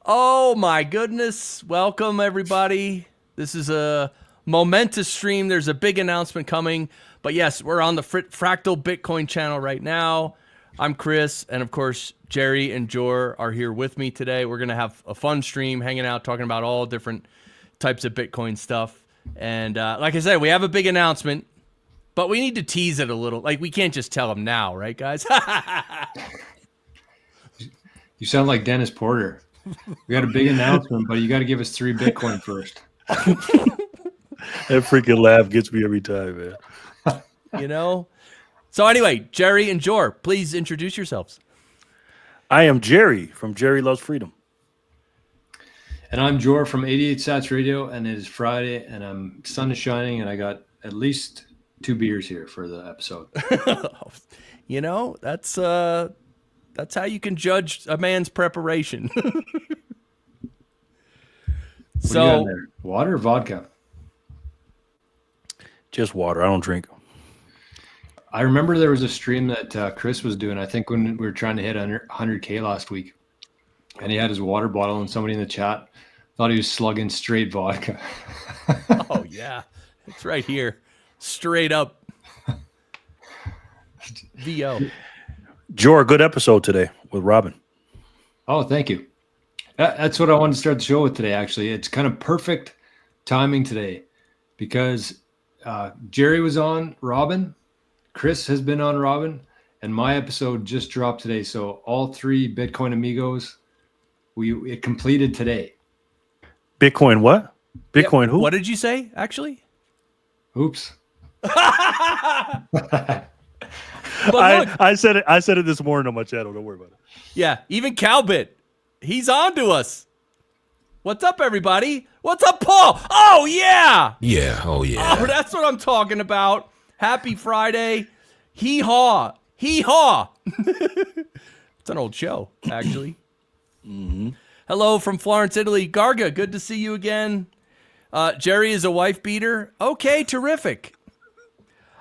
Oh my goodness. Welcome everybody. This is a momentous stream. There's a big announcement coming. But yes, we're on the Fractal Bitcoin channel right now. I'm Chris, and of course, Jerry and Jor are here with me today. We're going to have a fun stream, hanging out, talking about all different types of Bitcoin stuff. And like I said, we have a big announcement, but we need to tease it a little. Like, we can't just tell them now, right, guys? You sound like Dennis Porter. We got a big announcement, but you got to give us 3 Bitcoin first. That freaking laugh gets me every time, man. You know? So anyway, Jerry and Jor, please introduce yourselves. I am Jerry from Jerry Loves Freedom. And I'm Jor from 88 SATS Radio, and it is Friday, and sun is shining, and I got at least 2 beers here for the episode. You know, that's how you can judge a man's preparation. What do you got there? Water or vodka? Just water. I don't drink. I remember there was a stream that Chris was doing, I think when we were trying to hit 100K last week, and he had his water bottle, and somebody in the chat thought he was slugging straight vodka. Oh, yeah. It's right here. Straight up. VO. Jor, good episode today with Robin. Oh, thank you. That's what I wanted to start the show with today, actually. It's kind of perfect timing today because Jerry was on Robin, Chris has been on Robin, and my episode just dropped today. So all 3 Bitcoin Amigos, it completed today. Bitcoin what? Bitcoin who? What did you say, actually? Oops. I said it this morning on my channel. Don't worry about it. Yeah, even Calbit. He's on to us. What's up, everybody? What's up, Paul? Oh, yeah. Yeah. Oh, yeah. Oh, that's what I'm talking about. Happy Friday. Hee-haw. Hee-haw. It's an old show, actually. Mm-hmm. Hello from Florence, Italy. Garga, good to see you again. Jerry is a wife beater. Okay, terrific.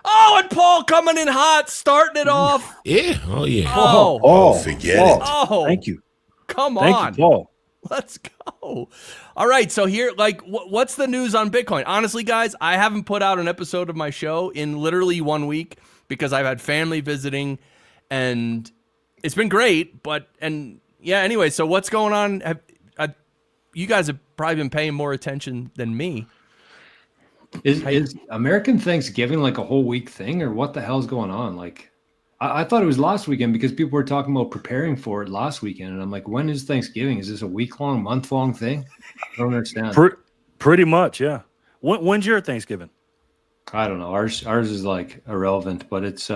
Oh, and Paul coming in hot, starting it off. Yeah. Oh, yeah. Oh, forget it. Oh, Thank you. Come Thank on. you, Paul. Let's go. All right, so here, like, what's the news on Bitcoin? Honestly, guys, I haven't put out an episode of my show in literally 1 week because I've had family visiting, and it's been great. Anyway, so what's going on? You guys have probably been paying more attention than me. Is American Thanksgiving like a whole week thing, or what the hell's going on? Like, I thought it was last weekend because people were talking about preparing for it last weekend. And I'm like, when is Thanksgiving? Is this a week-long, month-long thing? I don't understand. Pretty much, yeah. When's your Thanksgiving? I don't know. Ours is like irrelevant, but it's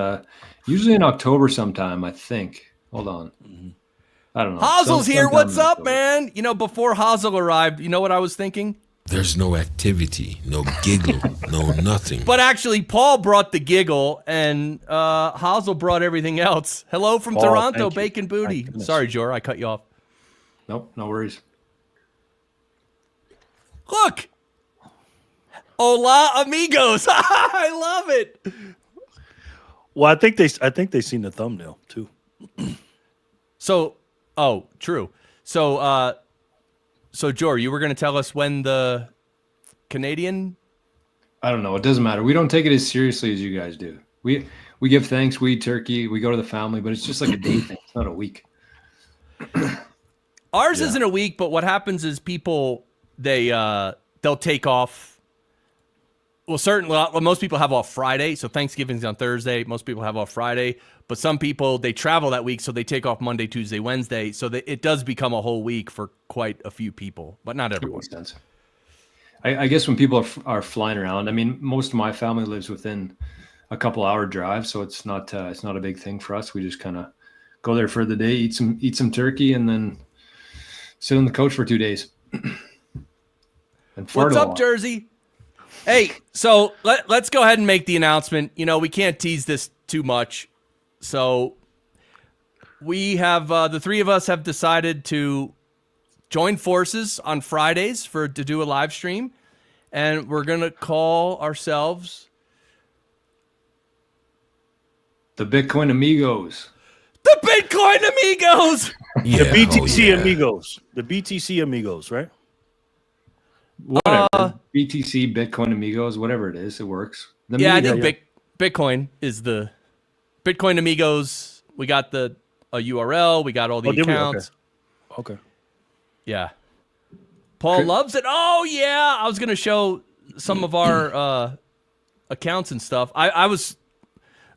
usually in October sometime, I think. Hold on. Mm-hmm. I don't know. Hazel's here. What's up, October. man? You know, before Hazel arrived, you know what I was thinking? There's no activity, no giggle, no nothing. But actually, Paul brought the giggle, and Hazel brought everything else. Hello from Paul, Toronto, thank you. Bacon Booty. Sorry, Jor, I cut you off. Nope, no worries. Look! Hola, amigos. I love it. Well, I think they seen the thumbnail too. So, true. So, Jor, you were going to tell us when the Canadian... I don't know. It doesn't matter. We don't take it as seriously as you guys do. We give thanks, we eat turkey, we go to the family, but it's just like a day thing. It's not a week. Ours isn't a week, but what happens is people, they'll take off. Well, most people have off Friday, so Thanksgiving's on Thursday. Most people have off Friday, but some people, they travel that week, so they take off Monday, Tuesday, Wednesday. So it does become a whole week for quite a few people, but not everyone. Makes sense. I guess when people are flying around, I mean, most of my family lives within a couple hour drive, so it's not a big thing for us. We just kind of go there for the day, eat some turkey, and then sit on the couch for 2 days. And What's up, Jersey? Hey, so let's go ahead and make the announcement. You know, we can't tease this too much. So we have, the 3 of us have decided to join forces on Fridays to do a live stream. And we're going to call ourselves the Bitcoin Amigos. The Bitcoin Amigos. The Yeah, BTC oh, yeah. Amigos. The BTC Amigos, right? Whatever. BTC, Bitcoin Amigos, whatever it is, it works. Yeah, I Amigo- think Bitcoin is the Bitcoin Amigos. We got a URL. We got all the did we? accounts. Okay. Yeah. Paul loves it. Oh, yeah. I was going to show some of our accounts and stuff. I was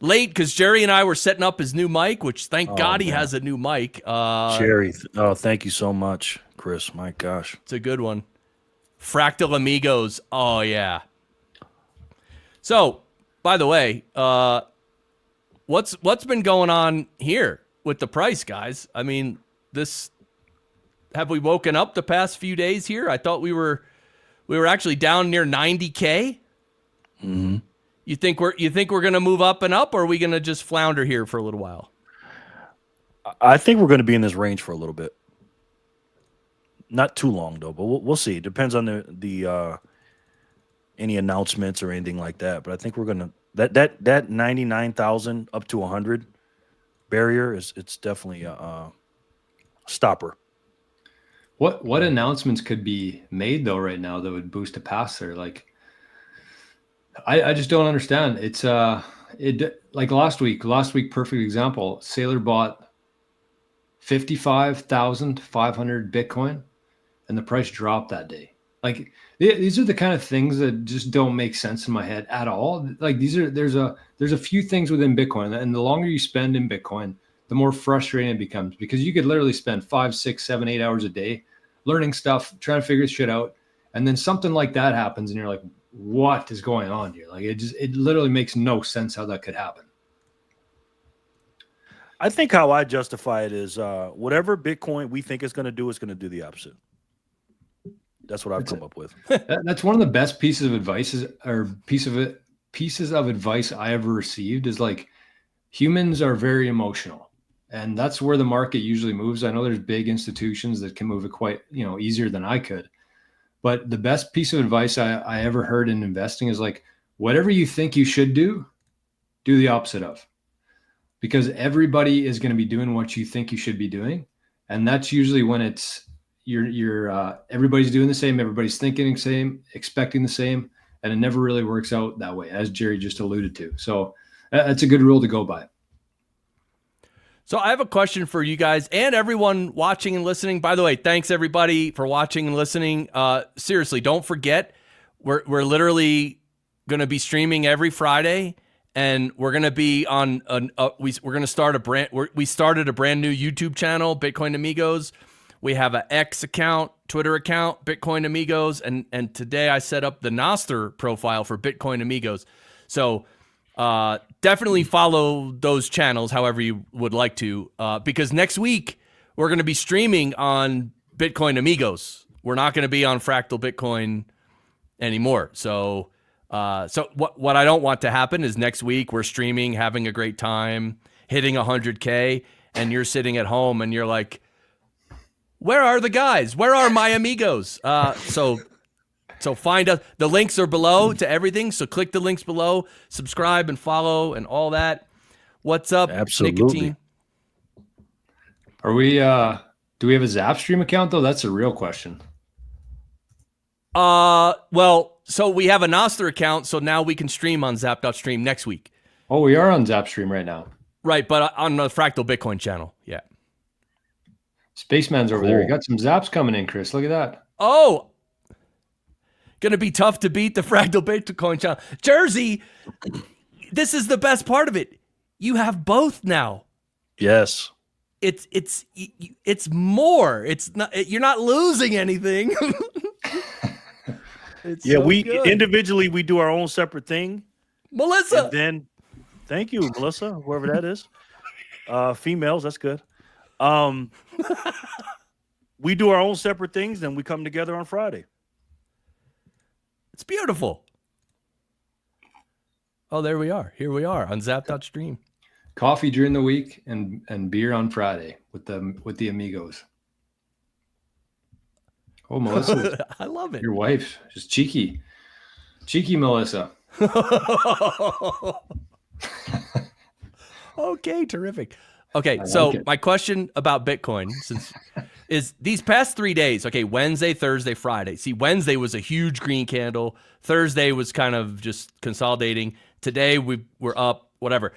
late because Jerry and I were setting up his new mic, which thank God he has a new mic. Jerry. Oh, thank you so much, Chris. My gosh. It's a good one. Fractal Amigos. Oh, yeah. So, by the way, what's been going on here with the price, guys? I mean, have we woken up the past few days here? I thought we were actually down near 90K. Mm-hmm. You think we're gonna move up and up, or are we gonna just flounder here for a little while? I think we're going to be in this range for a little bit. Not too long though, but we'll see. It depends on the any announcements or anything like that. But I think we're gonna that 99,000 up to 100 barrier it's definitely a stopper. What announcements could be made though right now that would boost a pass there? Like, I just don't understand. It's like last week, perfect example. Sailor bought 55,500 Bitcoin, and the price dropped that day. Like, these are the kind of things that just don't make sense in my head at all. Like, there's a few things within Bitcoin, and the longer you spend in Bitcoin, the more frustrating it becomes, because you could literally spend 5, 6, 7, 8 hours a day learning stuff, trying to figure shit out, and then something like that happens, and you're like, what is going on here? Like, it literally makes no sense how that could happen. I think how I justify it is whatever Bitcoin we think is going to do the opposite. That's what I've come up with. That's one of the best pieces of advice I ever received is like, humans are very emotional, and that's where the market usually moves. I know there's big institutions that can move it quite, easier than I could. But the best piece of advice I ever heard in investing is like, whatever you think you should do the opposite of, because everybody is going to be doing what you think you should be doing. And that's usually when it's everybody's doing the same, everybody's thinking the same, expecting the same, and it never really works out that way, as Jerry just alluded to. So that's a good rule to go by. So I have a question for you guys and everyone watching and listening. By the way, thanks everybody for watching and listening. Seriously, don't forget, we're literally going to be streaming every Friday, and we're going to be on we're going to start we started a brand new YouTube channel, Bitcoin Amigos. We have an X account, Twitter account, Bitcoin Amigos, and today I set up the Nostr profile for Bitcoin Amigos. So definitely follow those channels however you would like to, because next week we're going to be streaming on Bitcoin Amigos. We're not going to be on Fractal Bitcoin anymore. So what I don't want to happen is next week we're streaming, having a great time, hitting 100K, and you're sitting at home and you're like, where are the guys? Where are my amigos? So find us. The links are below to everything. So click the links below, subscribe and follow and all that. What's up, Absolutely. Nicotine? Are we? Do we have a Zapstream account though? That's a real question. Well, so we have a Nostr account, so now we can stream on Zap.stream next week. Oh, we are on Zapstream right now. Right, but on the Fractal Bitcoin channel. Yeah. Spaceman's over there. You got some zaps coming in, Chris. Look at that. Oh, gonna be tough to beat the Fractal Bitcoin channel. Jersey, this is the best part of it. You have both now. Yes. It's more. It's not. You're not losing anything. Yeah, we individually we do our own separate thing. Melissa. And then, thank you, Melissa, whoever that is. Females, that's good. We do our own separate things, then we come together on Friday. It's beautiful. Oh, there we are. Here we are on Zap.stream. Coffee during the week and beer on Friday with the amigos. Oh, Melissa. I love it. Your wife. Just cheeky. Cheeky Melissa. Okay, terrific. Okay, I so like it. my question about Bitcoin is these past 3 days, okay, Wednesday, Thursday, Friday. See, Wednesday was a huge green candle. Thursday was kind of just consolidating. Today we're up, whatever.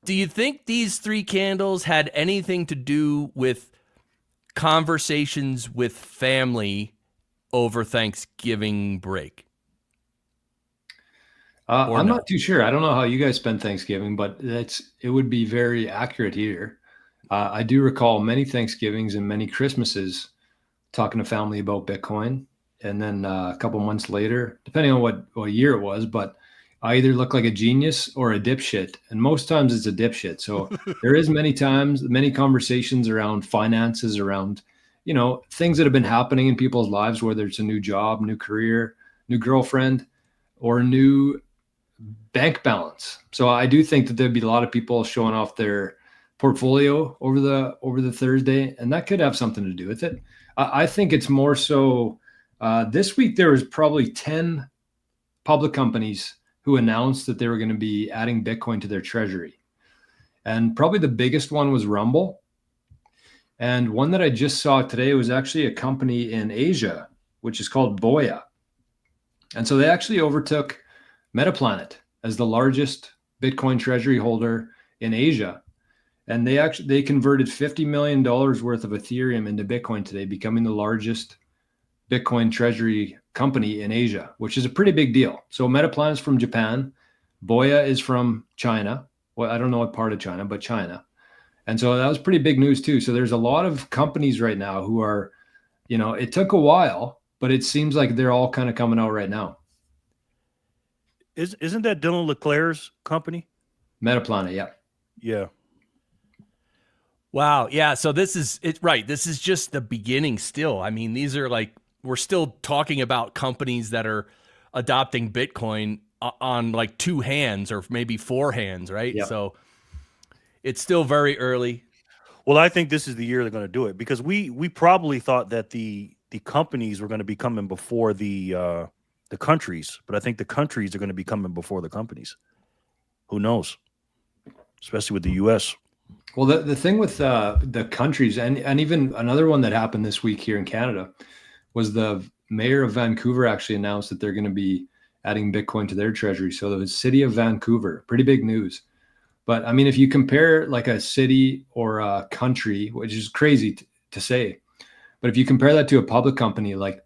Do you think these 3 candles had anything to do with conversations with family over Thanksgiving break? Or I'm no? not too sure. I don't know how you guys spend Thanksgiving, but it would be very accurate here. I do recall many Thanksgivings and many Christmases talking to family about Bitcoin, and then a couple months later, depending on what year it was, but I either look like a genius or a dipshit, and most times it's a dipshit. So there is many conversations around finances, around things that have been happening in people's lives, whether it's a new job, new career, new girlfriend, or new bank balance. So I do think that there'd be a lot of people showing off their portfolio over the Thursday, and that could have something to do with it. I think it's more so this week there was probably 10 public companies who announced that they were going to be adding Bitcoin to their treasury. And probably the biggest one was Rumble. And one that I just saw today was actually a company in Asia, which is called Voya. And so they actually overtook Metaplanet as the largest Bitcoin treasury holder in Asia. And they converted $50 million worth of Ethereum into Bitcoin today, becoming the largest Bitcoin treasury company in Asia, which is a pretty big deal. So Metaplanet is from Japan. Voya is from China. Well, I don't know what part of China, but China. And so that was pretty big news too. So there's a lot of companies right now who are, it took a while, but it seems like they're all kind of coming out right now. Isn't that Dylan LeClaire's company? Metaplanet, yeah. Yeah. Wow. Yeah. So this is it. Right. This is just the beginning still. I mean, these are like, we're still talking about companies that are adopting Bitcoin on like 2 hands or maybe 4 hands. Right. Yeah. So it's still very early. Well, I think this is the year they're going to do it, because we probably thought that the companies were going to be coming before the countries, but I think the countries are going to be coming before the companies. Who knows? Especially with the U.S. Well, the thing with the countries, and even another one that happened this week here in Canada, was the mayor of Vancouver actually announced that they're going to be adding Bitcoin to their treasury. So the city of Vancouver, pretty big news. But I mean, if you compare like a city or a country, which is crazy to say, but if you compare that to a public company, like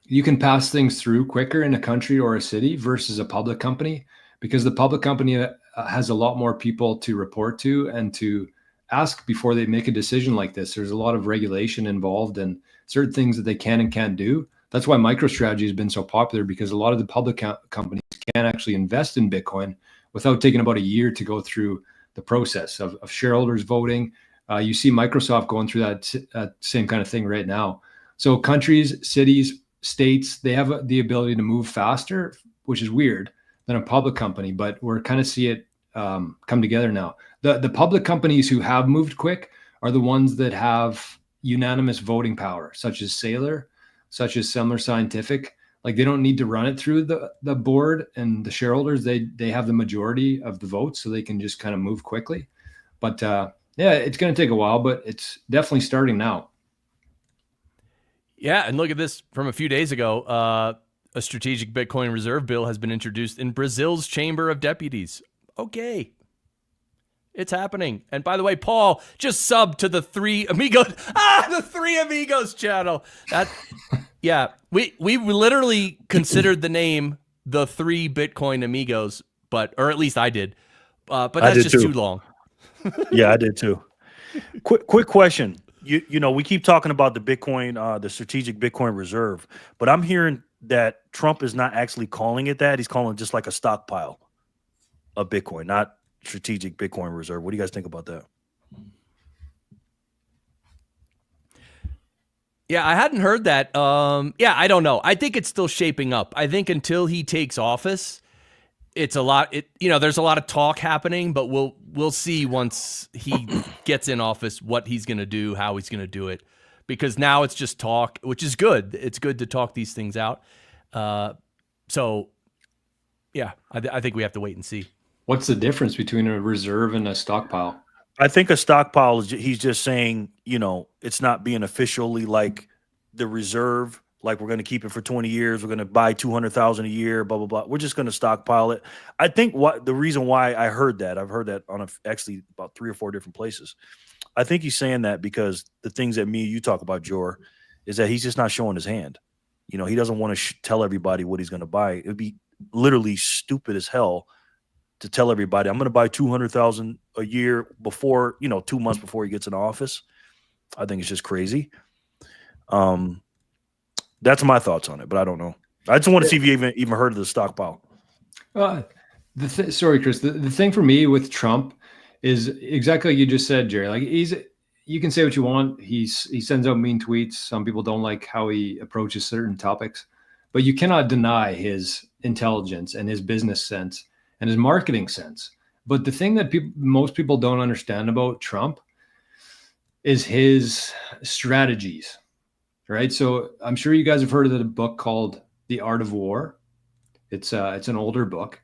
you can pass things through quicker in a country or a city versus a public company, because the public company has a lot more people to report to and to ask before they make a decision like this. There's a lot of regulation involved and certain things that they can and can't do. That's why MicroStrategy has been so popular, because a lot of the public companies can actually invest in Bitcoin without taking about a year to go through the process of shareholders voting. You see Microsoft going through that same kind of thing right now. So countries, cities, states, they have the ability to move faster, which is weird, than a public company, but we're kind of see it come together now. The public companies who have moved quick are the ones that have unanimous voting power, such as Saylor, such as Semler Scientific. Like they don't need to run it through the board and the shareholders. They have the majority of the votes, so they can just kind of move quickly. But yeah, it's going to take a while, but it's definitely starting now. Yeah. And look at this from a few days ago. A strategic Bitcoin reserve bill has been introduced in Brazil's Chamber of Deputies. Okay. It's happening. And by the way, Paul just subbed to the 3 Amigos. The 3 Amigos channel. Yeah, we literally considered the name the 3 Bitcoin Amigos, or at least I did. But that's just too long. Yeah, I did too. Quick question. You know, we keep talking about the Bitcoin, the strategic Bitcoin reserve, but I'm hearing that Trump is not actually calling it that. He's calling it just like a stockpile of Bitcoin, not strategic Bitcoin reserve. What do you guys think about that? Yeah, I hadn't heard that. Yeah, I don't know. I think it's still shaping up. I think until he takes office, it's a lot. There's a lot of talk happening, but we'll see once he gets in office what he's going to do, how he's going to do it. Because now it's just talk, which is good. It's good to talk these things out. So, yeah, I think we have to wait and see. What's the difference between a reserve and a stockpile? I think a stockpile is he's just saying, it's not being officially like the reserve, like we're going to keep it for 20 years, we're going to buy 200,000 a year, blah blah blah. We're just going to stockpile it. I think what the reason why I've heard that on actually about 3 or 4 different places. I think he's saying that because the things that me and you talk about, Jor, is that he's just not showing his hand. He doesn't want to tell everybody what he's going to buy. It would be literally stupid as hell to tell everybody I'm going to buy 200,000 a year before 2 months before he gets in office. I think it's just crazy. That's my thoughts on it, but I don't know. I just want to see if you even heard of the stockpile. Sorry, Chris. The thing for me with Trump is exactly like you just said, Jerry. Like you can say what you want. He sends out mean tweets. Some people don't like how he approaches certain topics, but you cannot deny his intelligence and his business sense and his marketing sense. But the thing that most people don't understand about Trump is his strategies, right? So I'm sure you guys have heard of the book called The Art of War. It's an older book.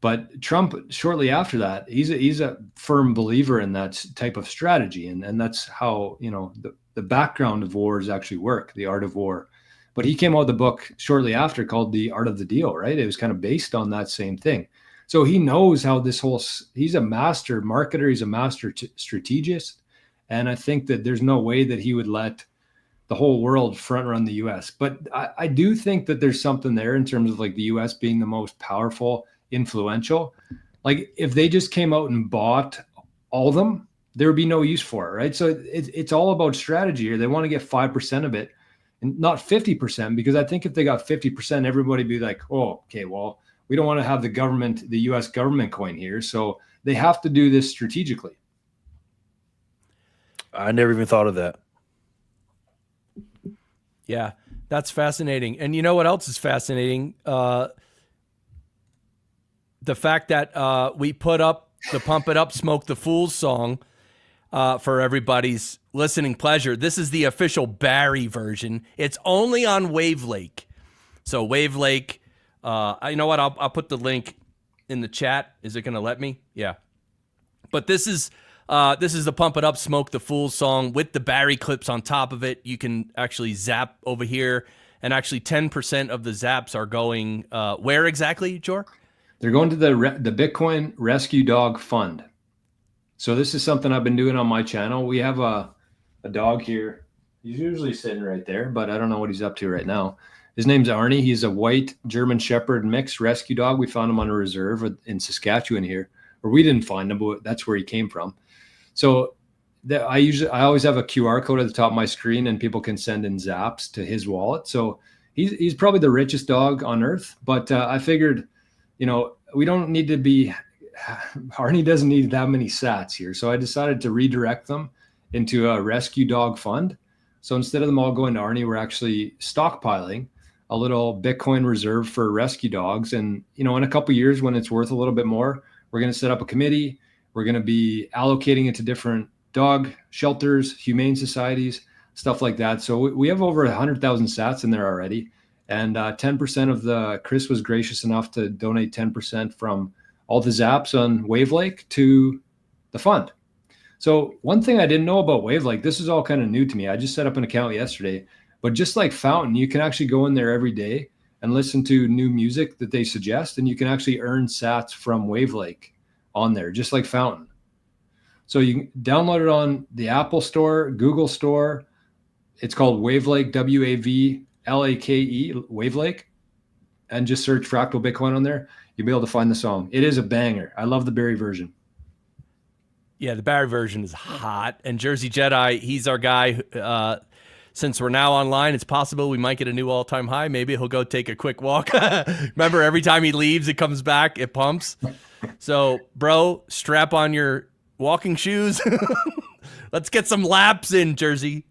But Trump, shortly after that, he's a firm believer in that type of strategy. And that's how, the background of wars actually work, the art of war. But he came out with a book shortly after called The Art of the Deal, right? It was kind of based on that same thing. So he knows how he's a master marketer. He's a master strategist. And I think that there's no way that he would let the whole world front run the US. But I do think that there's something there in terms of like the US being the most powerful, influential. Like if they just came out and bought all of them, there would be no use for it, right? So it's all about strategy here. They want to get 5% of it and not 50%, because I think if they got 50%, everybody would be like, oh, okay, well, we don't want to have the US government coin here. So they have to do this strategically. I never even thought of that. Yeah, that's fascinating. And you know what else is fascinating? The fact that we put up the Pump It Up, Smoke the Fools song for everybody's listening pleasure. This is the official Barry version. It's only on Wave Lake. So Wave Lake, you know what? I'll put the link in the chat. Is it going to let me? Yeah. But this is the Pump It Up, Smoke the Fools song with the Barry clips on top of it. You can actually zap over here, and actually 10% of the zaps are going where exactly, Jor? They're going to the Bitcoin Rescue Dog Fund. So this is something I've been doing on my channel. We have a dog here. He's usually sitting right there, but I don't know what he's up to right now. His name's Arnie. He's a white German Shepherd mixed rescue dog. We found him on a reserve in Saskatchewan here, or we didn't find him, but that's where he came from. So I always have a QR code at the top of my screen, and people can send in zaps to his wallet. So he's probably the richest dog on earth, but I figured, we don't need to be, Arnie doesn't need that many sats here. So I decided to redirect them into a rescue dog fund. So instead of them all going to Arnie, we're actually stockpiling a little Bitcoin reserve for rescue dogs. And, in a couple of years when it's worth a little bit more, we're going to set up a committee. We're going to be allocating it to different dog shelters, humane societies, stuff like that. So we have over 100,000 sats in there already. And 10% of Chris was gracious enough to donate 10% from all the zaps on Wave Lake to the fund. So one thing I didn't know about Wave Lake, this is all kind of new to me. I just set up an account yesterday, but just like Fountain, you can actually go in there every day and listen to new music that they suggest. And you can actually earn sats from Wave Lake on there, just like Fountain. So you can download it on the Apple Store, Google Store. It's called Wave Lake, WAVLAKE, Wave Lake, and just search Fractal Bitcoin on there. You'll be able to find the song. It is a banger. I love the Barry version. Yeah, the Barry version is hot. And Jersey Jedi, he's our guy. Since we're now online, it's possible we might get a new all-time high. Maybe he'll go take a quick walk. Remember, every time he leaves, it comes back, it pumps. So, bro, strap on your walking shoes. Let's get some laps in, Jersey.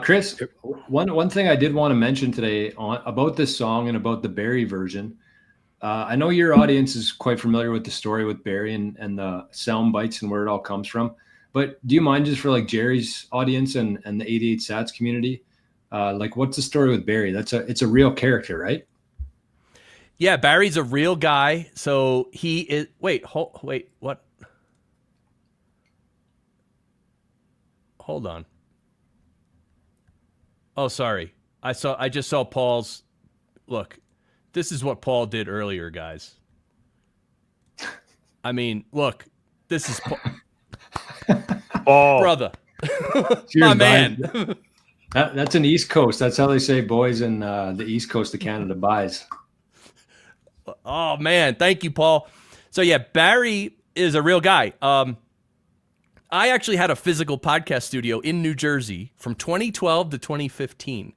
Chris, one thing I did want to mention today about this song and about the Barry version. I know your audience is quite familiar with the story with Barry and the sound bites and where it all comes from. But do you mind, just for like Jerry's audience and the 88 Sats community, like what's the story with Barry? It's a real character, right? Yeah, Barry's a real guy. So he is. Wait, what? hold on. Oh, sorry. I just saw Paul's. Look, this is what Paul did earlier, guys. I mean, look, this is Oh, brother. Cheers, My man. man. That's an East Coast. That's how they say boys in the East Coast of Canada buys. Oh man, thank you, Paul. So yeah, Barry is a real guy. I actually had a physical podcast studio in New Jersey from 2012 to 2015.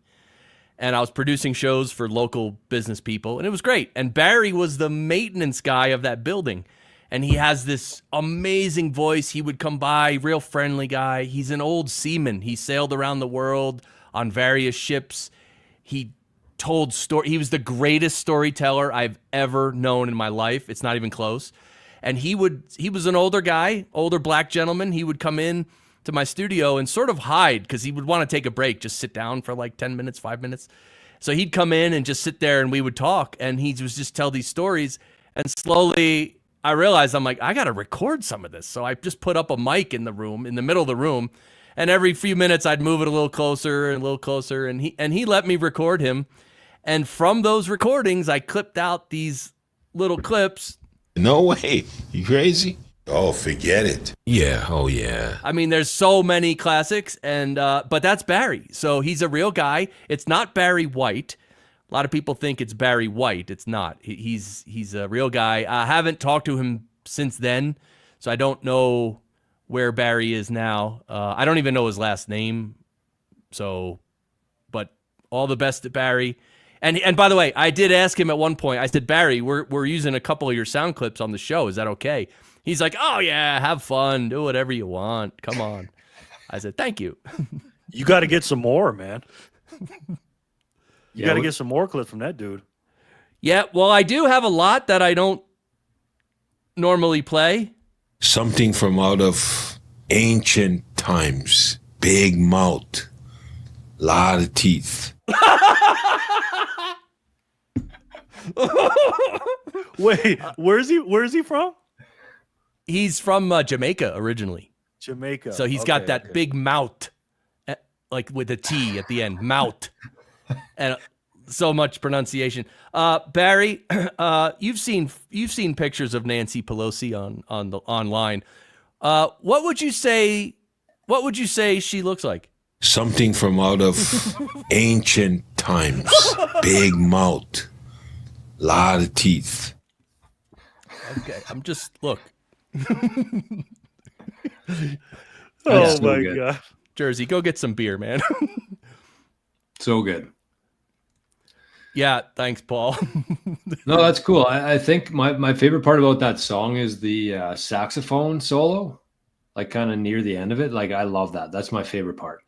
And I was producing shows for local business people, and it was great. And Barry was the maintenance guy of that building. And he has this amazing voice. He would come by, real friendly guy. He's an old seaman. He sailed around the world on various ships. He told story. He was the greatest storyteller I've ever known in my life. It's not even close. And he was an older guy, older black gentleman. He would come in to my studio and sort of hide because he would want to take a break, just sit down for like 10 minutes, 5 minutes. So he'd come in and just sit there and we would talk, and he was just tell these stories. And slowly I realized, I'm like, I got to record some of this. So I just put up a mic in the room, in the middle of the room. And every few minutes I'd move it a little closer and a little closer. And he let me record him. And from those recordings, I clipped out these little clips. No way. You crazy? Oh, forget it. Yeah. Oh, yeah. I mean, there's so many classics, and but that's Barry. So he's a real guy. It's not Barry White. A lot of people think it's Barry White. It's not. He's a real guy. I haven't talked to him since then, so I don't know where Barry is now. I don't even know his last name. So, but all the best to Barry. And by the way, I did ask him at one point. I said, Barry, we're using a couple of your sound clips on the show. Is that okay? He's like, oh, yeah, have fun. Do whatever you want. Come on. I said, thank you. you got to get some more, man. You got to we- get some more clips from that dude. Yeah, well, I do have a lot that I don't normally play. Something from out of ancient times. Big mouth. Lot of teeth. Wait, where's he from? He's from Jamaica originally. Jamaica. So he's got that big mouth, like with a T at the end, mouth. And so much pronunciation. Barry, you've seen pictures of Nancy Pelosi on the online. What would you say she looks like? Something from out of ancient times. Big mouth. Lot of teeth. Okay, I'm just look. Oh so my good. god. Jersey, go get some beer, man. So good. Yeah, thanks, Paul. No, that's cool. I think my favorite part about that song is the saxophone solo, like kind of near the end of it. Like, I love that. That's my favorite part.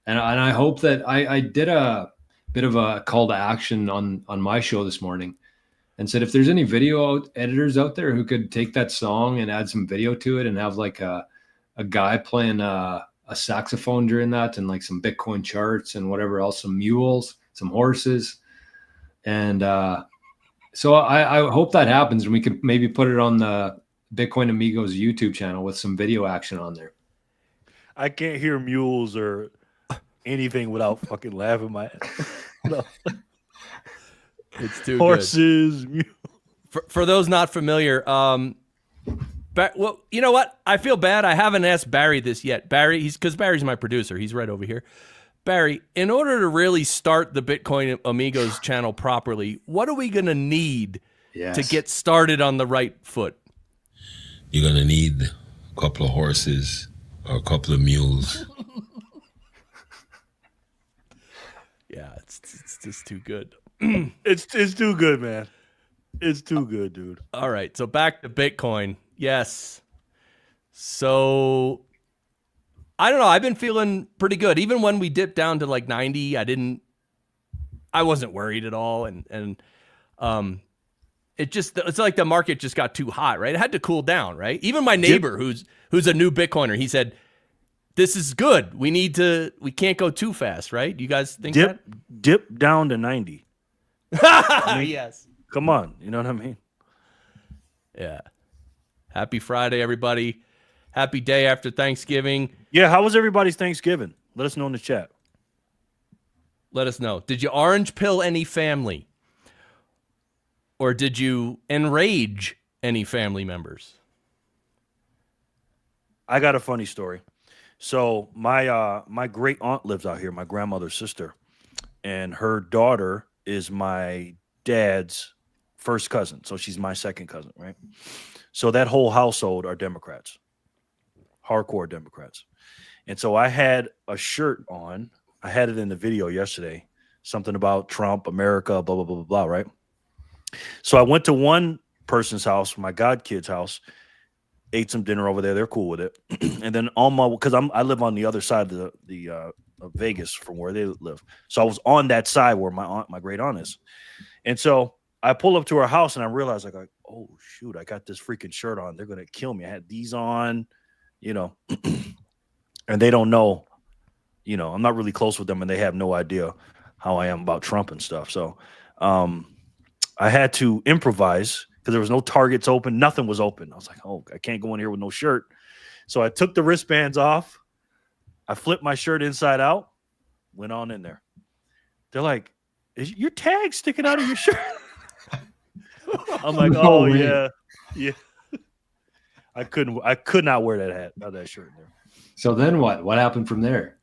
And I hope that I did a bit of a call to action on my show this morning and said, if there's any video editors out there who could take that song and add some video to it and have like a guy playing a saxophone during that, and like some Bitcoin charts and whatever else, some mules, some horses. And so I hope that happens, and we could maybe put it on the Bitcoin Amigos YouTube channel with some video action on there. I can't hear mules or anything without fucking laughing my ass. No. It's too good. Horses, mules. For those not familiar, well, you know what? I feel bad. I haven't asked Barry this yet. Barry, because Barry's my producer. He's right over here. Barry, in order to really start the Bitcoin Amigos channel properly, what are we going to need to get started on the right foot? You're going to need a couple of horses or a couple of mules. Yeah, it's just too good. It's too good, man. It's too good, dude. All right, so back to Bitcoin. Yes. So I don't know. I've been feeling pretty good. Even when we dipped down to like 90, I wasn't worried at all. And it's like the market just got too hot, right? It had to cool down, right? Even my neighbor who's a new Bitcoiner, he said, this is good. We can't go too fast, right? You guys think that? Dip down to 90. Yes. Come on. You know what I mean? Yeah. Happy Friday, everybody. Happy day after Thanksgiving. Yeah, how was everybody's Thanksgiving? Let us know in the chat. Let us know. Did you orange pill any family? Or did you enrage any family members? I got a funny story. So my great aunt lives out here, my grandmother's sister, and her daughter is my dad's first cousin. So she's my second cousin, right? So that whole household are Democrats, hardcore Democrats. And so I had a shirt on. I had it in the video yesterday, something about Trump, America, blah, blah, blah, blah, blah, right? So I went to one person's house, my godkid's house, ate some dinner over there. They're cool with it. And then because I live on the other side of of Vegas from where they live. So I was on that side where my great aunt is. And so I pull up to her house and I realized like, oh shoot, I got this freaking shirt on. They're going to kill me. I had these on, and they don't know, I'm not really close with them and they have no idea how I am about Trump and stuff. So I had to improvise because there was no Targets open. Nothing was open. I was like, oh, I can't go in here with no shirt. So I took the wristbands off. I flipped my shirt inside out, went on in there. They're like, is your tag sticking out of your shirt? I'm like, oh, yeah. I could not wear that hat, not that shirt in there. So then what? What happened from there?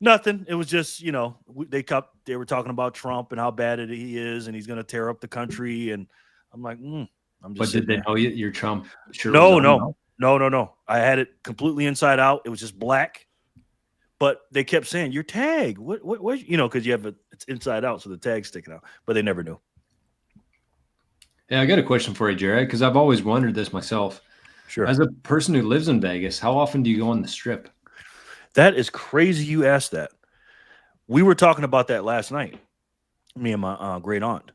Nothing. It was just, they were talking about Trump and how bad he is and he's going to tear up the country. And I'm like, I'm just. But did they know your Trump shirt? No. I had it completely inside out. It was just black. But they kept saying, your tag, what, because you have it's inside out. So the tag's sticking out. But they never knew. Yeah, I got a question for you, Jared, because I've always wondered this myself. Sure. As a person who lives in Vegas, how often do you go on the Strip? That is crazy you asked that. We were talking about that last night, me and my great aunt.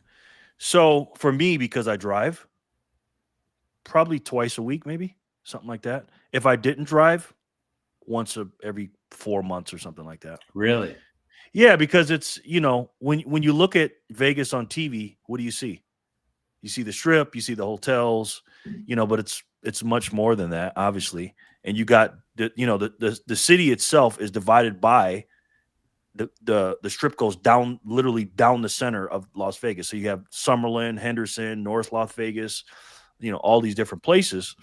So for me, because I drive, probably twice a week, maybe, something like that. If I didn't drive, once every 4 months or something like that. Really? Yeah, because it's, when you look at Vegas on TV, what do you see? You see the Strip, you see the hotels, but it's much more than that, obviously. And you got the city itself is divided by the Strip goes down, literally down the center of Las Vegas. So you have Summerlin, Henderson, North Las Vegas, all these different places.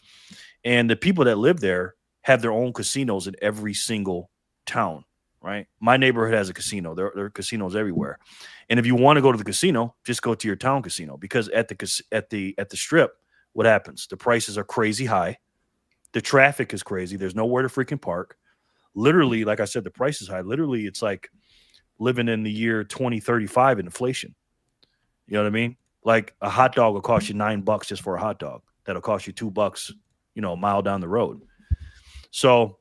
And the people that live there have their own casinos in every single town, right? My neighborhood has a casino. There are casinos everywhere. And if you want to go to the casino, just go to your town casino, because at the Strip, what happens? The prices are crazy high. The traffic is crazy. There's nowhere to freaking park. Literally, like I said, the price is high. Literally, it's like living in the year 2035 in inflation. You know what I mean? Like a hot dog will cost you $9 just for a hot dog. That'll cost you $2, a mile down the road. So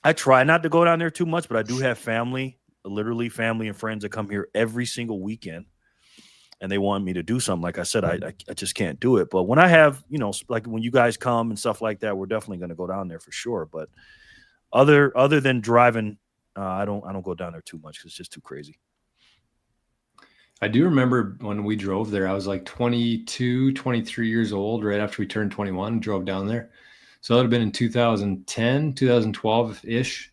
I try not to go down there too much, but I do have family and friends that come here every single weekend. And they want me to do something. Like I said, I just can't do it. But when I have, like when you guys come and stuff like that, we're definitely going to go down there for sure. But other than driving, I don't go down there too much because it's just too crazy. I do remember when we drove there, I was like 22, 23 years old, right after we turned 21, drove down there. So that would have been in 2010, 2012-ish.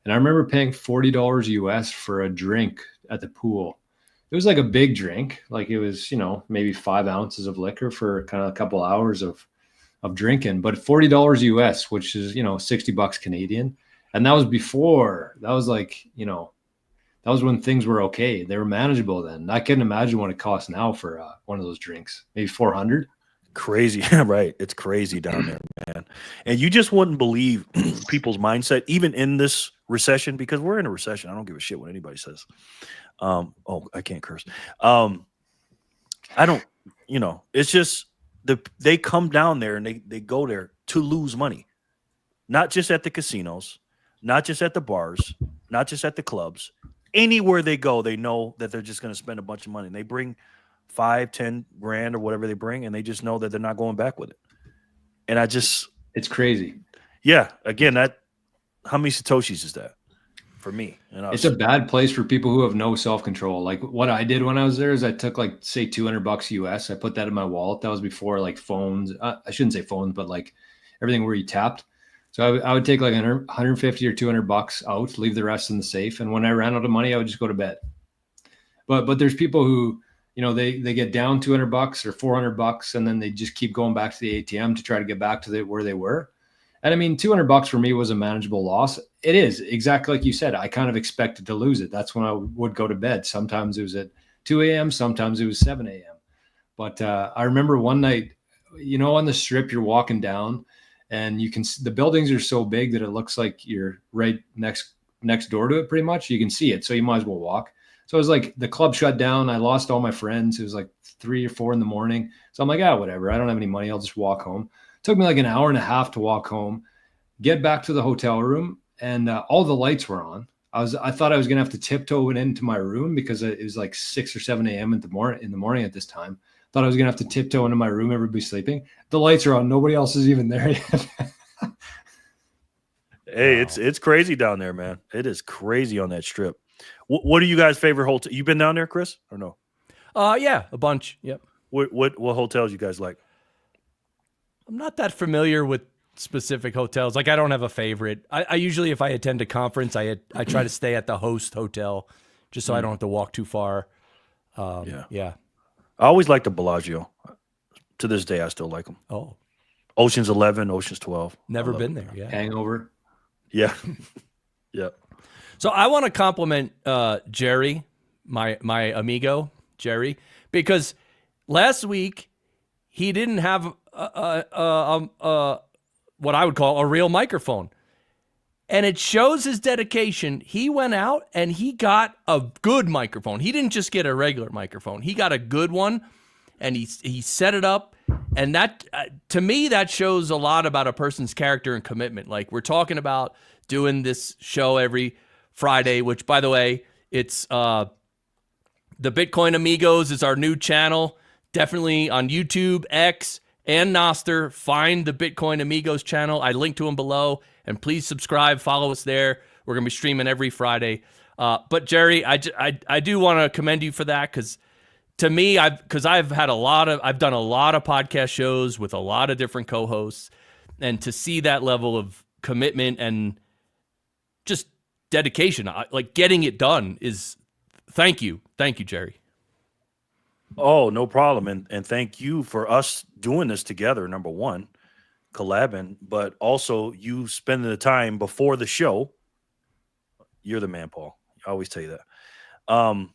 And I remember paying $40 US for a drink at the pool. It was like a big drink. Like it was, maybe 5 ounces of liquor for kind of a couple hours of drinking, but $40 US, which is, $60 Canadian. And that was before, that was like, that was when things were okay. They were manageable then. I couldn't imagine what it costs now for one of those drinks, maybe 400. Crazy, right? It's crazy down there, man. And you just wouldn't believe people's mindset, even in this recession, because we're in a recession. I don't give a shit what anybody says. I can't curse. I don't, it's just they come down there and they go there to lose money, not just at the casinos, not just at the bars, not just at the clubs. Anywhere they go, they know that they're just going to spend a bunch of money. And they bring 5-10 grand or whatever they bring, and they just know that they're not going back with it. And it's crazy. Yeah. Again, how many Satoshis is that for me? It's a bad place for people who have no self-control. Like what I did when I was there is I took like, say $200 US. I put that in my wallet. That was before like phones. I shouldn't say phones, but like everything where you tapped. So I would take like 150 or $200 out, leave the rest in the safe. And when I ran out of money, I would just go to bed. But there's people who, they get down $200 or $400 and then they just keep going back to the ATM to try to get back to where they were. And I mean, $200 for me was a manageable loss. It is exactly like you said. I kind of expected to lose it. That's when I would go to bed. Sometimes it was at 2 a.m. Sometimes it was 7 a.m. But I remember one night, on the strip, you're walking down and the buildings are so big that it looks like you're right next door to it pretty much. You can see it. So you might as well walk. So it was like the club shut down. I lost all my friends. It was like 3 or 4 in the morning. So I'm like, whatever. I don't have any money. I'll just walk home. It took me like an hour and a half to walk home, get back to the hotel room, and all the lights were on. I thought I was going to have to tiptoe into my room because it was like 6 or 7 a.m. in the morning at this time. Thought I was going to have to tiptoe into my room. Everybody's sleeping. The lights are on. Nobody else is even there yet. Hey, it's crazy down there, man. It is crazy on that strip. What are you guys' favorite hotel? You been down there, Chris, or no? Yeah, a bunch. Yep. What hotels you guys like? I'm not that familiar with specific hotels. Like I don't have a favorite. I usually, if I attend a conference, I try to stay at the host hotel just so I don't have to walk too far. Yeah. I always liked the Bellagio. To this day, I still like them. Oh, Ocean's 11, Ocean's 12. never been there. Yeah. Hangover. Yeah. Yeah. So I want to compliment Jerry, my amigo Jerry, because last week he didn't have what I would call a real microphone, and it shows his dedication. He went out and he got a good microphone. He didn't just get a regular microphone. He got a good one, and he set it up. And that, to me, that shows a lot about a person's character and commitment. Like we're talking about doing this show every Friday, which, by the way, it's the Bitcoin Amigos is our new channel. Definitely on YouTube, X, and Noster. Find the Bitcoin Amigos channel. I link to them below. And please subscribe, follow us there. We're going to be streaming every Friday. But Jerry, I do want to commend you for that because to me, I've done a lot of podcast shows with a lot of different co-hosts, and to see that level of commitment and just dedication, like getting it done, is thank you, Jerry. Oh, no problem, and thank you for us doing this together. Number one, collabing, but also you spending the time before the show. You're the man, Paul. I always tell you that.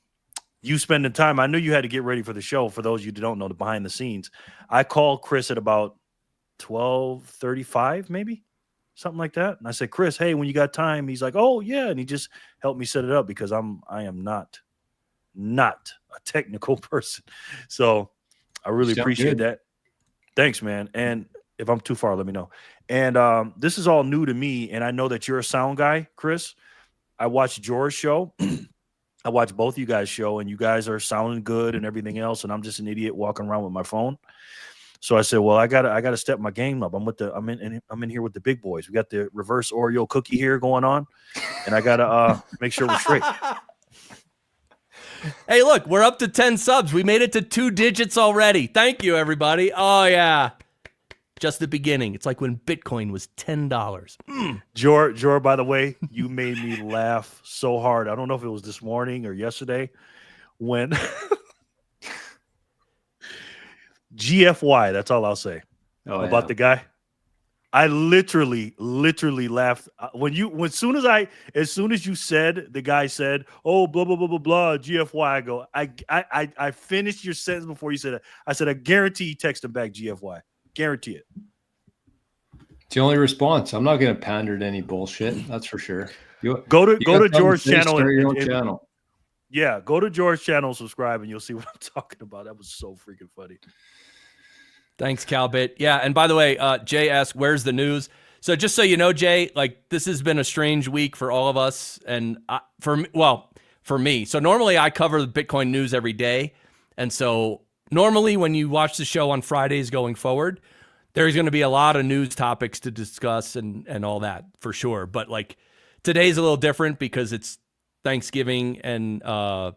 You spending time. I knew you had to get ready for the show. For those of you who don't know the behind the scenes, I called Chris at about 12:35, maybe something like that. And I said, Chris, hey, when you got time? He's like, oh yeah. And he just helped me set it up because I am not a technical person. So I really appreciate that. Thanks, man. And if I'm too far, let me know. And this is all new to me. And I know that you're a sound guy, Chris. I watched George's show. I watched both of you guys' show, and you guys are sounding good and everything else. And I'm just an idiot walking around with my phone. So I said, well, I gotta step my game up. I'm in here with the big boys. We got the reverse Oreo cookie here going on, and I gotta make sure we're straight. Hey, look, we're up to 10 subs. We made it to 2 digits already. Thank you, everybody. Oh yeah, just the beginning. It's like when Bitcoin was $10. George, by the way, you made me laugh so hard. I don't know if it was this morning or yesterday when GFY, that's all I'll say about the guy. I literally laughed as soon as you said, the guy said, oh, blah, blah, blah, blah, blah, GFY. I go, I finished your sentence before you said it. I said, I guarantee you text him back GFY. Guarantee it. It's the only response. I'm not going to pander to any bullshit. That's for sure. Go to George's channel. Channel. Yeah, go to George's channel, subscribe, and you'll see what I'm talking about. That was so freaking funny. Thanks, Calbit. Yeah, and by the way, Jay asked, where's the news? So just so you know, Jay, like this has been a strange week for all of us, and for me. So normally I cover the Bitcoin news every day, and so normally when you watch the show on Fridays going forward, there's going to be a lot of news topics to discuss and all that for sure. But like today's a little different because it's Thanksgiving and I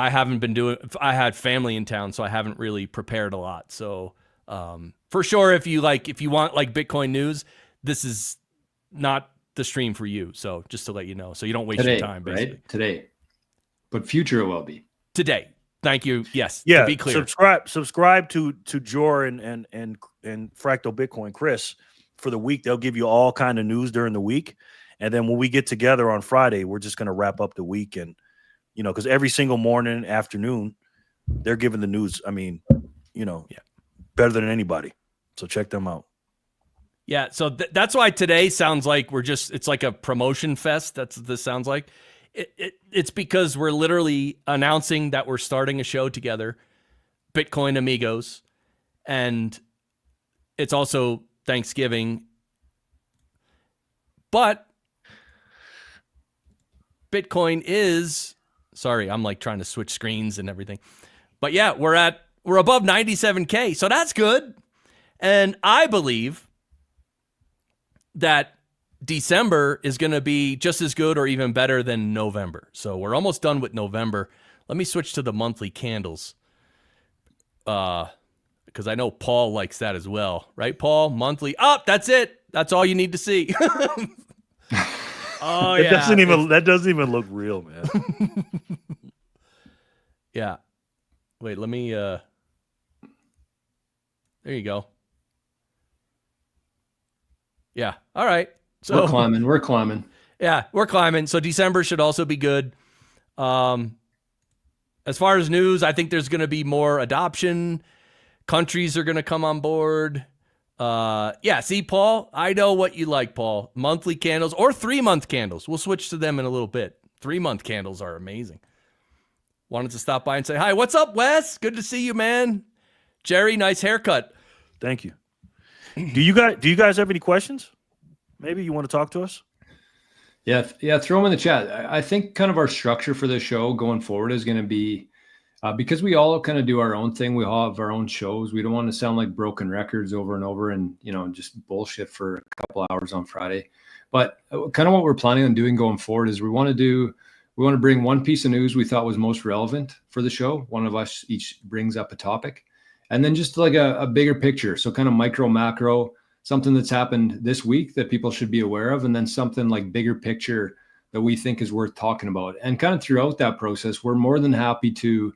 had family in town, so I haven't really prepared a lot. So for sure, if you want like Bitcoin news, this is not the stream for you. So just to let you know, so you don't waste Today, your time, basically. right? Today. But future it will be. Today. Thank you. Yes. Yeah. To be clear. Subscribe to Jor and Fractal Bitcoin Chris for the week. They'll give you all kind of news during the week. And then when we get together on Friday, we're just going to wrap up the week. And, because every single morning, afternoon, they're giving the news. I mean, better than anybody. So check them out. Yeah. So that's why today sounds like it's like a promotion fest. That's what this sounds like. It's because we're literally announcing that we're starting a show together, Bitcoin Amigos, and it's also Thanksgiving. But Bitcoin is, sorry, I'm like trying to switch screens and everything. But yeah, we're above 97K, so that's good. And I believe that December is going to be just as good or even better than November. So we're almost done with November. Let me switch to the monthly candles. Because I know Paul likes that as well. Right, Paul? Monthly. Oh, that's it. That's all you need to see. Oh, yeah. That doesn't even look real, man. Yeah. Wait, let me there you go. Yeah. All right. So We're climbing. Yeah, we're climbing. So December should also be good. As far as news, I think there's going to be more adoption. Countries are going to come on board. Yeah, see, Paul, I know what you like, Paul. Monthly candles or 3-month candles. We'll switch to them in a little bit. 3-month candles are amazing. Wanted to stop by and say hi. What's up, Wes? Good to see you, man. Jerry, nice haircut. Thank you. Do you guys have any questions? Maybe you want to talk to us? Yeah, throw them in the chat. I think kind of our structure for the show going forward is going to be, because we all kind of do our own thing. We all have our own shows. We don't want to sound like broken records over and over and, just bullshit for a couple hours on Friday. But kind of what we're planning on doing going forward is we want to bring one piece of news we thought was most relevant for the show. One of us each brings up a topic, and then just like a bigger picture. So kind of micro, macro, something that's happened this week that people should be aware of, and then something like bigger picture that we think is worth talking about. And kind of throughout that process, we're more than happy to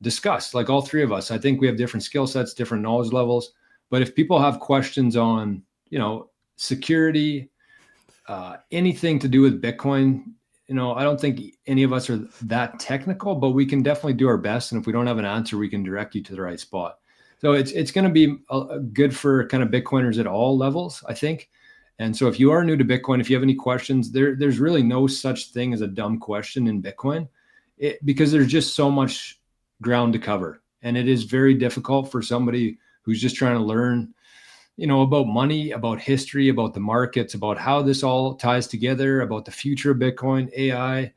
discuss, like all three of us. I think we have different skill sets, different knowledge levels. But if people have questions on, security, anything to do with Bitcoin, I don't think any of us are that technical, but we can definitely do our best. And if we don't have an answer, we can direct you to the right spot. So it's going to be good for kind of Bitcoiners at all levels, I think. And so if you are new to Bitcoin, if you have any questions, there's really no such thing as a dumb question in Bitcoin, because there's just so much ground to cover. And it is very difficult for somebody who's just trying to learn, about money, about history, about the markets, about how this all ties together, about the future of Bitcoin, AI,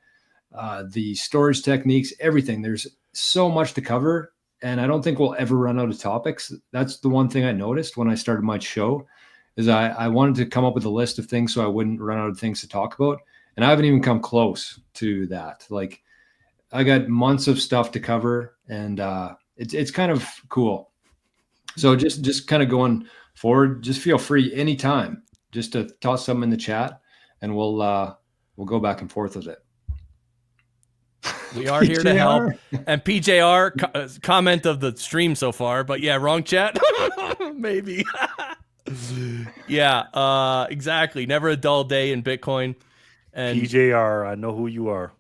the storage techniques, everything. There's so much to cover. And I don't think we'll ever run out of topics. That's the one thing I noticed when I started my show, is I wanted to come up with a list of things so I wouldn't run out of things to talk about. And I haven't even come close to that. Like, I got months of stuff to cover, and it's kind of cool. So just kind of going forward, just feel free anytime just to toss something in the chat, and we'll go back and forth with it. We are here to help. And PJR, comment of the stream so far, but yeah, wrong chat. Maybe. Yeah, exactly. Never a dull day in Bitcoin. And PJR, I know who you are.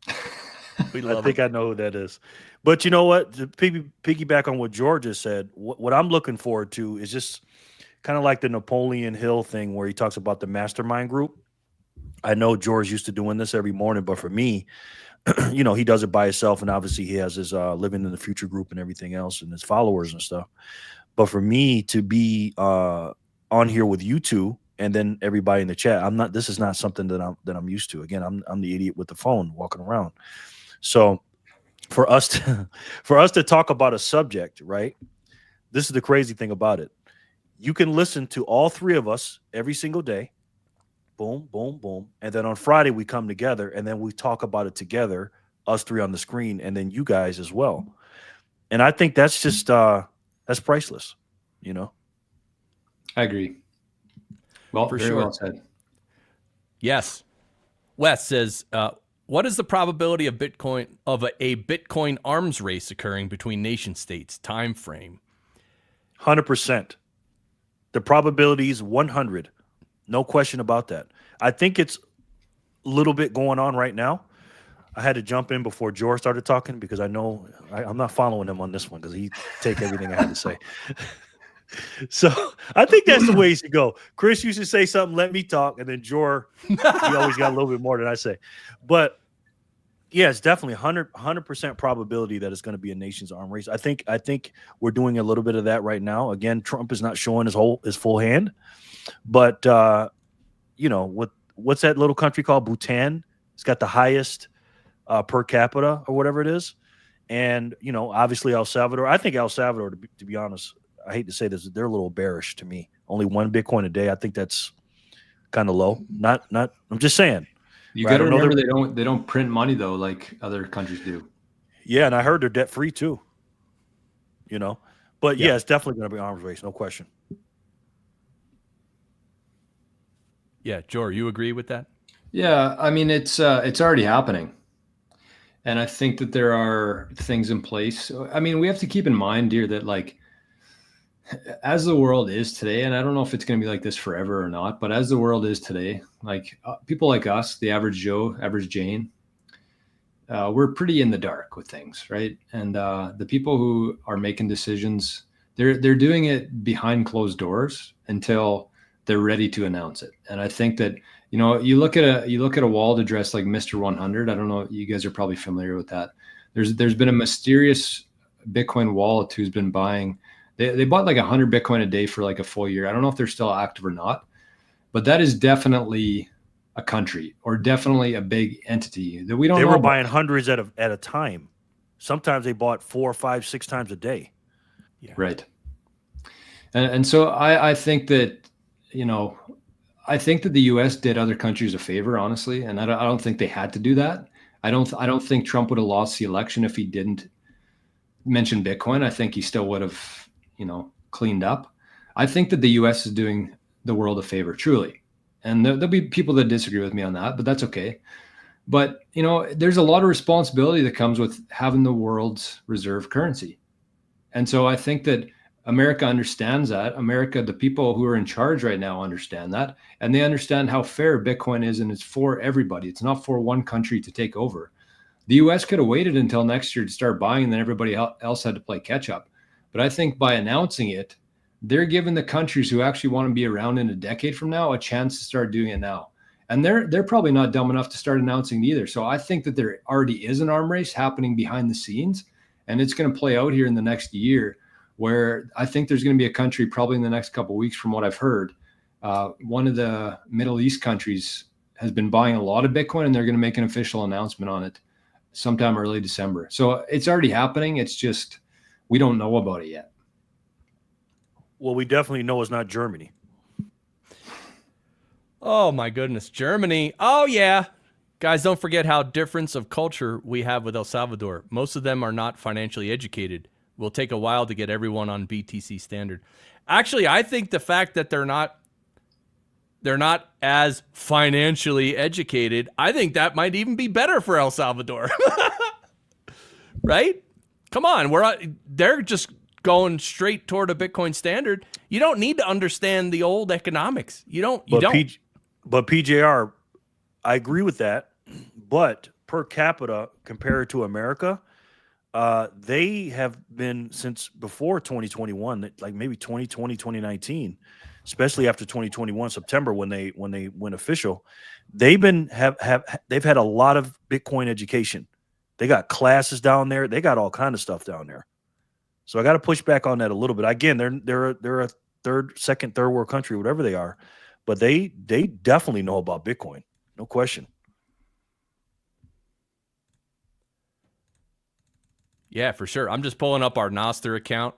I think I know who that is. But you know what? To piggyback on what George just said, what I'm looking forward to is just kind of like the Napoleon Hill thing where he talks about the mastermind group. I know George used to doing this every morning, but for me, he does it by himself, and obviously he has his living in the future group and everything else and his followers and stuff. But for me to be on here with you two and then everybody in the chat, this is not something that I'm used to. Again, I'm the idiot with the phone walking around. So for us to talk about a subject, right? This is the crazy thing about it. You can listen to all three of us every single day. Boom, boom, boom. And then on Friday, we come together and then we talk about it together, us three on the screen, and then you guys as well. And I think that's just, that's priceless, I agree. Well, For very sure. well said. Yes. Wes says, what is the probability of a Bitcoin arms race occurring between nation states? Time frame. 100%. The probability is 100. No question about that. I think it's a little bit going on right now. I had to jump in before George started talking because I know I'm not following him on this one because he take everything I had to say. So I think that's the way it should go. Chris used to say something, let me talk, and then Jor, he always got a little bit more than I say. But yeah, it's definitely 100% probability that it's going to be a nation's arm race. I think we're doing a little bit of that right now. Again, Trump is not showing his full hand, but what's that little country called? Bhutan. It's got the highest per capita or whatever it is, and obviously El Salvador. I think El Salvador, to be honest, I hate to say this, they're a little bearish to me. Only 1 Bitcoin a day. I think that's kind of low. Not. I'm just saying. You Right, got to remember they don't print money though like other countries do. Yeah, and I heard they're debt free too. But yeah, it's definitely going to be arms race, no question. Yeah, Jor, you agree with that? Yeah, I mean it's already happening, and I think that there are things in place. I mean, we have to keep in mind here that like as the world is today, and I don't know if it's going to be like this forever or not, but as the world is today, like people like us, the average Joe, average Jane, we're pretty in the dark with things, right? And the people who are making decisions, they're doing it behind closed doors until they're ready to announce it. And I think that you look at a wallet address like Mr. 100. I don't know, you guys are probably familiar with that. There's been a mysterious Bitcoin wallet who's been buying. They bought like 100 Bitcoin a day for like a full year. I don't know if they're still active or not, but that is definitely a country or definitely a big entity that we don't know. They were buying hundreds at a time. Sometimes they bought 4, 5, 6 times a day. Yeah. Right. And so I think that, I think that the US did other countries a favor, honestly. And I don't think they had to do that. I don't think Trump would have lost the election if he didn't mention Bitcoin. I think he still would have, cleaned up. I think that the US is doing the world a favor, truly. And there'll be people that disagree with me on that, but that's okay. But, there's a lot of responsibility that comes with having the world's reserve currency. And so I think that America understands that. America, the people who are in charge right now understand that. And they understand how fair Bitcoin is, and it's for everybody. It's not for one country to take over. The US could have waited until next year to start buying, and then everybody else had to play catch up. But I think by announcing it, they're giving the countries who actually want to be around in a decade from now a chance to start doing it now. And they're probably not dumb enough to start announcing it either. So I think that there already is an arm race happening behind the scenes, and it's going to play out here in the next year, where I think there's going to be a country probably in the next couple of weeks, from what I've heard. One of the Middle East countries has been buying a lot of Bitcoin, and they're going to make an official announcement on it sometime early December. So it's already happening. It's just we don't know about it yet. Well, we definitely know it's not Germany. Oh my goodness, Germany. Oh yeah. Guys, don't forget how difference of culture we have with El Salvador. Most of them are not financially educated. Will take a while to get everyone on BTC standard. Actually, I think the fact that they're not as financially educated, I think that might even be better for El Salvador. Right? Come on, they're just going straight toward a Bitcoin standard. You don't need to understand the old economics. You don't. But PJR, I agree with that. But per capita, compared to America, they have been since before 2021, like maybe 2020, 2019, especially after 2021 September when they went official. They've had a lot of Bitcoin education. They got classes down there. They got all kind of stuff down there. So I got to push back on that a little bit. Again, they're a third world country, whatever they are, but they definitely know about Bitcoin, no question. Yeah, for sure. I'm just pulling up our Nostr account.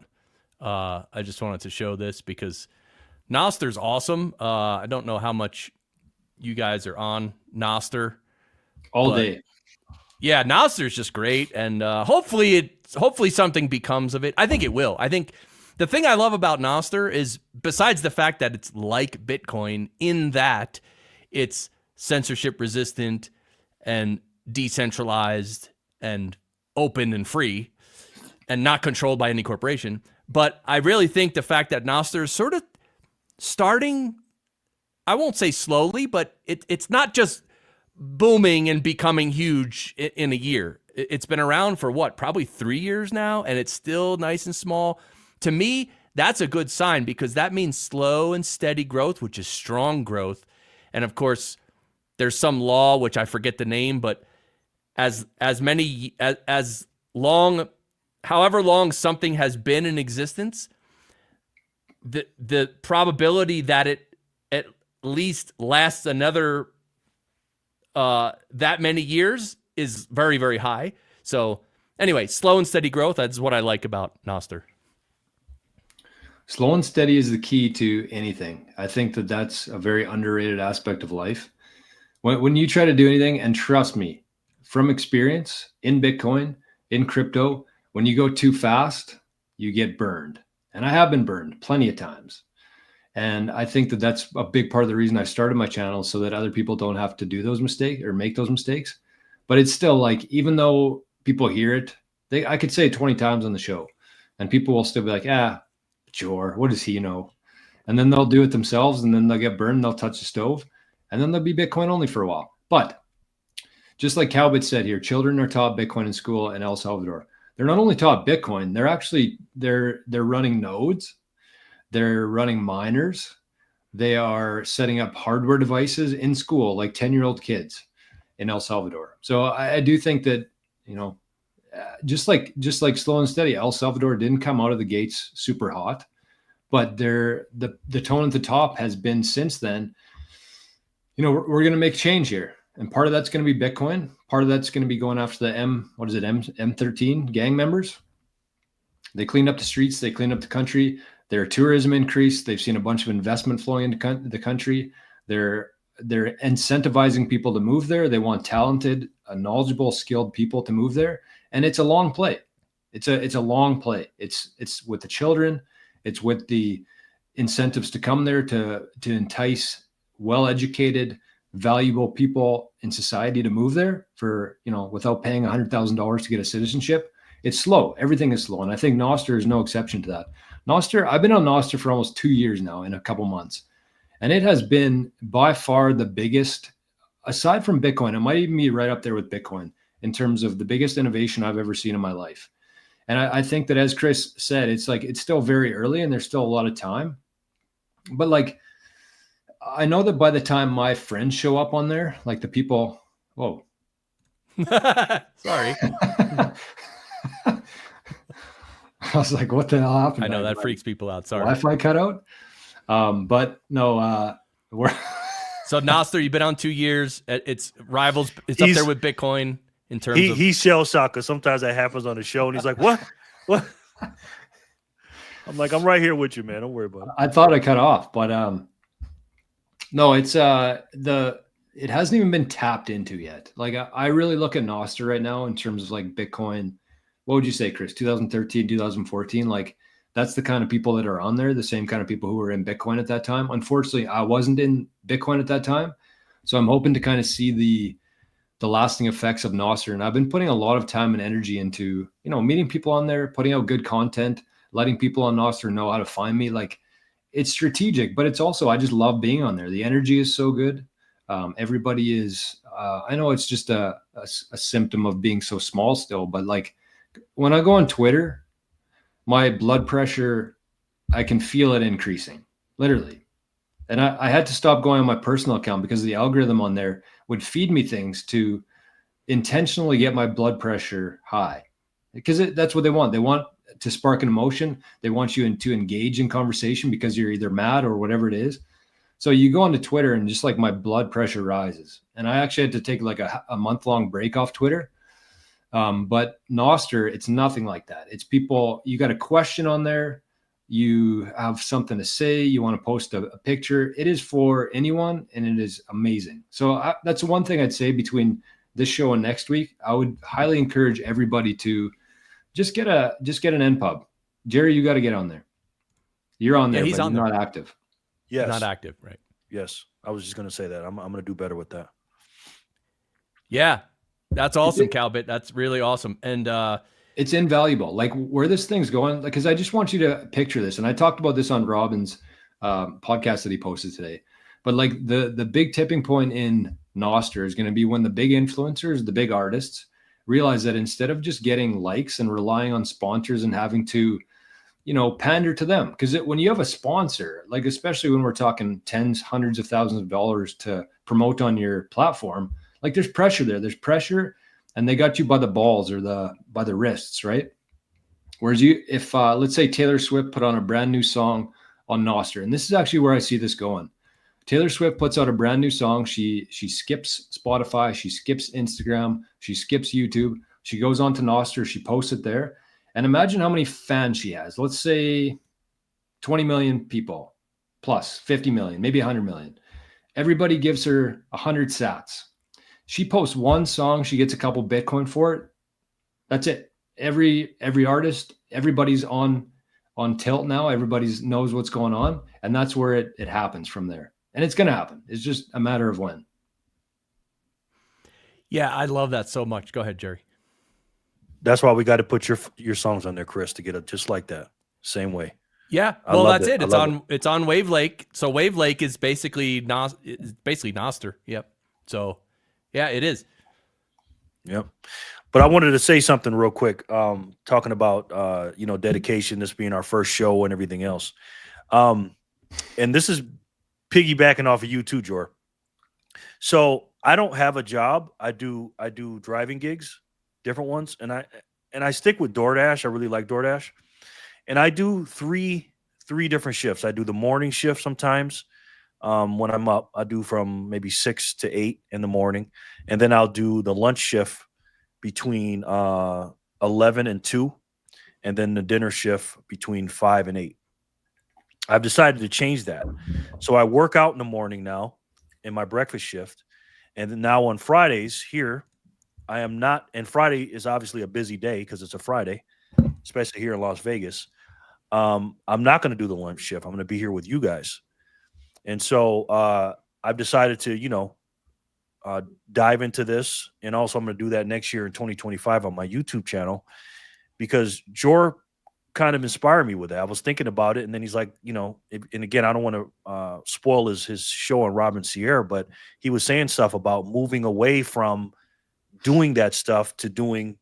I just wanted to show this because Nostr's awesome. I don't know how much you guys are on Nostr. All day. Yeah, Nostr's just great, and hopefully something becomes of it. I think it will. I think the thing I love about Nostr is, besides the fact that it's like Bitcoin in that it's censorship resistant and decentralized and open and free and not controlled by any corporation. But I really think the fact that Nostr is sort of starting, I won't say slowly, but it's not just booming and becoming huge in a year. It's been around for what, probably 3 years now, and it's still nice and small. To me, that's a good sign, because that means slow and steady growth, which is strong growth. And of course, there's some law, which I forget the name, but as long, however long something has been in existence, the probability that it at least lasts another that many years is very, very high. So anyway, slow and steady growth, that's what I like about Nostr. Slow and steady is the key to anything. I think that that's a very underrated aspect of life. When you try to do anything, and trust me, from experience in Bitcoin, in crypto, when you go too fast, you get burned. And I have been burned plenty of times. And I think that that's a big part of the reason I started my channel, so that other people don't have to do those mistakes or make those mistakes. But it's still like, even though people hear it, I could say it 20 times on the show, and people will still be like, sure, what does he know? And then they'll do it themselves, and then they'll get burned, they'll touch the stove, and then they'll be Bitcoin only for a while. But just like Calbit said here, children are taught Bitcoin in school in El Salvador. They're not only taught Bitcoin, they're running nodes, they're running miners, they are setting up hardware devices in school, like 10-year-old kids in El Salvador. So I do think that, just like slow and steady, El Salvador didn't come out of the gates super hot, but the tone at the top has been since then. We're going to make change here, and part of that's going to be Bitcoin. Part of that's going to be going after the M13 gang members. They cleaned up the streets, they cleaned up the country. Their tourism increased. They've seen a bunch of investment flowing into the country. They're incentivizing people to move there. They want talented, knowledgeable, skilled people to move there. And it's a long play. It's a long play. It's with the children. It's with the incentives to come there to entice well-educated, valuable people in society to move there for, without paying $100,000 to get a citizenship. It's slow. Everything is slow. And I think Nostr is no exception to that. I've been on Nostr for almost 2 years now, in a couple months. And it has been by far the biggest, aside from Bitcoin, it might even be right up there with Bitcoin in terms of the biggest innovation I've ever seen in my life. And I think that, as Chris said, it's still very early and there's still a lot of time. But I know that by the time my friends show up on there, the people, whoa. Sorry. I was like, what the hell happened? I know that freaks people out. Sorry. Wi-Fi cut out. But no, we're so Nostr, you've been on 2 years. It's rivals. It's up there with Bitcoin in terms of. He shell shocked, because sometimes that happens on the show, and he's like, "What? What?" I'm like, "I'm right here with you, man. Don't worry about it." I thought I cut off, but no, it's it hasn't even been tapped into yet. I really look at Nostr right now in terms of Bitcoin. What would you say, Chris? 2013, 2014, that's the kind of people that are on there, the same kind of people who were in Bitcoin at that time. Unfortunately, I wasn't in Bitcoin at that time. So I'm hoping to kind of see the lasting effects of Nostr. And I've been putting a lot of time and energy into, meeting people on there, putting out good content, letting people on Nostr know how to find me. It's strategic, but it's also, I just love being on there. The energy is so good. Everybody is, I know it's just a symptom of being so small still, but when I go on Twitter, my blood pressure, I can feel it increasing, literally. And I had to stop going on my personal account because the algorithm on there would feed me things to intentionally get my blood pressure high, because that's what they want. They want to spark an emotion. They want you to engage in conversation because you're either mad or whatever it is. So you go onto Twitter and just my blood pressure rises. And I actually had to take a month-long break off Twitter. But Nostr, it's nothing like that. It's people, you got a question on there, you have something to say, you want to post a picture. It is for anyone, and it is amazing. So that's one thing I'd say between this show and next week. I would highly encourage everybody to just get an NPub. Jerry, you got to get on there. You're on there, he's but on you're there. not active. Yes. Not active, right? Yes. I was just going to say that. I'm going to do better with that. Yeah, that's awesome, Calbit. That's really awesome. And it's invaluable. Like where this thing's going, because I just want you to picture this. And I talked about this on Robin's podcast that he posted today. But like the big tipping point in Noster is going to be when the big influencers, the big artists, realize that instead of just getting likes and relying on sponsors and having to, pander to them, because when you have a sponsor, like especially when we're talking tens, hundreds of thousands of dollars to promote on your platform, like there's pressure there. There's pressure, and they got you by the balls or by the wrists, right? Whereas if let's say Taylor Swift put on a brand new song on Noster, and this is actually where I see this going. Taylor Swift puts out a brand new song. She skips Spotify. She skips Instagram. She skips YouTube. She goes on to Noster. She posts it there. And imagine how many fans she has. Let's say 20 million people plus 50 million, maybe 100 million. Everybody gives her 100 sats. She posts one song. She gets a couple Bitcoin for it. That's it. Every artist, everybody's on tilt now. Everybody knows what's going on. And that's where it happens from there. And it's going to happen. It's just a matter of when. yeah, I love that so much. Go ahead, Jerry. That's why we got to put your songs on there, Chris, to get it just like that. Same way. Yeah, I well, love that's it. it. It's on Wave Lake. So Wave Lake is basically Noster. Yep. So yeah, it is. Yep. But I wanted to say something real quick. Talking about dedication, this being our first show and everything else. And this is piggybacking off of you too, Jor. So I don't have a job. I do driving gigs, different ones, and I stick with DoorDash. I really like DoorDash, and I do three different shifts. I do the morning shift sometimes. When I'm up, I do from maybe 6 to 8 in the morning, and then I'll do the lunch shift between 11 and 2, and then the dinner shift between 5 and 8. I've decided to change that. So I work out in the morning now in my breakfast shift. And then now on Fridays here, I am not, and Friday is obviously a busy day because it's a Friday, especially here in Las Vegas. I'm not going to do the lunch shift. I'm going to be here with you guys. And so I've decided to, dive into this. And also I'm going to do that next year in 2025 on my YouTube channel, because Jor kind of inspired me with that. I was thinking about it, and then he's like, and again, I don't want to spoil his show on Robin Sierra, but he was saying stuff about moving away from doing that stuff to doing,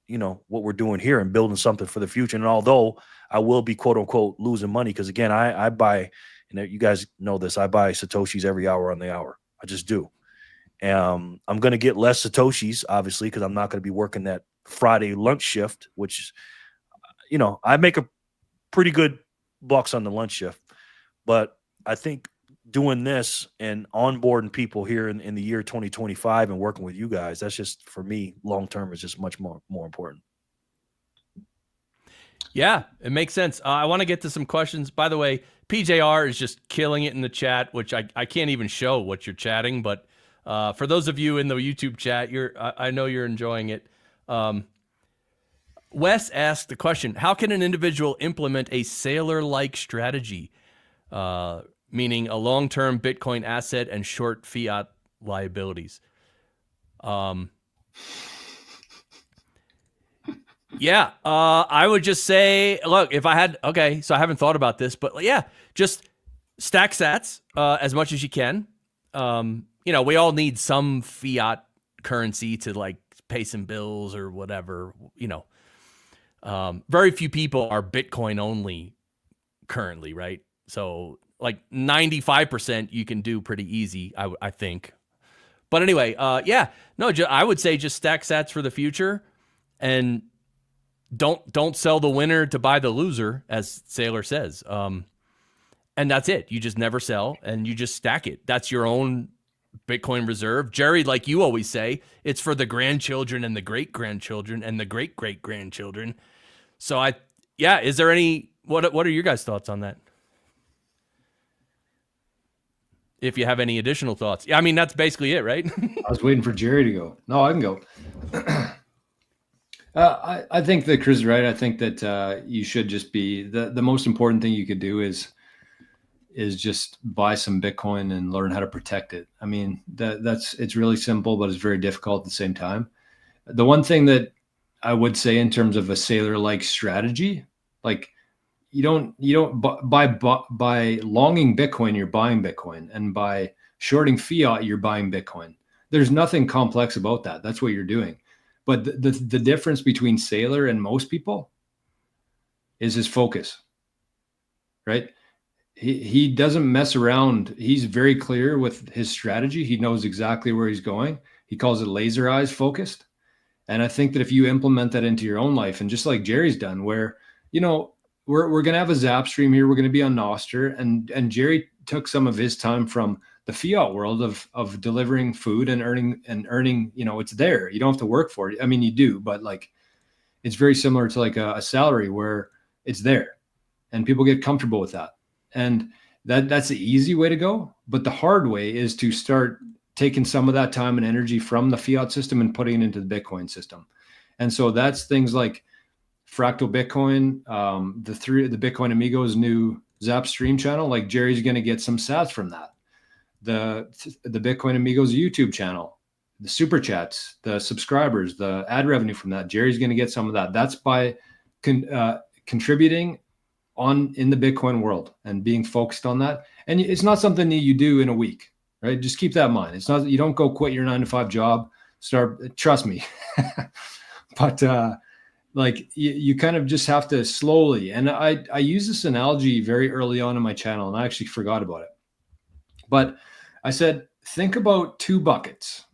what we're doing here and building something for the future. And although I will be quote unquote losing money, because again, I buy, and you guys know this, I buy Satoshis every hour on the hour. I just do. I'm going to get less Satoshis, obviously, because I'm not going to be working that Friday lunch shift, which is, I make a pretty good bucks on the lunch shift, but I think doing this and onboarding people here in the year 2025 and working with you guys, that's just, for me, long-term is just much more important. Yeah, it makes sense. I want to get to some questions. By the way, PJR is just killing it in the chat, which I can't even show what you're chatting, but for those of you in the YouTube chat, I know you're enjoying it. Wes asked the question, how can an individual implement a sailor-like strategy, meaning a long-term Bitcoin asset and short fiat liabilities? I would just say, look, if I had, so I haven't thought about this, but yeah, just stack sats as much as you can. We all need some fiat currency to like pay some bills or whatever, very few people are Bitcoin only currently, right? So like 95% you can do pretty easy, I think. But anyway, I would say just stack sats for the future, and don't sell the winner to buy the loser, as Sailor says. And that's it. You just never sell, and you just stack it. That's your own Bitcoin reserve. Jerry, like you always say, it's for the grandchildren and the great-grandchildren and the great-great-grandchildren. So is there any, what are your guys' thoughts on that? If you have any additional thoughts. Yeah, I mean, that's basically it, right? I was waiting for Jerry to go. No, I can go. I think that Chris is right. I think that you should just be the most important thing you could do is just buy some Bitcoin and learn how to protect it. I mean, it's really simple, but it's very difficult at the same time. The one thing that I would say in terms of a sailor-like strategy, like you don't by longing Bitcoin, you're buying Bitcoin, and by shorting fiat, you're buying Bitcoin. There's nothing complex about that. That's what you're doing. But the difference between sailor and most people is his focus, right? He doesn't mess around. He's very clear with his strategy. He knows exactly where he's going. He calls it laser eyes focused. And I think that if you implement that into your own life, and just like Jerry's done, where, we're going to have a Zap stream here. We're going to be on Noster, and Jerry took some of his time from the fiat world of delivering food and earning, it's there. You don't have to work for it. I mean, you do, but like, it's very similar to like a salary where it's there and people get comfortable with that. And that's the easy way to go. But the hard way is to start taking some of that time and energy from the fiat system and putting it into the Bitcoin system. And so that's things like Fractal Bitcoin, the Bitcoin Amigos new Zap stream channel. Like Jerry's going to get some SATS from that. The Bitcoin Amigos YouTube channel, the super chats, the subscribers, the ad revenue from that. Jerry's going to get some of that. That's by contributing in the Bitcoin world and being focused on that. And it's not something that you do in a week, right? Just keep that in mind. It's not, you don't go quit your 9-to-5 job, trust me. But like you kind of just have to slowly, and I use this analogy very early on in my channel, and I actually forgot about it. But I said, think about two buckets.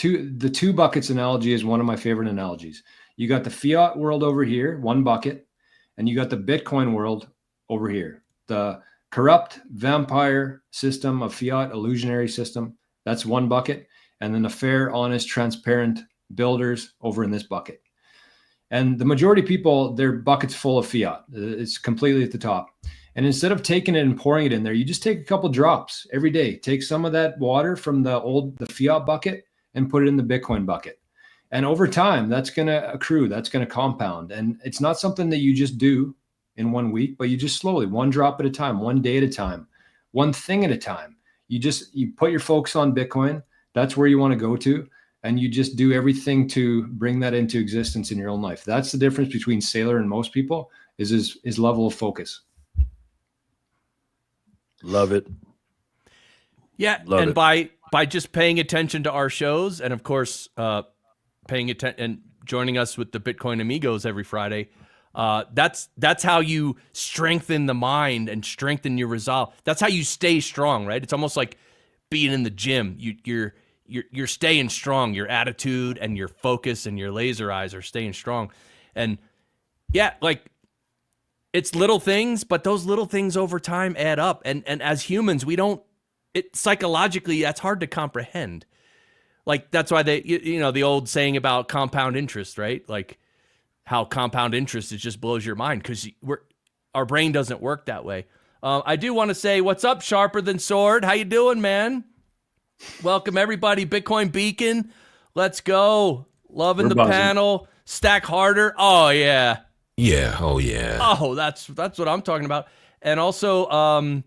The two buckets analogy is one of my favorite analogies. You got the fiat world over here, one bucket, and you got the Bitcoin world over here. The corrupt vampire system of fiat, illusionary system, that's one bucket. And then the fair, honest, transparent builders over in this bucket. And the majority of people, their bucket's full of fiat. It's completely at the top. And instead of taking it and pouring it in there, you just take a couple drops every day. Take some of that water from the fiat bucket and put it in the Bitcoin bucket. And over time, that's going to accrue, that's going to compound. And it's not something that you just do in 1 week, but you just slowly, one drop at a time, one day at a time, one thing at a time. You put your focus on Bitcoin. That's where you want to go to. And you just do everything to bring that into existence in your own life. That's the difference between sailor and most people is his level of focus. Love it. Yeah. Love and it. by just paying attention to our shows, and of course, paying attention and joining us with the Bitcoin Amigos every Friday, that's how you strengthen the mind and strengthen your resolve. That's how you stay strong, right? It's almost like being in the gym. You're staying strong. Your attitude and your focus and your laser eyes are staying strong. And yeah, like it's little things, but those little things over time add up. And as humans, psychologically, that's hard to comprehend. Like that's why the old saying about compound interest, right? Like how compound interest, it just blows your mind because our brain doesn't work that way. I do want to say, what's up, Sharper Than Sword? How you doing, man? Welcome everybody, Bitcoin Beacon. Let's go. Loving the panel. Stack harder. Oh yeah. Yeah. Oh yeah. Oh, that's what I'm talking about. And also,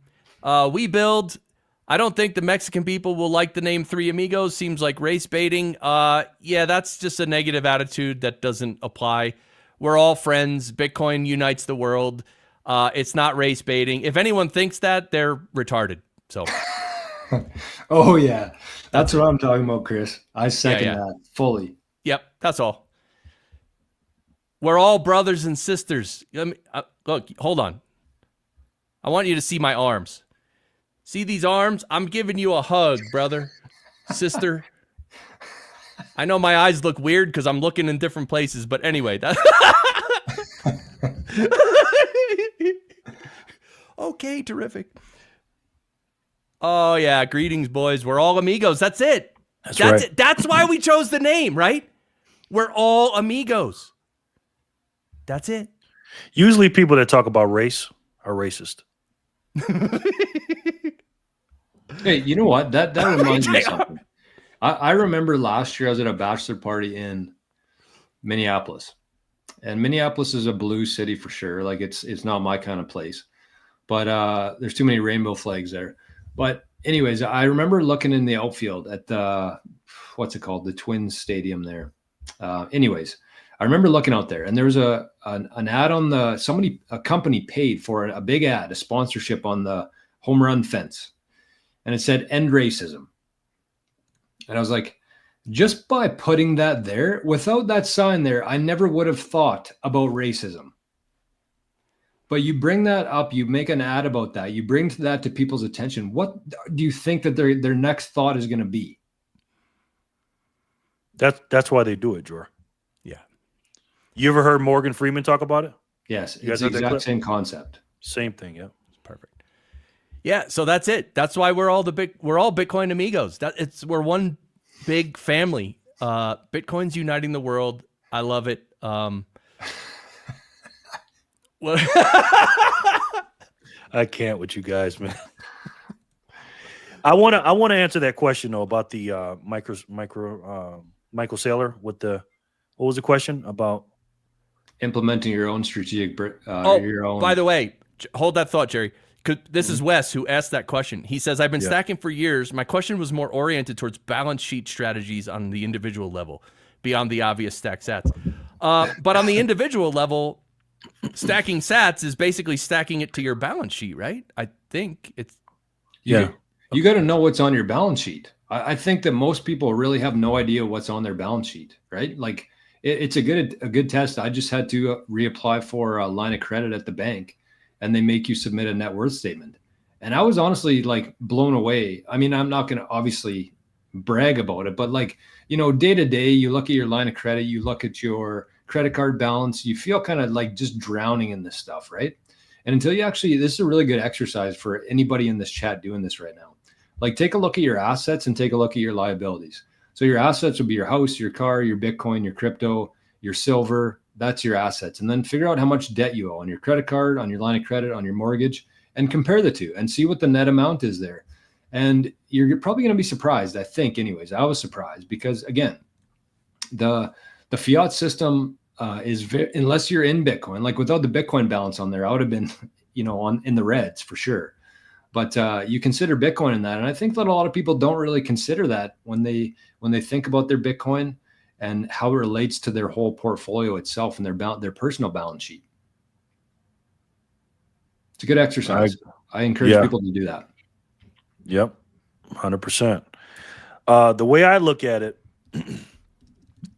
we build. I don't think the Mexican people will like the name Three Amigos. Seems like race baiting. Yeah, that's just a negative attitude that doesn't apply. We're all friends. Bitcoin unites the world. It's not race baiting. If anyone thinks that, they're retarded. So. Oh yeah, that's what I'm talking about, Chris. I second that fully. Yep, that's all. We're all brothers and sisters. Look, hold on. I want you to see my arms. See these arms? I'm giving you a hug, brother, sister. I know my eyes look weird because I'm looking in different places, but anyway, okay, terrific. Oh yeah, greetings, boys. We're all amigos. That's it. That's right. it. That's why we chose the name, right? We're all amigos. That's it. Usually people that talk about race are racist. Hey, you know what? That reminds me of something. I remember last year I was at a bachelor party in Minneapolis. And Minneapolis is a blue city for sure. Like it's not my kind of place. But there's too many rainbow flags there. But anyways, I remember looking in the outfield at the what's it called? The Twins Stadium there. Anyways, I remember looking out there, and there was an ad on a company paid for a big ad, a sponsorship on the home run fence, and it said "End Racism." And I was like, just by putting that there, without that sign there, I never would have thought about racism. But you bring that up, you make an ad about that, you bring that to people's attention. What do you think that their next thought is going to be? That's why they do it, Jor. Yeah. You ever heard Morgan Freeman talk about it? Yes, You it's guys the heard that exact clip? same concept. Same thing, yeah. Perfect. Yeah, so that's it. That's why we're all Bitcoin amigos. We're one big family. Bitcoin's uniting the world. I love it. I can't with you guys, man. I want to answer that question though about the Michael Saylor with the what was the question about Implementing your own strategic, your own. By the way, hold that thought, Jerry. This is Wes who asked that question. He says, I've been stacking for years. My question was more oriented towards balance sheet strategies on the individual level, beyond the obvious stack sats. But on the individual level, stacking sats is basically stacking it to your balance sheet, right? I think it's... Yeah. You got to know what's on your balance sheet. I think that most people really have no idea what's on their balance sheet, right? Like it's a good test. I just had to reapply for a line of credit at the bank, and they make you submit a net worth statement. And I was honestly like blown away. I mean, I'm not going to obviously brag about it, but like, day to day, you look at your line of credit, you look at your credit card balance, you feel kind of like just drowning in this stuff, right? And until you actually, this is a really good exercise for anybody in this chat doing this right now. Like take a look at your assets and take a look at your liabilities. So your assets would be your house, your car, your Bitcoin, your crypto, your silver. That's your assets. And then figure out how much debt you owe on your credit card, on your line of credit, on your mortgage, and compare the two and see what the net amount is there. And you're probably going to be surprised, I think, anyways. I was surprised because, again, the fiat system is very, unless you're in Bitcoin, like without the Bitcoin balance on there, I would have been, in the reds for sure. But you consider Bitcoin in that. And I think that a lot of people don't really consider that when they think about their Bitcoin and how it relates to their whole portfolio itself and their personal balance sheet. It's a good exercise. I encourage people to do that. Yep, 100%. The way I look at it,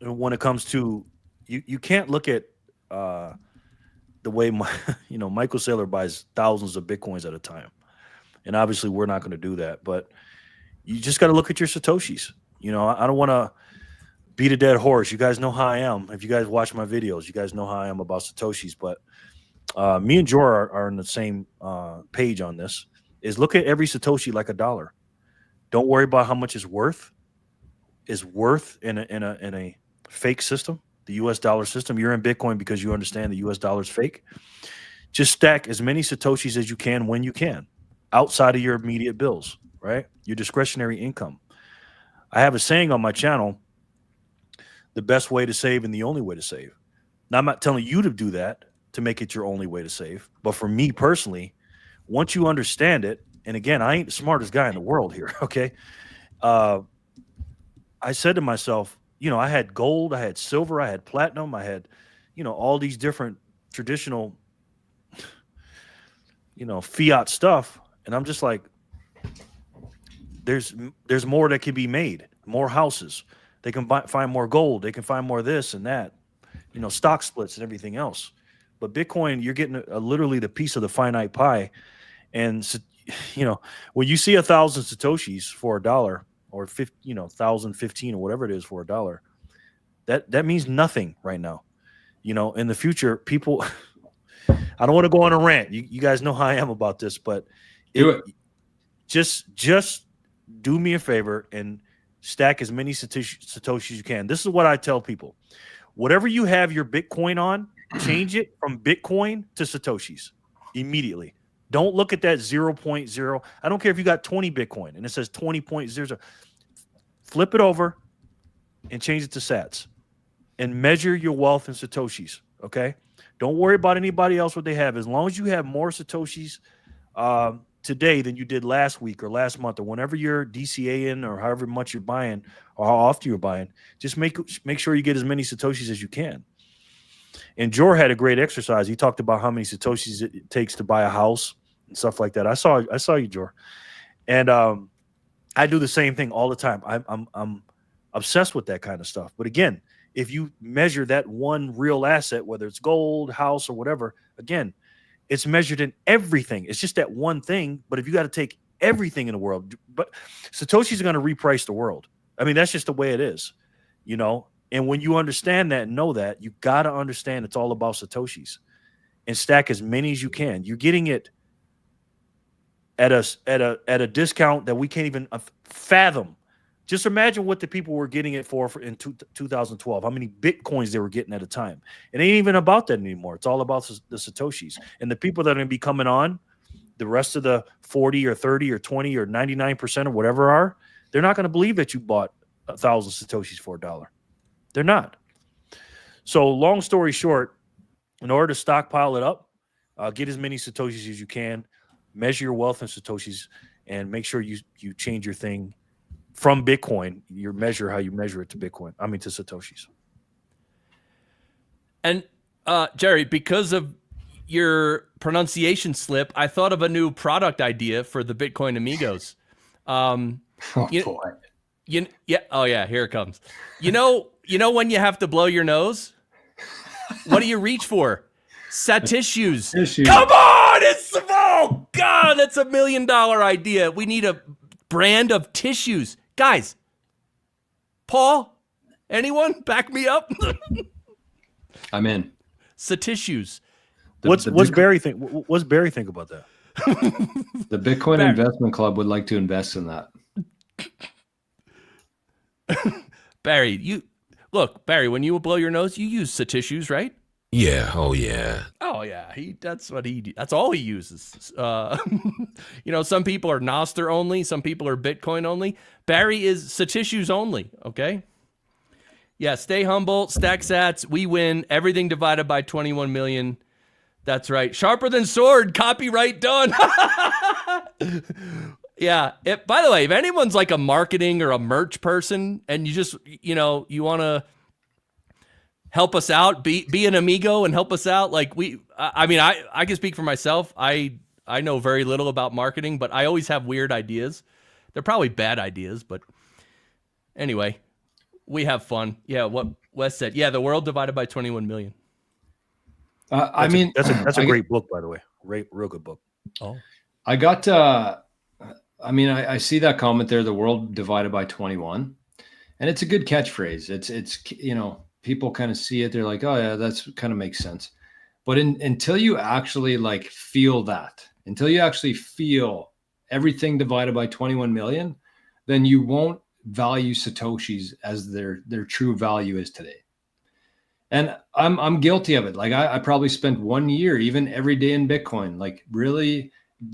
when it comes to you can't look at the way Michael Saylor buys thousands of Bitcoins at a time, and obviously we're not going to do that. But you just got to look at your Satoshis. I don't want to beat a dead horse. You guys know how I am. If you guys watch my videos, you guys know how I am about Satoshis. But me and Jor are on the same page on this. Is look at every Satoshi like a dollar. Don't worry about how much is worth in a fake system, the US dollar system. You're in Bitcoin because you understand the US dollar is fake. Just stack as many Satoshis as you can when you can, outside of your immediate bills, right? Your discretionary income. I have a saying on my channel, the best way to save and the only way to save. Now, I'm not telling you to do that to make it your only way to save. But for me personally, once you understand it, and again, I ain't the smartest guy in the world here, okay? I said to myself, I had gold, I had silver, I had platinum, I had, all these different traditional, fiat stuff. And I'm just like, there's more that can be made, more houses. They can find more gold. They can find more this and that, stock splits and everything else. But Bitcoin, you're getting literally the piece of the finite pie. And, when you see 1,000 Satoshis for $1 or 1,000, 15 or whatever it is for $1, that means nothing right now. In the future, people, I don't want to go on a rant. You guys know how I am about this, but just do me a favor and stack as many Satoshis as you can. This is what I tell people. Whatever you have your Bitcoin on, change it from Bitcoin to Satoshis immediately. Don't look at that 0.0. I don't care if you got 20 Bitcoin and it says 20.00. Flip it over and change it to SATS. and measure your wealth in Satoshis. Okay. Don't worry about anybody else, what they have. As long as you have more Satoshis today than you did last week or last month or whenever you're DCAing or however much you're buying or how often you're buying, just make sure you get as many Satoshis as you can. And Jor had a great exercise. He talked about how many Satoshis it takes to buy a house and stuff like that. I saw you, Jor. And I do the same thing all the time. I'm obsessed with that kind of stuff. But again, if you measure that one real asset, whether it's gold, house, or whatever, again, it's measured in everything. It's just that one thing. But if you got to take everything in the world, but Satoshi's are going to reprice the world. I mean, that's just the way it is, you know. And when you understand that and know that, you got to understand it's all about Satoshis and stack as many as you can. You're getting it at a discount that we can't even fathom. Just imagine what the people were getting it for in 2012, how many Bitcoins they were getting at a time. It ain't even about that anymore. It's all about the Satoshis. And the people that are going to be coming on, the rest of the 40 or 30 or 20 or 99% or whatever are, they're not going to believe that you bought 1,000 Satoshis for $1. They're not. So long story short, in order to stockpile it up, get as many Satoshis as you can, measure your wealth in Satoshis, and make sure you change your thing from Bitcoin, how you measure it to Bitcoin. I mean, to Satoshis. And Jerry, because of your pronunciation slip, I thought of a new product idea for the Bitcoin Amigos. Boy. Oh yeah, here it comes. You know when you have to blow your nose? What do you reach for? Satissues. Come on! Oh God, that's $1 million idea. We need a brand of tissues. Guys, Paul, anyone back me up? I'm in. Satissues. What's Barry think? What's Barry think about that? The Bitcoin Investment Club would like to invest in that. Barry, Barry, when you blow your nose, you use Satissues, right? Yeah. Oh, yeah. Oh yeah, that's all he uses. Some people are Nostr only, some people are Bitcoin only. Barry is Satissues only. Okay. Yeah, stay humble, stack sats, we win. Everything divided by 21 million. That's right. Sharper than sword. Copyright done. Yeah. By the way, if anyone's like a marketing or a merch person, and you just you want to help us out, be an amigo and help us out. Like I can speak for myself. I know very little about marketing, but I always have weird ideas. They're probably bad ideas, but anyway, we have fun. Yeah, what Wes said. Yeah, the world divided by 21 million. That's a great book, by the way. Real good book. Oh, I got. I see that comment there. The world divided by 21, and it's a good catchphrase. It's people kind of see it. They're like, oh yeah, that's kind of makes sense. But until you actually feel that, until you actually feel everything divided by 21 million, then you won't value Satoshis as their true value is today. And I'm guilty of it. I probably spent 1 year, even every day in Bitcoin, really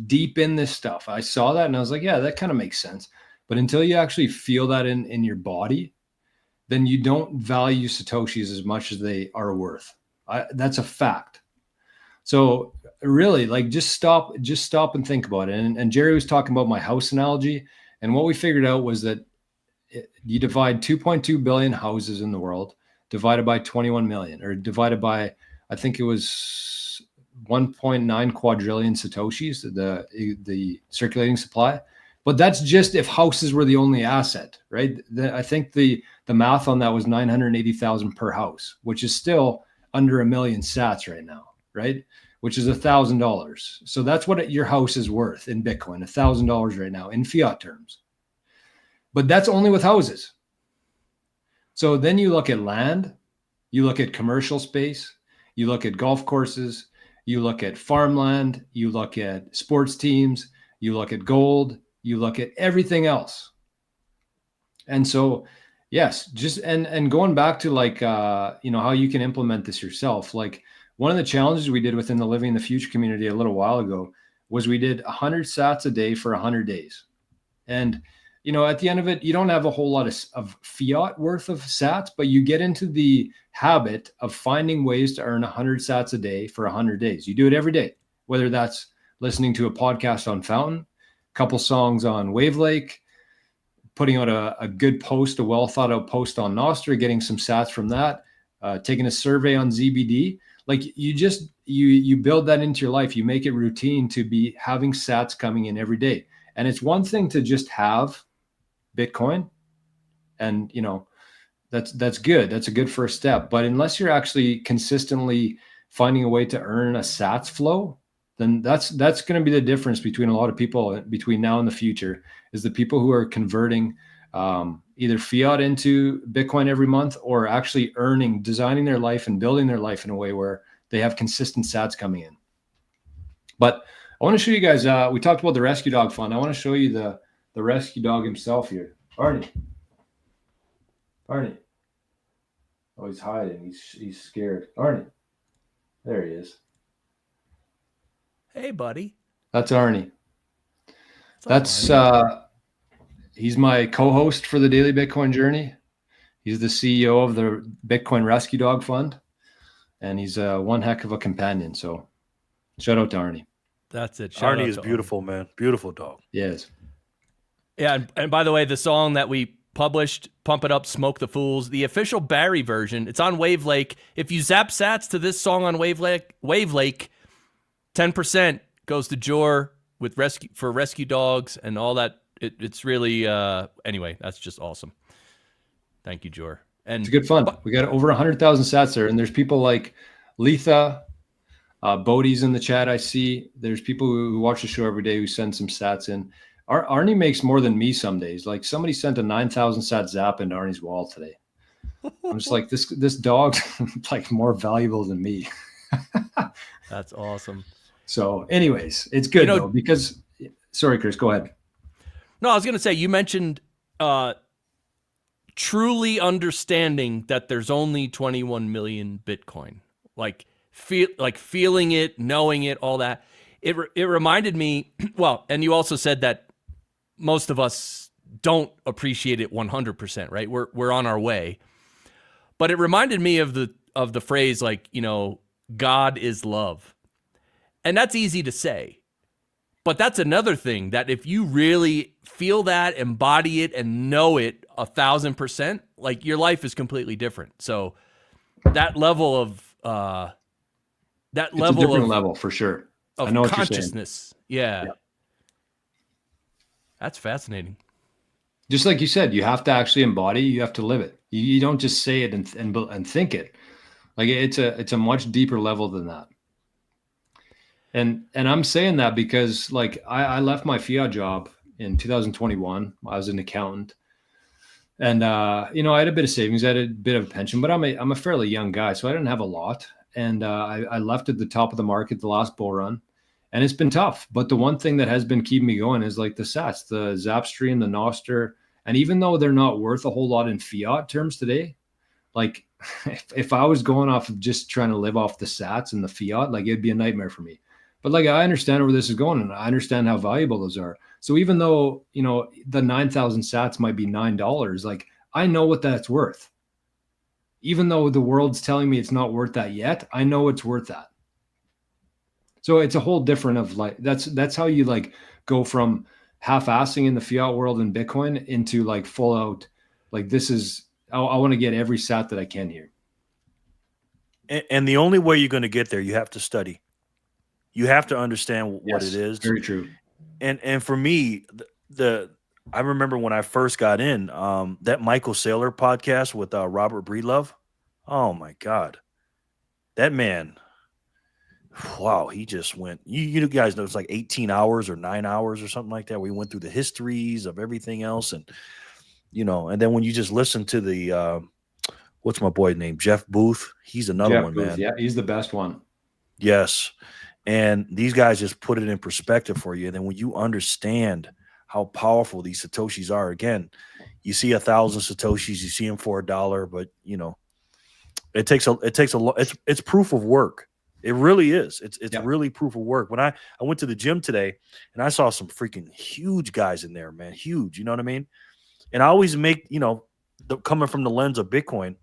deep in this stuff. I saw that and I was like, yeah, that kind of makes sense. But until you actually feel that in your body, then you don't value Satoshis as much as they are worth. That's a fact. So really, just stop and think about it. And Jerry was talking about my house analogy. And what we figured out was that you divide 2.2 billion houses in the world, divided by 21 million, or divided by, I think it was 1.9 quadrillion Satoshis, the circulating supply. But that's just if houses were the only asset, right? I think the math on that was 980,000 per house, which is still under 1 million sats right now, right? Which is $1,000. So that's what your house is worth in Bitcoin, $1,000 right now in fiat terms. But that's only with houses. So then you look at land, you look at commercial space, you look at golf courses, you look at farmland, you look at sports teams, you look at gold, you look at everything else. And so, yes, just and going back to how you can implement this yourself. One of the challenges we did within the Living the Future community a little while ago was we did 100 sats a day for 100 days. And at the end of it, you don't have a whole lot of fiat worth of sats, but you get into the habit of finding ways to earn 100 sats a day for 100 days. You do it every day, whether that's listening to a podcast on Fountain, a couple songs on Wavelake, putting out a good post, a well thought out post on Nostra, getting some sats from that, taking a survey on ZBD. Like you build that into your life. You make it routine to be having sats coming in every day. And it's one thing to just have Bitcoin, and that's good. That's a good first step. But unless you're actually consistently finding a way to earn a sats flow, then that's going to be the difference between a lot of people between now and the future, is the people who are converting either fiat into Bitcoin every month, or actually designing their life and building their life in a way where they have consistent sats coming in. But I want to show you guys, we talked about the Rescue Dog Fund. I want to show you the rescue dog himself here. Arnie. Oh, he's hiding. He's scared. Arnie. There he is. Hey, buddy. That's Arnie. That's He's my co-host for the Daily Bitcoin Journey. He's the CEO of the Bitcoin Rescue Dog Fund, and he's one heck of a companion. So shout out to Arnie. That's it. Shout Arnie out is to beautiful, man. Beautiful dog. Yes. Yeah, and by the way, the song that we published, Pump It Up, Smoke the Fools, the official Barry version, it's on Wavelake. If you zap sats to this song on Wavelake, 10% goes to Jor with rescue dogs and all that. It's really, anyway, that's just awesome. Thank you, Jor. And it's a good fun. We got over 100,000 sats there, and there's people like Letha, Bodie's in the chat. I see there's people who watch the show every day who send some sats in. Arnie makes more than me some days. Like somebody sent a 9,000 sat zap into Arnie's wall today. I'm just like, this dog's like more valuable than me. That's awesome. So anyways, it's good though, because sorry, Chris, go ahead. No, I was going to say, you mentioned truly understanding that there's only 21 million Bitcoin, feeling it, knowing it, all that. It reminded me, well, and you also said that most of us don't appreciate it 100%, right? We're on our way. But it reminded me of the phrase, God is love. And that's easy to say. But that's another thing, that if you really feel that, embody it, and know it 1,000%, your life is completely different. So that level of a different level for sure. Of I know what consciousness. Yeah. That's fascinating. Just like you said, you have to actually embody. You have to live it. You don't just say it and think it. Like it's a much deeper level than that. And I'm saying that because I left my fiat job in 2021. I was an accountant, and I had a bit of savings, I had a bit of a pension, but I'm a fairly young guy, so I didn't have a lot. And I left at the top of the market the last bull run, and it's been tough. But the one thing that has been keeping me going is the sats, the Zapstream, the Nostr. And even though they're not worth a whole lot in fiat terms today, if I was going off of just trying to live off the sats and the fiat, it'd be a nightmare for me. But I understand where this is going, and I understand how valuable those are. So even though, the 9,000 sats might be $9, I know what that's worth. Even though the world's telling me it's not worth that yet, I know it's worth that. So it's a whole different that's how you go from half-assing in the fiat world in Bitcoin into full out, this is, I want to get every sat that I can here. And the only way you're going to get there, you have to study. You have to understand what it is. Very true. And for me, I remember when I first got in that Michael Saylor podcast with Robert Breedlove. Oh my God, that man! Wow, he just went. You guys know it's 18 hours or 9 hours or something like that. We went through the histories of everything else, and and then when you just listen to the what's my boy name, Jeff Booth? He's another one, man. Yeah, he's the best one. Yes. And these guys just put it in perspective for you. And then when you understand how powerful these Satoshis are, again, you see 1,000 Satoshis, you see them for $1, but it's proof of work. It really is. It's Yep. really proof of work. When I went to the gym today and I saw some freaking huge guys in there, man, huge. You know what I mean? And I always make, coming from the lens of Bitcoin,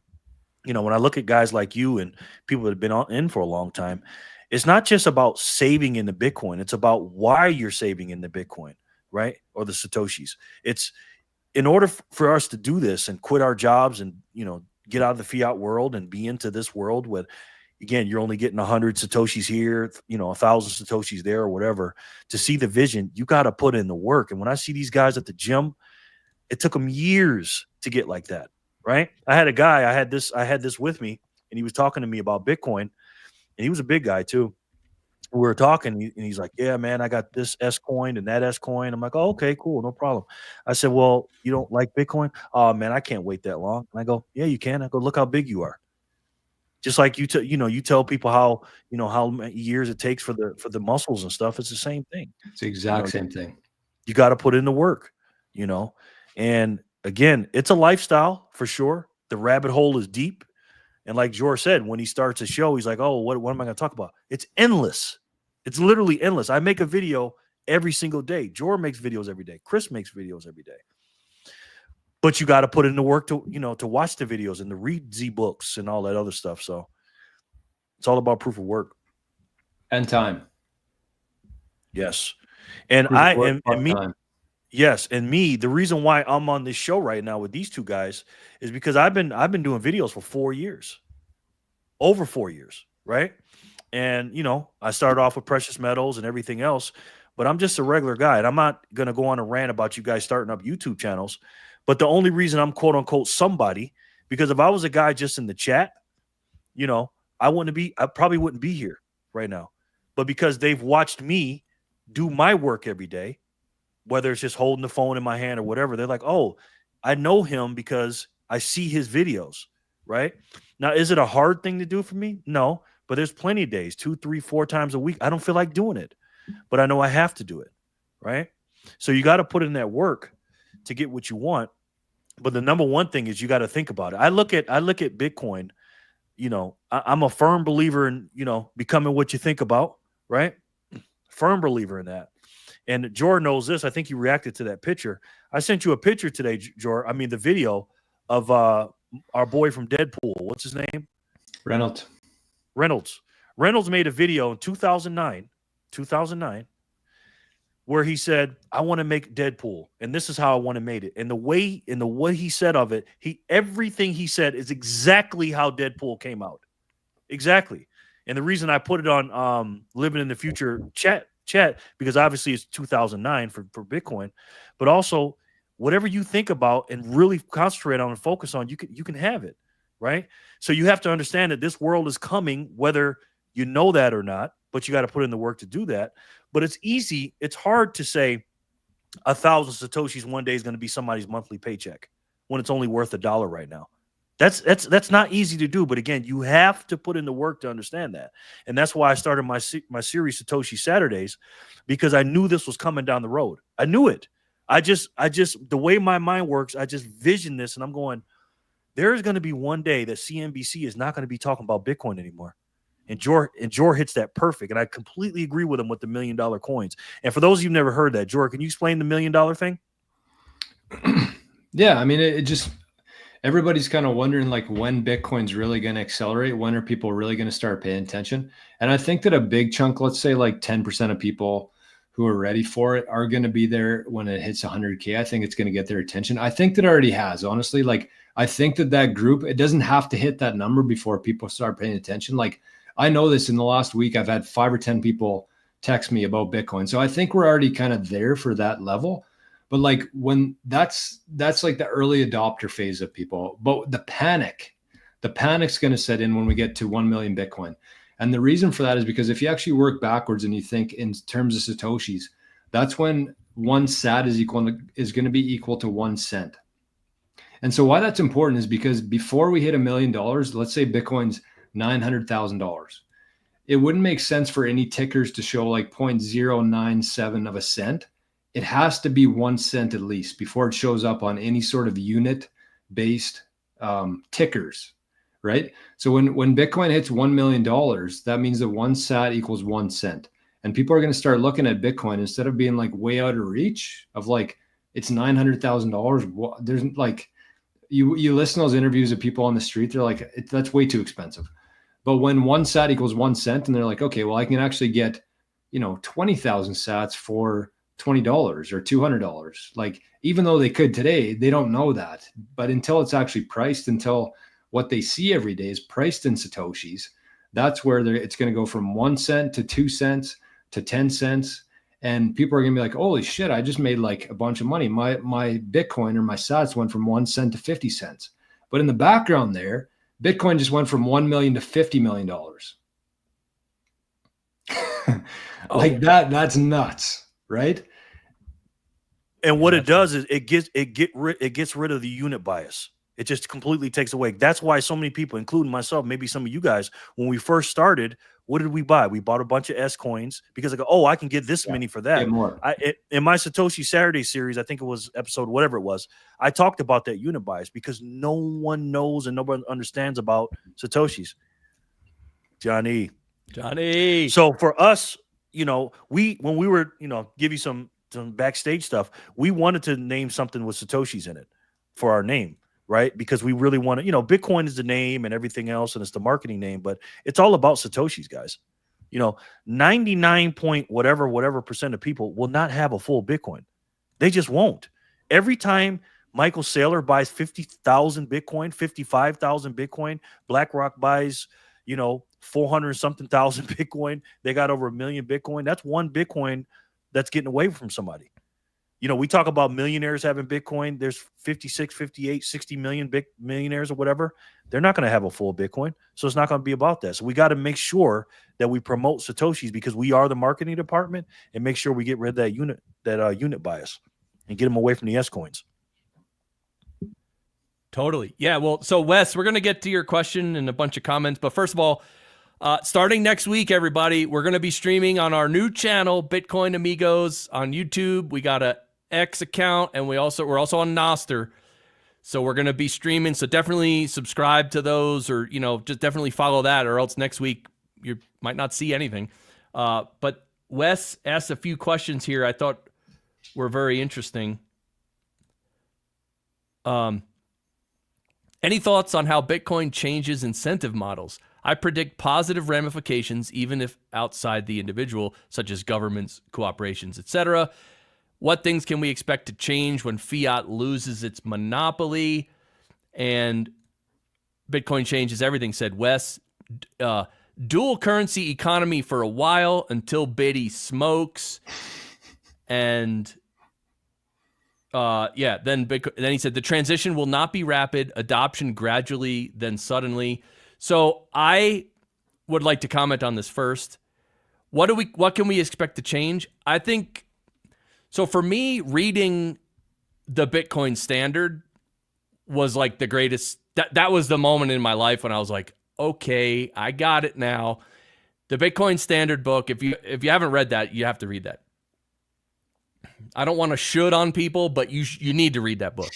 when I look at guys like you and people that have been in for a long time, it's not just about saving in the Bitcoin. It's about why you're saving in the Bitcoin, right? Or the Satoshis. It's in order for us to do this and quit our jobs and, get out of the fiat world and be into this world with, again, you're only getting 100 Satoshis here, 1,000 Satoshis there or whatever. To see the vision, you got to put in the work. And when I see these guys at the gym, it took them years to get like that, right? I had a guy, I had this with me, and he was talking to me about Bitcoin, and he was a big guy too. We were talking, and he's like, yeah, man, I got this S coin and that S coin. I'm like, oh, okay, cool, no problem. I said, well, you don't like Bitcoin? Oh, man, I can't wait that long. And I go, yeah, you can. I go, look how big you are. Just like you tell people how many years it takes for the muscles and stuff. It's the same thing. It's the exact same thing. You got to put in the work, And again, it's a lifestyle for sure. The rabbit hole is deep. And like Jor said, when he starts a show, he's like, oh, what am I going to talk about? It's endless. It's literally endless. I make a video every single day. Jor makes videos every day. Chris makes videos every day. But you got to put in the work to watch the videos and to read Z books and all that other stuff. So it's all about proof of work. And time. Yes. And Yes, and me, the reason why I'm on this show right now with these two guys is because I've been doing videos for 4 years. Over 4 years, right? And I started off with precious metals and everything else, but I'm just a regular guy. And I'm not going to go on a rant about you guys starting up YouTube channels. But the only reason I'm quote unquote somebody, because if I was a guy just in the chat, I probably wouldn't be here right now. But because they've watched me do my work every day, whether it's just holding the phone in my hand or whatever, they're like, oh, I know him because I see his videos, right? Now, is it a hard thing to do for me? No, but there's plenty of days, 2, 3, 4 times a week. I don't feel like doing it, but I know I have to do it, right? So you got to put in that work to get what you want. But the number one thing is you got to think about it. I look at Bitcoin, I'm a firm believer in, becoming what you think about, right? Firm believer in that. And Jor knows this. I think you reacted to that picture. I sent you a picture today, Jor. I mean, the video of our boy from Deadpool. What's his name? Reynolds. Reynolds made a video in 2009, where he said, I want to make Deadpool, and this is how I want to make it. And the way he said of it, everything he said is exactly how Deadpool came out. Exactly. And the reason I put it on Living in the Future chat, because obviously it's 2009 for Bitcoin, but also whatever you think about and really concentrate on and focus on, you can have it, right? So you have to understand that this world is coming, whether you know that or not, but you got to put in the work to do that. But it's easy. It's hard to say 1,000 Satoshis one day is going to be somebody's monthly paycheck when it's only worth $1 right now. That's not easy to do, but again, you have to put in the work to understand that, and that's why I started my series Satoshi Saturdays, because I knew this was coming down the road. I knew it. I just the way my mind works, I just vision this, and I'm going, there is going to be one day that CNBC is not going to be talking about Bitcoin anymore, and Jor hits that perfect, and I completely agree with him with the $1 million coins. And for those of you who've never heard that, Jor, can you explain the $1 million thing? Yeah, I mean, it just. Everybody's kind of wondering like when Bitcoin's really going to accelerate, when are people really going to start paying attention? And I think that a big chunk, let's say like 10% of people who are ready for it are going to be there when it hits 100K. I think it's going to get their attention. I think that it already has, honestly. Like, I think that group, it doesn't have to hit that number before people start paying attention. Like, I know this in the last week, I've had 5 or 10 people text me about Bitcoin. So I think we're already kind of there for that level. But like when that's like the early adopter phase of people, but the panic's going to set in when we get to 1 million Bitcoin. And the reason for that is because if you actually work backwards and you think in terms of Satoshis, that's when 1 SAT is going to be equal to 1 cent. And so why that's important is because before we hit $1 million, let's say Bitcoin's $900,000. It wouldn't make sense for any tickers to show like 0.097 of a cent. It has to be 1 cent at least before it shows up on any sort of unit-based tickers, right? So when Bitcoin hits $1 million, that means that 1 sat equals 1 cent. And people are going to start looking at Bitcoin instead of being like way out of reach of like, it's $900,000. There's like, you listen to those interviews of people on the street, they're like, that's way too expensive. But when 1 sat equals 1 cent, and they're like, okay, well, I can actually get, 20,000 sats for $20 or $200. Like, even though they could today, they don't know that. But until it's actually priced, until what they see every day is priced in Satoshis, that's where it's going to go from 1 cent to 2 cents to 10 cents. And people are going to be like, holy shit, I just made like a bunch of money. My Bitcoin or my sats went from 1 cent to 50 cents. But in the background there, Bitcoin just went from 1 million to $50 million. Like that's nuts, right? And what it does is it gets rid of the unit bias. It just completely takes away. That's why so many people, including myself, maybe some of you guys, when we first started, what did we buy? We bought a bunch of S coins because I go, oh, I can get this many for that. Get more. In my Satoshi Saturday series, I think it was episode whatever it was, I talked about that unit bias because no one knows and nobody understands about Satoshis. Johnny. So for us, when we were, give you some backstage stuff, we wanted to name something with Satoshis in it for our name. Right? Because we really want to, Bitcoin is the name and everything else, and it's the marketing name, but it's all about Satoshis, guys. 99 point whatever percent of people will not have a full Bitcoin. They just won't. Every time Michael Saylor buys 50,000 Bitcoin, 55,000 Bitcoin, BlackRock buys, 400 something thousand Bitcoin, they got over 1 million Bitcoin. That's one Bitcoin that's getting away from somebody. We talk about millionaires having Bitcoin. There's 56, 58, 60 million big millionaires or whatever. They're not going to have a full Bitcoin. So it's not going to be about that. So we got to make sure that we promote Satoshis because we are the marketing department and make sure we get rid of that unit bias and get them away from the S coins. Totally. Yeah. Well, so Wes, we're going to get to your question and a bunch of comments. But first of all, starting next week, everybody, we're going to be streaming on our new channel, Bitcoin Amigos on YouTube. We got a X account, and we're also on Nostr, so we're going to be streaming. So definitely subscribe to those, or just definitely follow that, or else next week you might not see anything. But Wes asked a few questions here I thought were very interesting. Any thoughts on how Bitcoin changes incentive models? I predict positive ramifications, even if outside the individual, such as governments, cooperations, etc. What things can we expect to change when fiat loses its monopoly? And Bitcoin changes everything, said Wes. Dual currency economy for a while until Biddy smokes. And then he said the transition will not be rapid, adoption gradually, then suddenly. So I would like to comment on this first. What can we expect to change? I think so. For me, reading the Bitcoin Standard was like the greatest. That was the moment in my life when I was like, okay, I got it now. The Bitcoin Standard book. If you haven't read that, you have to read that. I don't want to should on people, but you need to read that book.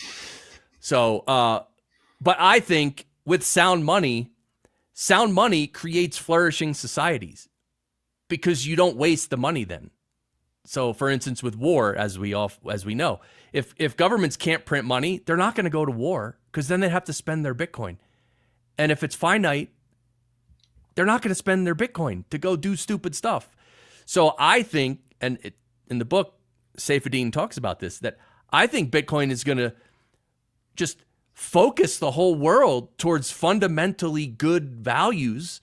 So, but I think with sound money creates flourishing societies because you don't waste the money then. So, for instance, with war, as we know, if governments can't print money, they're not going to go to war because then they have to spend their Bitcoin. And if it's finite, they're not going to spend their Bitcoin to go do stupid stuff. So I think, and in the book, Saifedean talks about this, that I think Bitcoin is going to just focus the whole world towards fundamentally good values,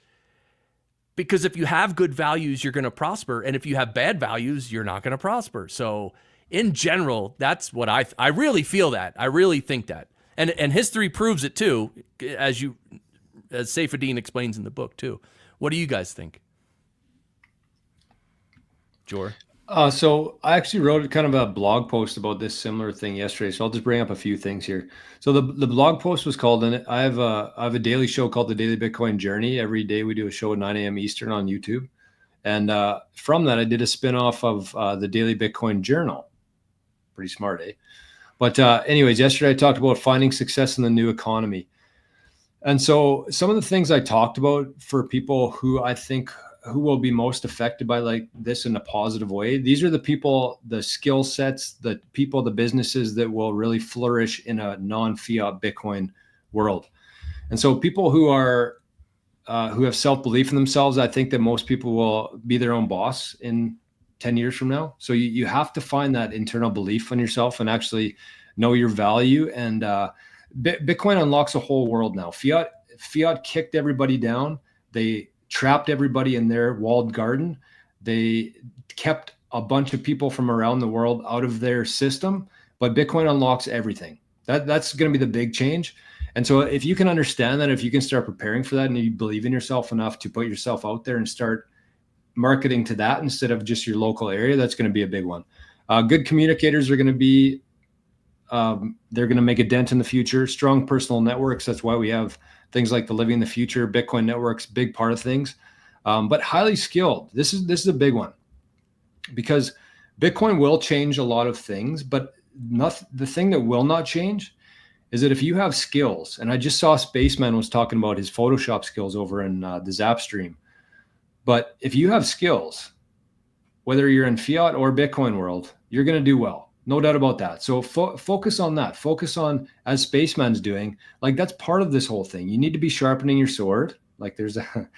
because if you have good values, you're going to prosper. And if you have bad values, you're not going to prosper. So in general, that's what I really feel that. I really think that. And history proves it too, as Saifedean explains in the book too. What do you guys think? Jor? So I actually wrote kind of a blog post about this similar thing yesterday. So I'll just bring up a few things here. So the blog post was called, and I have a daily show called the Daily Bitcoin Journey. Every day we do a show at 9 a.m. Eastern on YouTube. And from that, I did a spinoff of the Daily Bitcoin Journal. Pretty smart, eh? But anyways, yesterday I talked about finding success in the new economy. And so some of the things I talked about for people who I think who will be most affected by like this in a positive way, these are the people, the skill sets, the people, the businesses that will really flourish in a non-fiat Bitcoin world. And so people who are who have self-belief in themselves, I think that most people will be their own boss in 10 years from now. So you have to find that internal belief in yourself and actually know your value. And Bitcoin unlocks a whole world now. Fiat kicked everybody down. They trapped everybody in their walled garden. They kept a bunch of people from around the world out of their system, but Bitcoin unlocks everything. That's going to be the big change. And so if you can understand that, if you can start preparing for that and you believe in yourself enough to put yourself out there and start marketing to that instead of just your local area, that's going to be a big one. Good communicators are going to be, they're going to make a dent in the future. Strong personal networks. That's why we have things like the Living the Future, Bitcoin networks, big part of things. But highly skilled. This is a big one because Bitcoin will change a lot of things, but the thing that will not change is that if you have skills, and I just saw Spaceman was talking about his Photoshop skills over in the Zap stream, but if you have skills, whether you're in fiat or Bitcoin world, you're going to do well. No doubt about that. So focus on that. Focus on, as Spaceman's doing, like that's part of this whole thing. You need to be sharpening your sword. Like there's a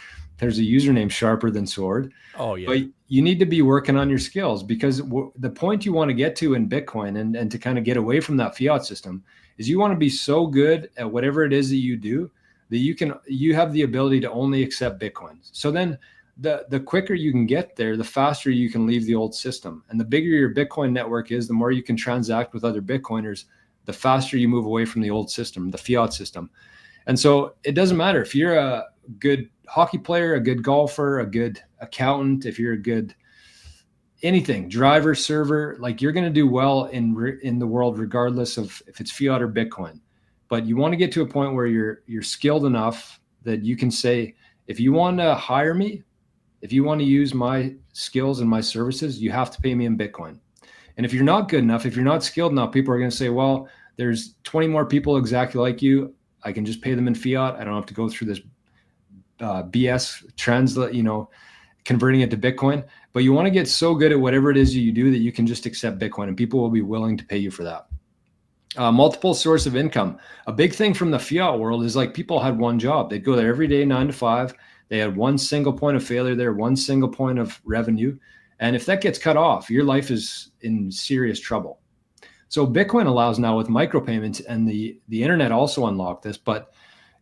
username sharper than sword. Oh yeah. But you need to be working on your skills because the point you want to get to in Bitcoin and to kind of get away from that fiat system is you want to be so good at whatever it is that you do that you have the ability to only accept Bitcoin. So then the quicker you can get there, the faster you can leave the old system. And the bigger your Bitcoin network is, the more you can transact with other Bitcoiners, the faster you move away from the old system, the fiat system. And so it doesn't matter if you're a good hockey player, a good golfer, a good accountant, if you're a good anything, driver, server, like you're going to do well in the world, regardless of if it's fiat or Bitcoin. But you want to get to a point where you're skilled enough that you can say, if you want to hire me, if you want to use my skills and my services, you have to pay me in Bitcoin. And if you're not good enough, if you're not skilled enough, people are going to say, well, there's 20 more people exactly like you. I can just pay them in fiat. I don't have to go through this BS translate, converting it to Bitcoin. But you want to get so good at whatever it is you do that you can just accept Bitcoin, and people will be willing to pay you for that. Multiple source of income. A big thing from the fiat world is like people had one job. They'd go there every day, 9 to 5. They had one single point of failure there, one single point of revenue. And if that gets cut off, your life is in serious trouble. So Bitcoin allows now with micropayments, and the internet also unlocked this. But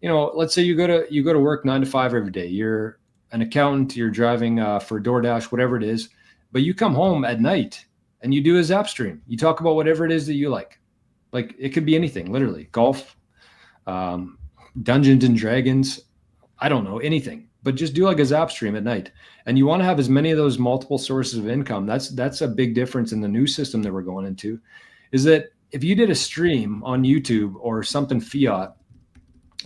let's say you go to work 9 to 5 every day. You're an accountant, you're driving for DoorDash, whatever it is, but you come home at night and you do a Zap stream. You talk about whatever it is that you like. Like it could be anything, literally golf, Dungeons and Dragons. I don't know, anything, but just do like a Zap stream at night. And you want to have as many of those multiple sources of income. That's a big difference in the new system that we're going into, is that if you did a stream on YouTube or something fiat,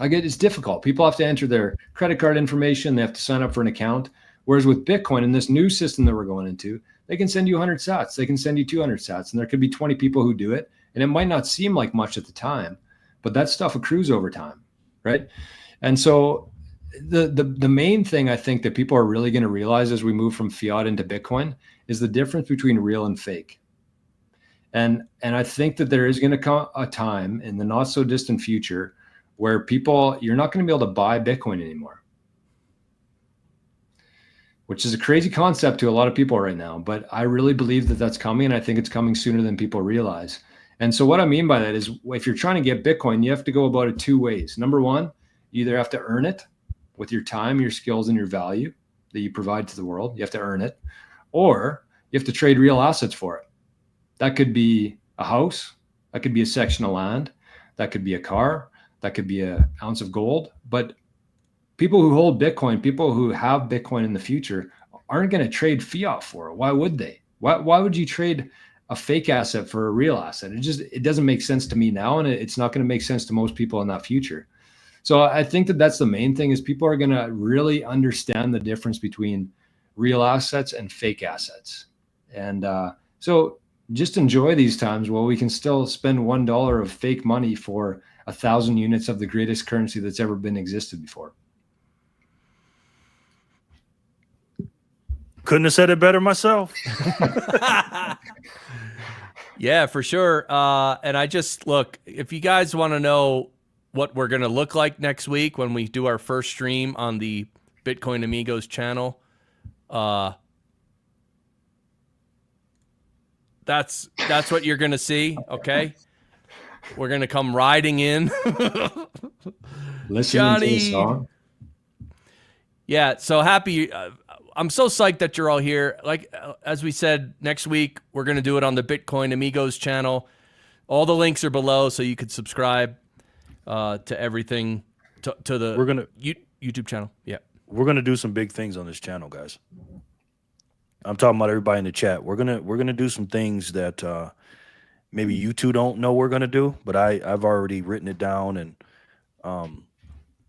it's difficult. People have to enter their credit card information. They have to sign up for an account. Whereas with Bitcoin and this new system that we're going into, they can send you 100 sats. They can send you 200 sats. And there could be 20 people who do it. And it might not seem like much at the time, but that stuff accrues over time, right? And so the main thing I think that people are really going to realize as we move from fiat into Bitcoin is the difference between real and fake. And I think that there is going to come a time in the not so distant future where you're not going to be able to buy Bitcoin anymore, which is a crazy concept to a lot of people right now. But I really believe that that's coming, and I think it's coming sooner than people realize. And so what I mean by that is if you're trying to get Bitcoin, you have to go about it two ways. Number one, you either have to earn it with your time, your skills, and your value that you provide to the world. You have to earn it, or you have to trade real assets for it. That could be a house. That could be a section of land. That could be a car. That could be an ounce of gold. But people who hold Bitcoin, people who have Bitcoin in the future, aren't going to trade fiat for it. Why would they? Why would you trade a fake asset for a real asset? It doesn't make sense to me now, and it's not going to make sense to most people in that future. So I think that that's the main thing, is people are going to really understand the difference between real assets and fake assets. And so just enjoy these times while we can still spend $1 of fake money for 1,000 units of the greatest currency that's ever been existed before. Couldn't have said it better myself. Yeah, for sure. And I just look, if you guys want to know what we're going to look like next week when we do our first stream on the Bitcoin Amigos channel, that's what you're going to see. Okay. We're going to come riding in. Listening to the song. Yeah. So happy. I'm so psyched that you're all here. Like, as we said, next week, we're going to do it on the Bitcoin Amigos channel. All the links are below, so you could subscribe to everything, to the YouTube channel. Yeah. We're going to do some big things on this channel, guys. I'm talking about everybody in the chat. We're gonna do some things that maybe you two don't know we're gonna do, but I've already written it down, and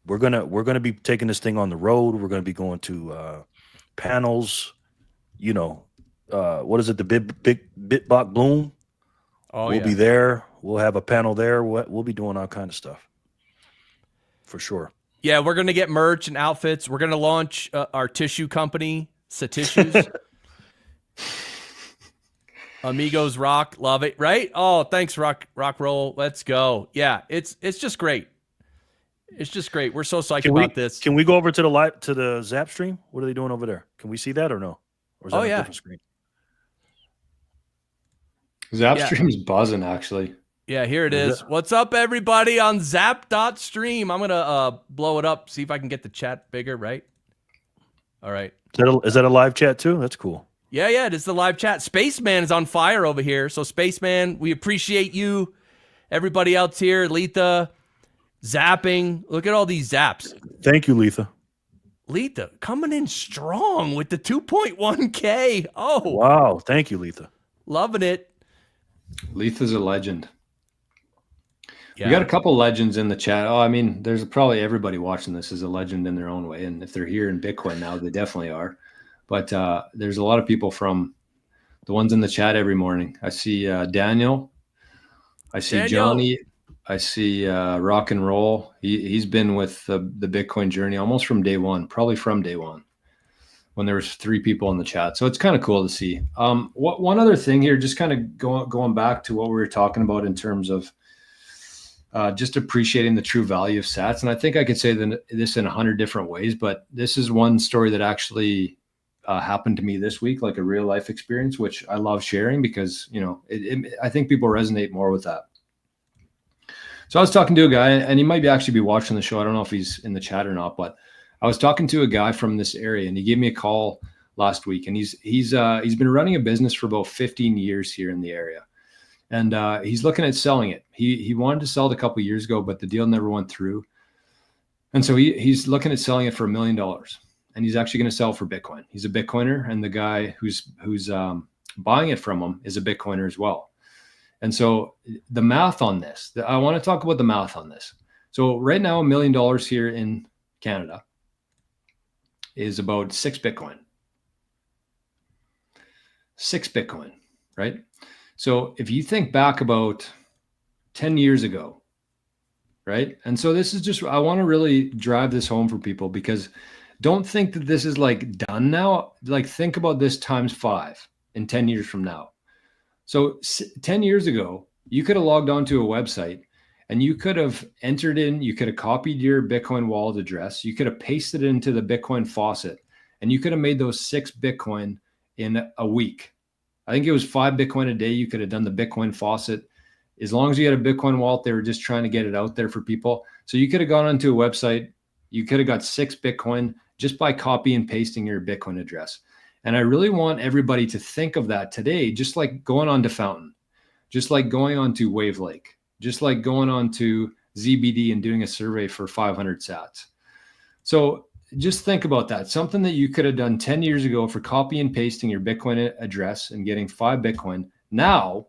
we're gonna be taking this thing on the road. We're gonna be going to panels, you know, what is it? The Bitbot Bloom. Oh, we'll be there. We'll have a panel there. We'll be doing all kind of stuff for sure. Yeah, we're gonna get merch and outfits. We're gonna launch our tissue company, SATS. Amigos rock, love it, right? Oh, thanks, rock roll. Let's go. Yeah, it's just great. It's just great. We're so psyched about this. Can we go over to the Zap stream? What are they doing over there? Can we see that or no? Or is that a different screen? Zap stream's buzzing, actually. Yeah, here it is. What's up, everybody, on Zap.stream? I'm gonna blow it up, see if I can get the chat bigger, right? All right. Is that a live chat too? That's cool. Yeah, it is the live chat. Spaceman is on fire over here. So, Spaceman, we appreciate you. Everybody else here, Letha, zapping. Look at all these zaps. Thank you, Letha. Letha coming in strong with the 2.1K. Oh, wow. Thank you, Letha. Loving it. Letha's a legend. Yeah. We got a couple legends in the chat. Oh, I mean, there's probably everybody watching this is a legend in their own way. And if they're here in Bitcoin now, they definitely are. But there's a lot of people from the ones in the chat every morning. I see Daniel. I see Johnny. I see Rock and Roll. He's been with the Bitcoin journey almost from day one, probably from day one, when there was 3 people in the chat. So it's kind of cool to see. One other thing here, just kind of going back to what we were talking about in terms of just appreciating the true value of SATS. And I think I could say this in 100 different ways, but this is one story that actually happened to me this week, like a real life experience, which I love sharing because, you know, I think people resonate more with that. So I was talking to a guy, and he might actually be watching the show. I don't know if he's in the chat or not, but I was talking to a guy from this area, and he gave me a call last week, and he's been running a business for about 15 years here in the area. And he's looking at selling it. He wanted to sell it a couple of years ago, but the deal never went through. And so he's looking at selling it for $1 million. And he's actually going to sell for Bitcoin. He's a Bitcoiner, and the guy who's buying it from him is a Bitcoiner as well. And so the math on this, I want to talk about the math on this. So right now, $1 million here in Canada is about 6 Bitcoin. 6 Bitcoin, right? So if you think back about 10 years ago, right? And so this is just, I want to really drive this home for people, because don't think that this is like done now. Like, think about this times 5 in 10 years from now. So 10 years ago, you could have logged onto a website and you could have entered in, you could have copied your Bitcoin wallet address. You could have pasted it into the Bitcoin faucet, and you could have made those 6 Bitcoin in a week. I think it was 5 Bitcoin a day. You could have done the Bitcoin faucet. As long as you had a Bitcoin wallet, they were just trying to get it out there for people. So you could have gone onto a website. You could have got 6 Bitcoin just by copy and pasting your Bitcoin address. And I really want everybody to think of that today, just like going on to Fountain, just like going on to Wave Lake, just like going on to ZBD and doing a survey for 500 sats. So just think about that. Something that you could have done 10 years ago for copy and pasting your Bitcoin address and getting 5 Bitcoin now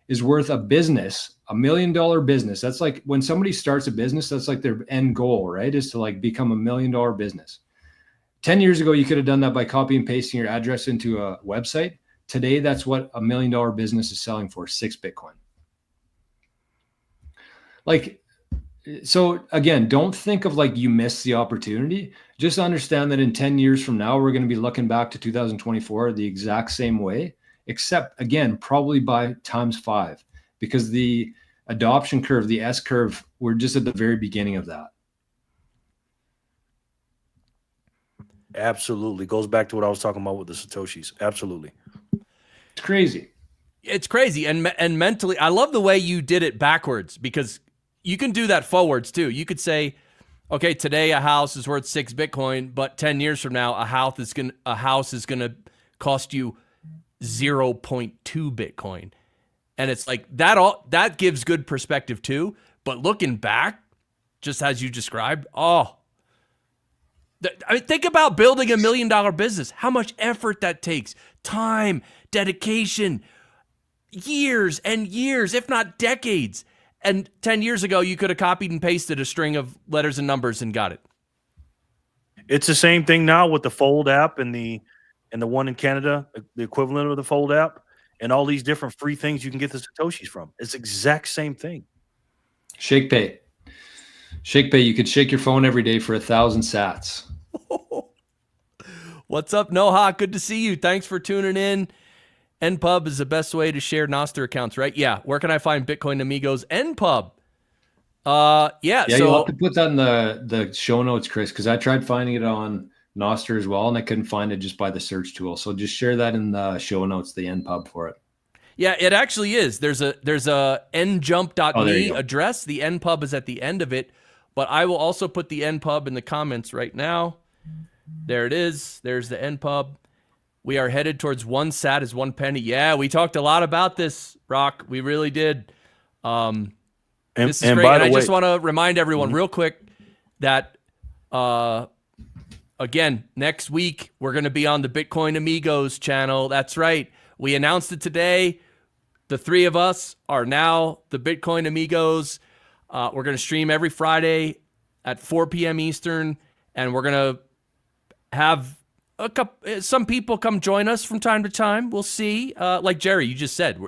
is worth a business, $1 million business. That's like when somebody starts a business, that's like their end goal, right? Is to like become $1 million business. 10 years ago, you could have done that by copy and pasting your address into a website. Today, that's what $1 million business is selling for, 6 Bitcoin. Like, So again, don't think of like you missed the opportunity. Just understand that in 10 years from now, we're going to be looking back to 2024 the exact same way, except again, probably by ×5, because the adoption curve, the S curve, we're just at the very beginning of that. Absolutely. Goes back to what I was talking about with the Satoshis. Absolutely. It's crazy. It's crazy. And mentally, I love the way you did it backwards, because you can do that forwards too. You could say, okay, today a house is worth 6 Bitcoin, but 10 years from now, a house is gonna cost you 0.2 Bitcoin. And it's like that gives good perspective too. But looking back, just as you described, I mean, think about building $1 million business. How much effort that takes, time, dedication, years and years, if not decades. And 10 years ago, you could have copied and pasted a string of letters and numbers and got it. It's the same thing now with the Fold app and the one in Canada, the equivalent of the Fold app, and all these different free things you can get the Satoshis from. It's the exact same thing. ShakePay. ShakePay, you could shake your phone every day for 1,000 sats. What's up, Noha? Good to see you. Thanks for tuning in. NPub is the best way to share Nostr accounts, right? Yeah. Where can I find Bitcoin Amigos? NPub. Yeah, so you'll have to put that in the show notes, Chris, because I tried finding it on Nostr as well, and I couldn't find it just by the search tool. So just share that in the show notes, the NPub for it. Yeah, it actually is. There's a njump.me address. The NPub is at the end of it, but I will also put the NPub in the comments right now. There it is. There's the NPub. We are headed towards 1 sat is 1 penny. Yeah, we talked a lot about this, Rock. We really did. This is great. And I just want to remind everyone real quick that, again, next week, we're going to be on the Bitcoin Amigos channel. That's right. We announced it today. The 3 of us are now the Bitcoin Amigos. We're going to stream every Friday at 4 p.m. Eastern, and we're going to have some people come join us from time to time. We'll see. Like Jerry, you just said,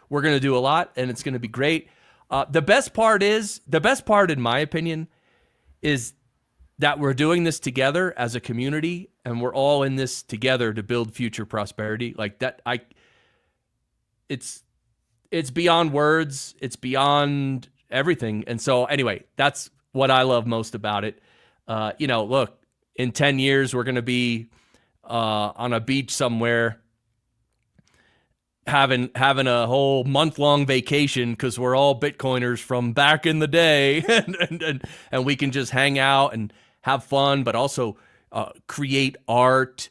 we're going to do a lot, and it's going to be great. The best part, in my opinion, is that we're doing this together as a community, and we're all in this together to build future prosperity. Like that, it's beyond words. It's beyond everything. And so anyway, that's what I love most about it. Look, in 10 years, we're going to be on a beach somewhere having a whole month-long vacation because we're all Bitcoiners from back in the day, and we can just hang out and have fun, but also create art,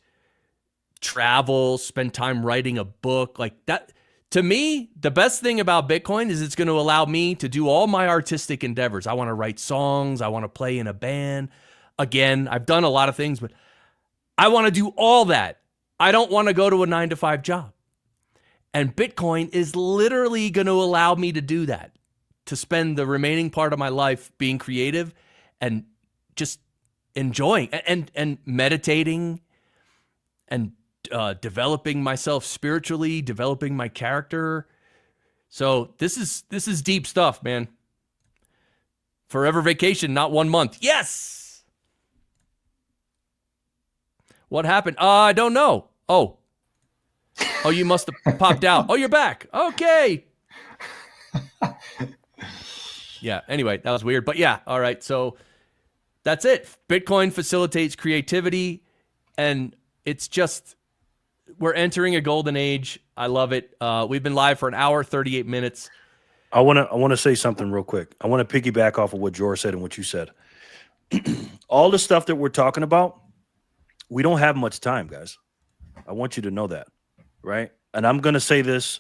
travel, spend time writing a book. Like that, to me, the best thing about Bitcoin is it's going to allow me to do all my artistic endeavors. I want to write songs. I want to play in a band. Again, I've done a lot of things, but I want to do all that. I don't want to go to a 9-to-5 job. And Bitcoin is literally going to allow me to do that, to spend the remaining part of my life being creative and just enjoying and meditating and developing myself spiritually, developing my character. So this is deep stuff, man. Forever vacation, not 1 month. Yes. What happened? I don't know. Oh, you must have popped out. Oh, you're back. Okay. Yeah, anyway, that was weird. But yeah, all right. So that's it. Bitcoin facilitates creativity, and it's just, we're entering a golden age. I love it. We've been live for an hour, 38 minutes. I want to say something real quick. I want to piggyback off of what George said and what you said. All the stuff that we're talking about, we don't have much time, guys. I want you to know that, right? And I'm going to say this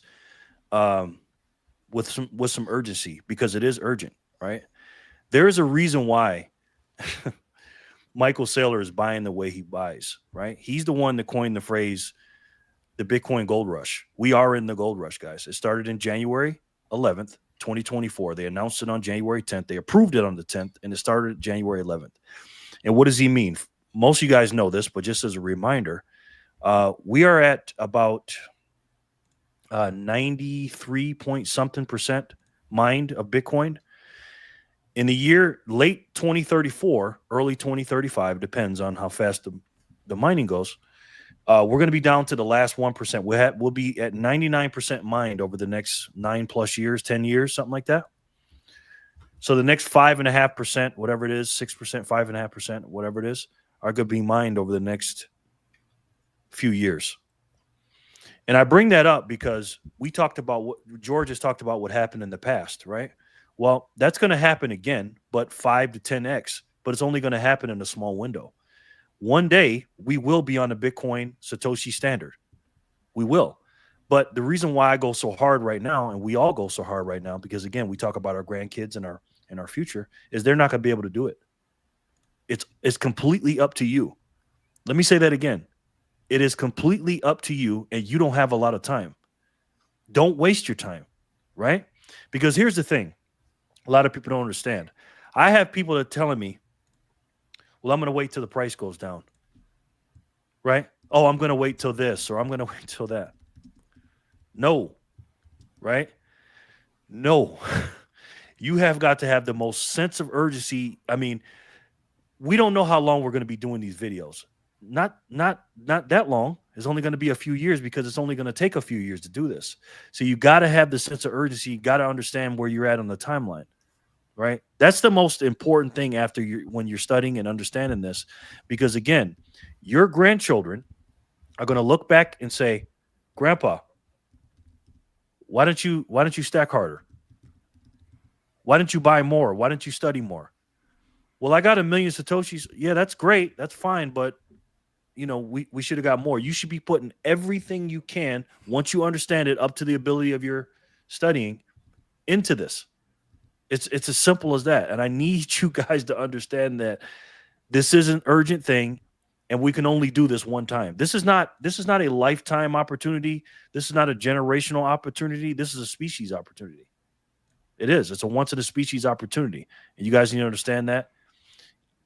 with some urgency, because it is urgent, right? There is a reason why Michael Saylor is buying the way he buys, right? He's the one that coined the phrase, the Bitcoin gold rush. We are in the gold rush, guys. It started in January 11th, 2024. They announced it on January 10th. They approved it on the 10th, and it started January 11th. And what does he mean? Most of you guys know this, but just as a reminder, we are at about 93 point something % mined of Bitcoin. In the year late 2034, early 2035, depends on how fast the mining goes. We're going to be down to the last 1%. We'll be at 99% mined over the next 9+ years, 10 years, something like that. So the next 5.5%, whatever it is, 6%, 5.5%, whatever it is, are going to be mined over the next few years. And I bring that up because we talked about what George has talked about what happened in the past, right? Well, that's going to happen again, but 5 to 10x, but it's only going to happen in a small window. One day we will be on the Bitcoin Satoshi standard. We will. But the reason why I go so hard right now, and we all go so hard right now, because again, we talk about our grandkids and our future, is they're not going to be able to do it. It's completely up to you. Let me say that again. It is completely up to you, and you don't have a lot of time. Don't waste your time, right? Because here's the thing. A lot of people don't understand. I have people that are telling me, well, I'm going to wait till the price goes down, right? Oh, I'm going to wait till this, or I'm going to wait till that. No, right? No. You have got to have the most sense of urgency. I mean, we don't know how long we're going to be doing these videos. Not that long. It's only going to be a few years because it's only going to take a few years to do this. So you got to have the sense of urgency. You got to understand where you're at on the timeline, right? That's the most important thing when you're studying and understanding this, because again, your grandchildren are going to look back and say, "Grandpa, why don't you stack harder? Why didn't you buy more? Why didn't you study more?" Well, I got 1 million Satoshis. Yeah, that's great. That's fine. But, we should have got more. You should be putting everything you can, once you understand it, up to the ability of your studying, into this. It's as simple as that. And I need you guys to understand that this is an urgent thing, and we can only do this one time. This is not a lifetime opportunity. This is not a generational opportunity. This is a species opportunity. It is. It's a once in a species opportunity. And you guys need to understand that.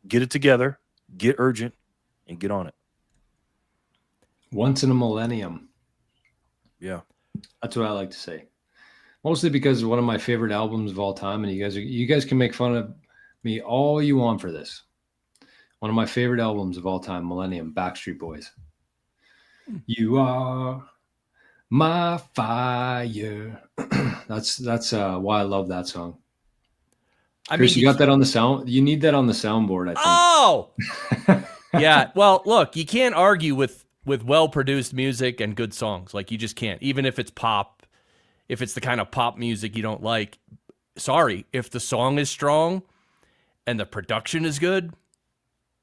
Get it together, get urgent, and get on it. Once in a millennium. Yeah. That's what I like to say. Mostly because it's one of my favorite albums of all time, and you guys can make fun of me all you want for this. One of my favorite albums of all time, Millennium, Backstreet Boys. You are my fire. That's why I love that song. Chris, you got that on the sound? You need that on the soundboard, I think. Oh! Yeah. Well, look, you can't argue with well-produced music and good songs. Like, you just can't. Even if it's pop, if it's the kind of pop music you don't like. Sorry. If the song is strong and the production is good,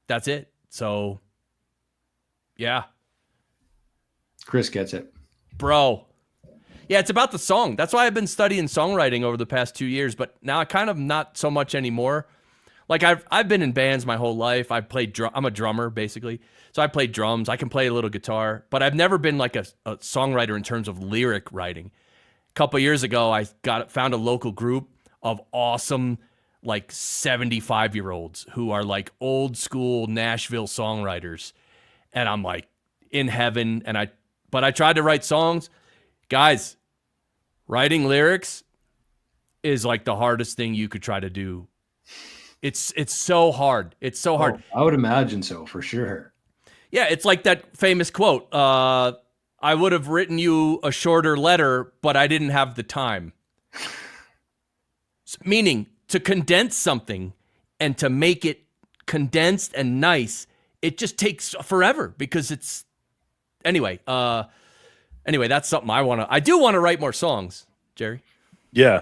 that's it. So, yeah. Chris gets it. Bro. Yeah, it's about the song. That's why I've been studying songwriting over the past 2 years, but now I kind of not so much anymore. Like, I've been in bands my whole life. I'm a drummer, basically. So I played drums. I can play a little guitar, but I've never been like a songwriter in terms of lyric writing. A couple of years ago, I found a local group of awesome, like 75-year-olds who are like old school Nashville songwriters. And I'm like in heaven. But I tried to write songs. Guys, writing lyrics is like the hardest thing you could try to do. It's so hard. It's so hard. I would imagine so, for sure. Yeah, it's like that famous quote. I would have written you a shorter letter, but I didn't have the time. Meaning, to condense something and to make it condensed and nice, it just takes forever because it's... Anyway, that's something I do want to write more songs, Jerry. Yeah.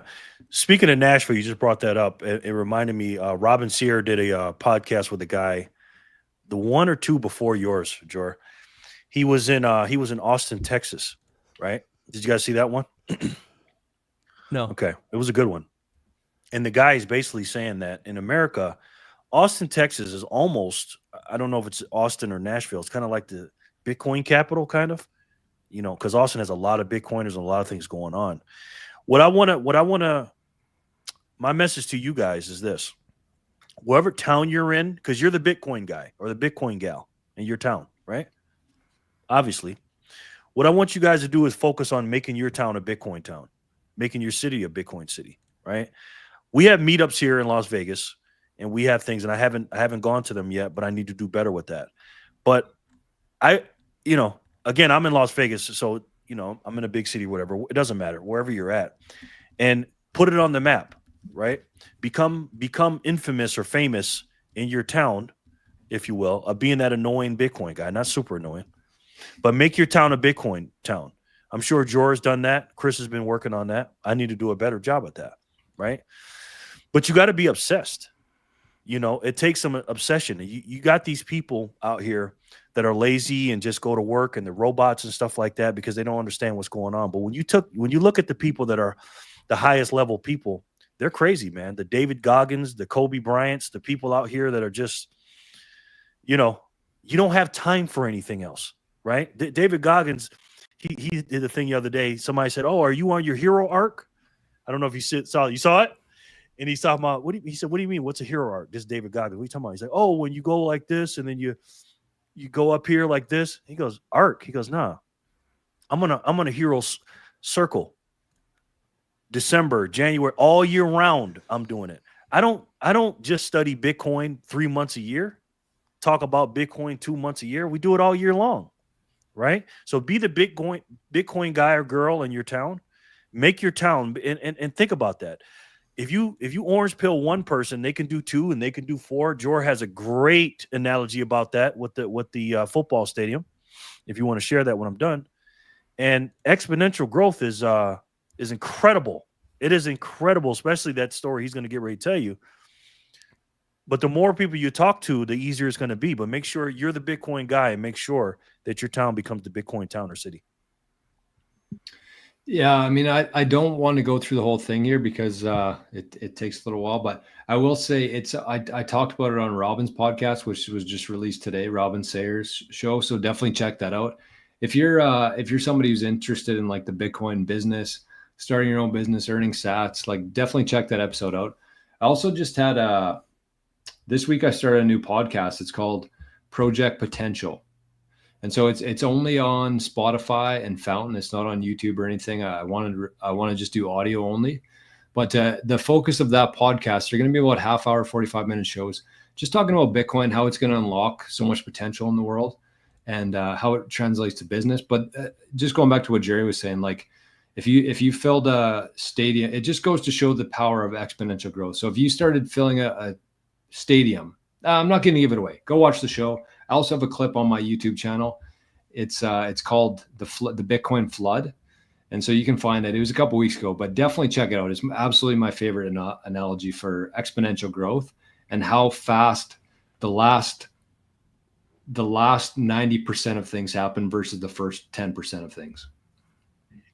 Speaking of Nashville, you just brought that up. It reminded me, Robin Sear did a podcast with a guy, the one or two before yours, Jor. He was in Austin, Texas, right? Did you guys see that one? No. Okay. It was a good one. And the guy is basically saying that in America, Austin, Texas is almost, I don't know if it's Austin or Nashville. It's kind of like the Bitcoin capital, kind of, because Austin has a lot of Bitcoiners and a lot of things going on. My message to you guys is this: whatever town you're in, because you're the Bitcoin guy or the Bitcoin gal in your town, right? Obviously, what I want you guys to do is focus on making your town a Bitcoin town, making your city a Bitcoin city, right? we have meetups here in Las Vegas, and we have things, and I haven't gone to them yet, but I need to do better with that. But I, again, I'm in Las Vegas, so I'm in a big city, whatever. It doesn't matter wherever you're at, and put it on the map, right? Become infamous or famous in your town, if you will, of being that annoying Bitcoin guy. Not super annoying, but make your town a Bitcoin town. I'm sure Jor's done that. Chris has been working on that. I need to do a better job at that, right? But you got to be obsessed. It takes some obsession. You got these people out here that are lazy and just go to work, and the robots and stuff like that, because they don't understand what's going on. But when you look at the people that are the highest level people, they're crazy, man. The David Goggins, the Kobe Bryants, the people out here that are just, you don't have time for anything else, right? David Goggins, he did a thing the other day. Somebody said, "Oh, are you on your hero arc?" I don't know if you saw it. And he's talking about he said, "What do you mean? What's a hero arc?" This is David Goggins. What are you talking about? He's like, "Oh, when you go like this, and then you go up here like this." He goes, "Arc." He goes, "Nah, I'm on a hero circle. December, January, all year round. I'm doing it. I don't just study Bitcoin 3 months a year, talk about Bitcoin 2 months a year. We do it all year long, right? So be the Bitcoin guy or girl in your town. Make your town and think about that. If you orange pill one person, they can do 2 and they can do 4. Jor has a great analogy about that with the football stadium. If you want to share that when I'm done. And exponential growth is incredible. It is incredible, especially that story he's going to get ready to tell you. But the more people you talk to, the easier it's going to be. But make sure you're the Bitcoin guy, and make sure that your town becomes the Bitcoin town or city. Yeah, I mean, I don't want to go through the whole thing here because it takes a little while, but I will say I talked about it on Robin's podcast, which was just released today, Robin Sayers show. So definitely check that out. If you're somebody who's interested in like the Bitcoin business, starting your own business, earning SATS, like definitely check that episode out. I also just had this week I started a new podcast. It's called Project Potential. And so it's only on Spotify and Fountain. It's not on YouTube or anything. I want to just do audio only. But the focus of that podcast, they're going to be about half hour, 45-minute shows, just talking about Bitcoin, how it's going to unlock so much potential in the world, and how it translates to business. But just going back to what Jerry was saying, like if you filled a stadium, it just goes to show the power of exponential growth. So if you started filling a stadium, I'm not going to give it away. Go watch the show. I also have a clip on my YouTube channel. It's called the Bitcoin Flood, and so you can find it. It was a couple weeks ago, but definitely check it out. It's absolutely my favorite analogy for exponential growth and how fast the last 90% of things happen versus the first 10% of things.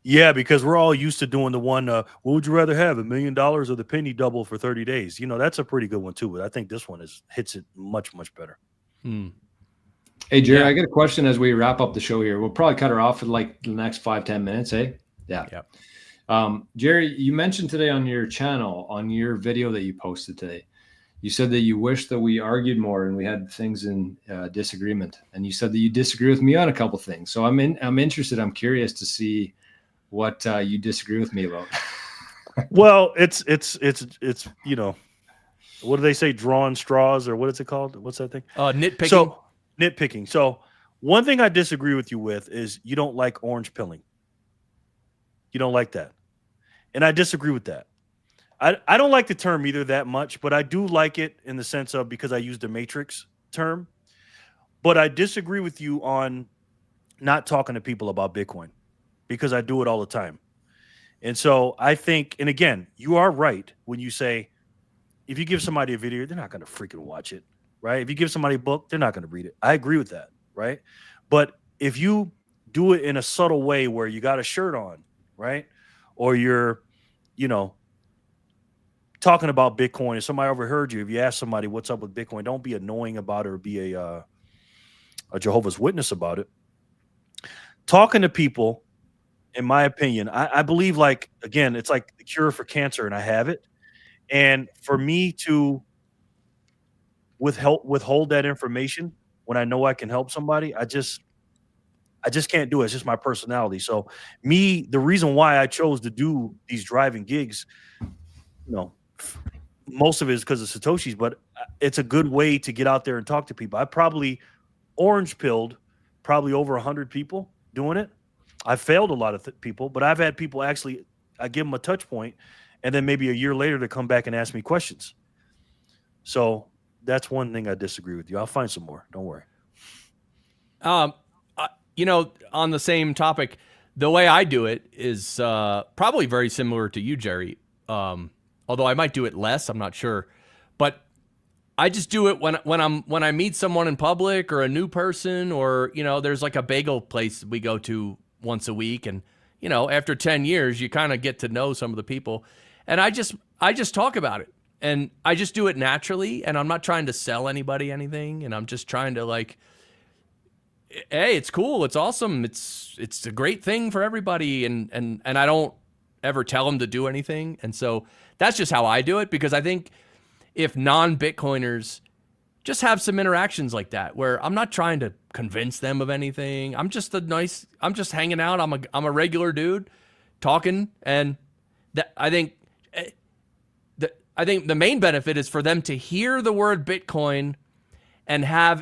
Yeah, because we're all used to doing the one, what would you rather have, $1 million or the penny double for 30 days? That's a pretty good one too, but I think this one hits it much, much better. Hey, Jerry, I got a question as we wrap up the show here. We'll probably cut her off in like the next 5-10 minutes, eh? Yeah. Jerry, you mentioned today on your channel, on your video that you posted today, you said that you wish that we argued more and we had things in disagreement. And you said that you disagree with me on a couple things. So I'm interested. I'm curious to see what you disagree with me about. Well, it's what do they say? Drawing straws, or what is it called? What's that thing? Nitpicking. So nitpicking. So one thing I disagree with you with is you don't like orange pilling. You don't like that. And I disagree with that. I don't like the term either that much, but I do like it in the sense of, because I use the matrix term. But I disagree with you on not talking to people about Bitcoin, because I do it all the time. And so I think, and again, you are right when you say, if you give somebody a video, they're not going to freaking watch it, right? If you give somebody a book, they're not going to read it. I agree with that, right? But if you do it in a subtle way where you got a shirt on, right? Or you're, talking about Bitcoin, if somebody overheard you, if you ask somebody what's up with Bitcoin, don't be annoying about it or be a Jehovah's Witness about it. Talking to people, in my opinion, I believe, like, again, it's like the cure for cancer, and I have it. And for me to withhold that information when I know I can help somebody, I just can't do it. It's just my personality. So the reason why I chose to do these driving gigs, most of it is because of Satoshis, but it's a good way to get out there and talk to people. I probably orange pilled probably over 100 people doing it. I failed a lot of people, but I've had people actually, I give them a touch point, and then maybe a year later to come back and ask me questions. So that's one thing I disagree with you. I'll find some more. Don't worry. You know, on the same topic, the way I do it is probably very similar to you, Jerry. Although I might do it less, I'm not sure. But I just do it when I meet someone in public or a new person, or, you know, there's like a bagel place we go to once a week, and, you know, after 10 years you kind of get to know some of the people, and I just talk about it, and I just do it naturally, and I'm not trying to sell anybody anything, and I'm just trying to, like, hey, it's cool, it's awesome, it's a great thing for everybody, and I don't ever tell them to do anything. And so that's just how I do it, because I think if non-Bitcoiners just have some interactions like that, where I'm not trying to convince them of anything, I'm just hanging out, I'm a regular dude talking, and I think the main benefit is for them to hear the word Bitcoin and have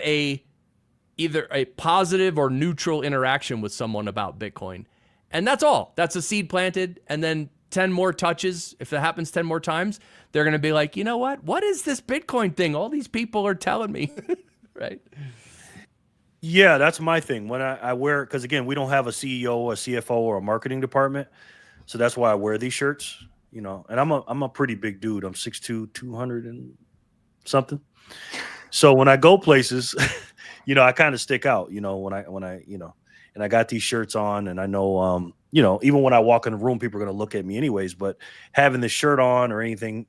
either a positive or neutral interaction with someone about Bitcoin. And that's all. That's a seed planted. And then 10 more touches, if it happens 10 more times, they're going to be like, you know what is this Bitcoin thing? All these people are telling me, right? Yeah, that's my thing. When I wear, because again, we don't have a CEO, a CFO, or a marketing department. So that's why I wear these shirts, you know, and I'm a pretty big dude. I'm 6'2", 200 and something. So when I go places, you know, I kind of stick out, you know, when I, you know, and I got these shirts on, and I know, you know, even when I walk in the room, people are going to look at me anyways, but having this shirt on or anything,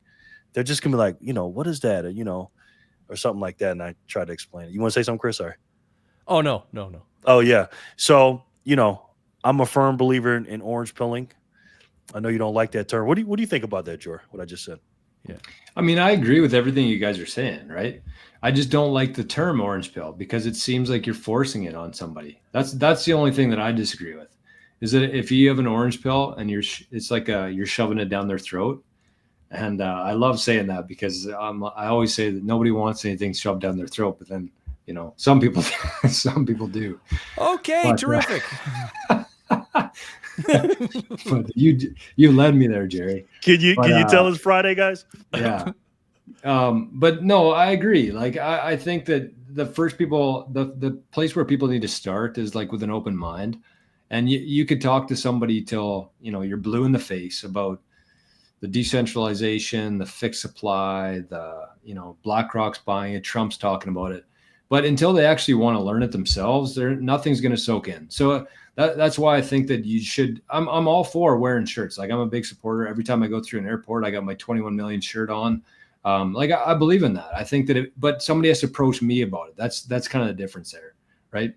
they're just going to be like, you know, what is that? Or, you know, or something like that. And I try to explain it. You want to say something, Chris? Sorry. Oh, no. Oh, yeah. So, you know, I'm a firm believer in orange pilling. I know you don't like that term. What do you think about that, Jor? What I just said? Yeah. I mean, I agree with everything you guys are saying, right? I just don't like the term orange pill, because it seems like you're forcing it on somebody. That's the only thing that I disagree with, is that if you have an orange pill and it's like you're shoving it down their throat. And I love saying that, because I always say that nobody wants anything shoved down their throat, but then, you know, some people do. Okay, but, terrific. But you led me there, Jerry. Can you tell us Friday, guys? Yeah. But no, I agree. Like, I think that the first the place where people need to start is like with an open mind, and you could talk to somebody till, you know, you're blue in the face about the decentralization, the fixed supply, you know, BlackRock's buying it, Trump's talking about it. But until they actually want to learn it themselves, nothing's going to soak in. So that's why I think that you should. I'm all for wearing shirts. Like, I'm a big supporter. Every time I go through an airport, I got my 21 million shirt on. Like, I believe in that. I think that but somebody has to approach me about it. That's kind of the difference there, right?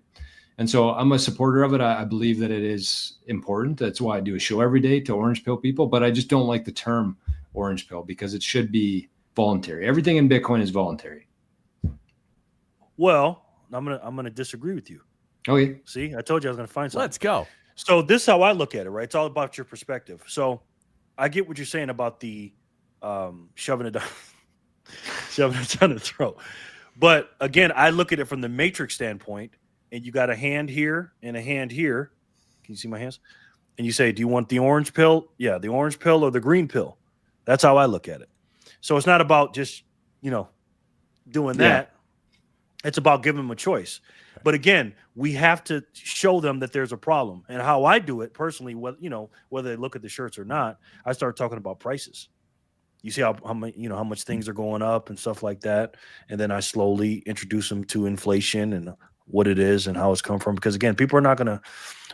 And so I'm a supporter of it. I believe that it is important. That's why I do a show every day to orange pill people. But I just don't like the term orange pill, because it should be voluntary. Everything in Bitcoin is voluntary. Well, I'm gonna disagree with you. Okay. See, I told you I was gonna find something. Let's go. So this is how I look at it, right? It's all about your perspective. So I get what you're saying about the shoving it down the throat. But again, I look at it from the matrix standpoint, and you got a hand here and a hand here. Can you see my hands? And you say, do you want the orange pill? Yeah, the orange pill or the green pill. That's how I look at it. So it's not about just, you know, doing that. It's about giving them a choice. But again, we have to show them that there's a problem. And how I do it personally, whether they look at the shirts or not, I start talking about prices. You see how much things are going up and stuff like that. And then I slowly introduce them to inflation and what it is and how it's come from. Because again, people are not going to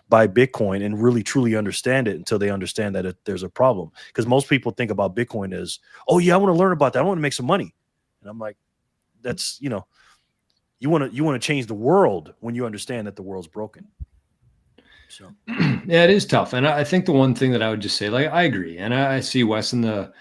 buy Bitcoin and really truly understand it until they understand that there's a problem. Because most people think about Bitcoin as, oh yeah, I want to learn about that. I want to make some money. And I'm like, that's, you know, you want to change the world when you understand that the world's broken. So yeah, it is tough. And I think the one thing that I would just say, like, I agree. And I see Wes in the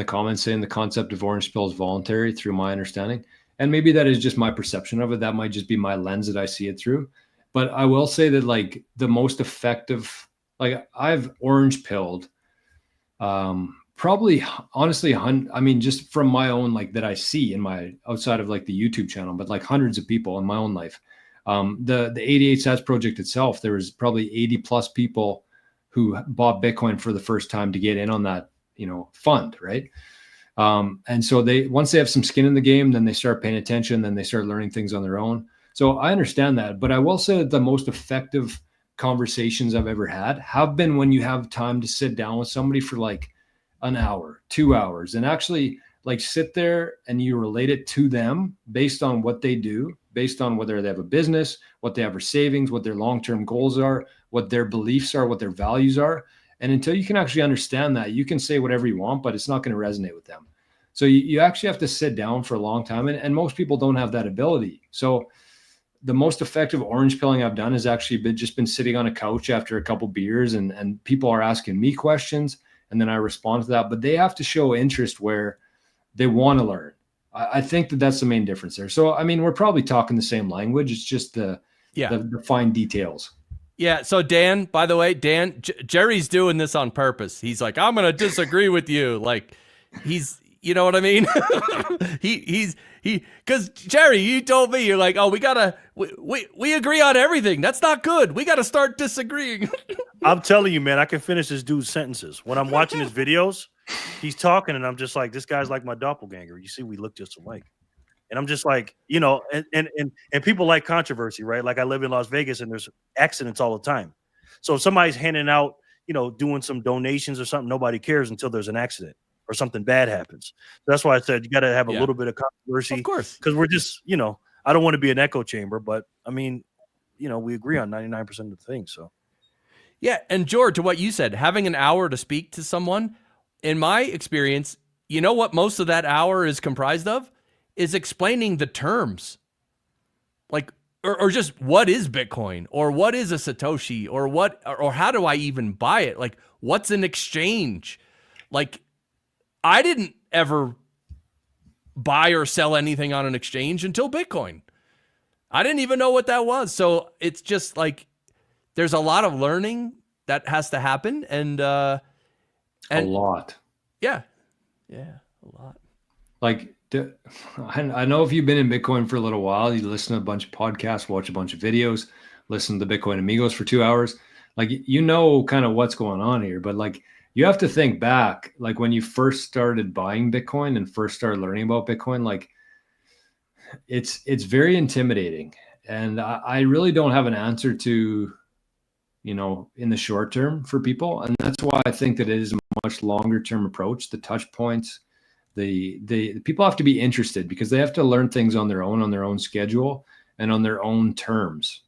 comments saying the concept of orange pill is voluntary through my understanding. And maybe that is just my perception of it. That might just be my lens that I see it through. But I will say that, like, the most effective, like, I've orange pilled probably honestly, I mean, just from my own, like that I see in my outside of like the YouTube channel, but like hundreds of people in my own life. The 88 SATS project itself, there was probably 80 plus people who bought Bitcoin for the first time to get in on that, fund, right? And so once they have some skin in the game, then they start paying attention, then they start learning things on their own. So I understand that, but I will say that the most effective conversations I've ever had have been when you have time to sit down with somebody for like an hour, 2 hours, and actually like sit there and you relate it to them based on what they do, based on whether they have a business, what they have for savings, what their long-term goals are, what their beliefs are, what their values are. And until you can actually understand that, you can say whatever you want, but it's not going to resonate with them. So you actually have to sit down for a long time. And most people don't have that ability. So the most effective orange pilling I've done has actually been sitting on a couch after a couple beers and people are asking me questions and then I respond to that, but they have to show interest where they want to learn. I think that's the main difference there. So, I mean, we're probably talking the same language. It's just the fine details. Yeah. So Dan, by the way, Jerry's doing this on purpose. He's like, I'm going to disagree with you. Like you know what I mean? Because Jerry, you told me, you're like, oh, we agree on everything. That's not good. We got to start disagreeing. I'm telling you, man, I can finish this dude's sentences. When I'm watching his videos, he's talking and I'm just like, this guy's like my doppelganger. You see, we look just alike. And I'm just like, and people like controversy, right? Like I live in Las Vegas and there's accidents all the time. So if somebody's handing out, doing some donations or something, nobody cares until there's an accident or something bad happens. So that's why I said you got to have a little bit of controversy. Of course. Because we're just, I don't want to be an echo chamber, but I mean, we agree on 99% of the things. So. Yeah. And George, to what you said, having an hour to speak to someone, in my experience, you know what most of that hour is comprised of? Is explaining the terms. Like, or just what is Bitcoin or what is a Satoshi or how do I even buy it? Like, what's an exchange? Like, I didn't ever buy or sell anything on an exchange until Bitcoin. I didn't even know what that was. So it's just like, there's a lot of learning that has to happen. And a lot. Yeah. Yeah. A lot. Like, I know if you've been in Bitcoin for a little while, you listen to a bunch of podcasts, watch a bunch of videos, listen to the Bitcoin Amigos for 2 hours. Like, kind of what's going on here, but like, you have to think back, like when you first started buying Bitcoin and first started learning about Bitcoin, like it's very intimidating. And I really don't have an answer to, in the short term for people. And that's why I think that it is a much longer term approach, the touch points, the people have to be interested because they have to learn things on their own schedule and on their own terms.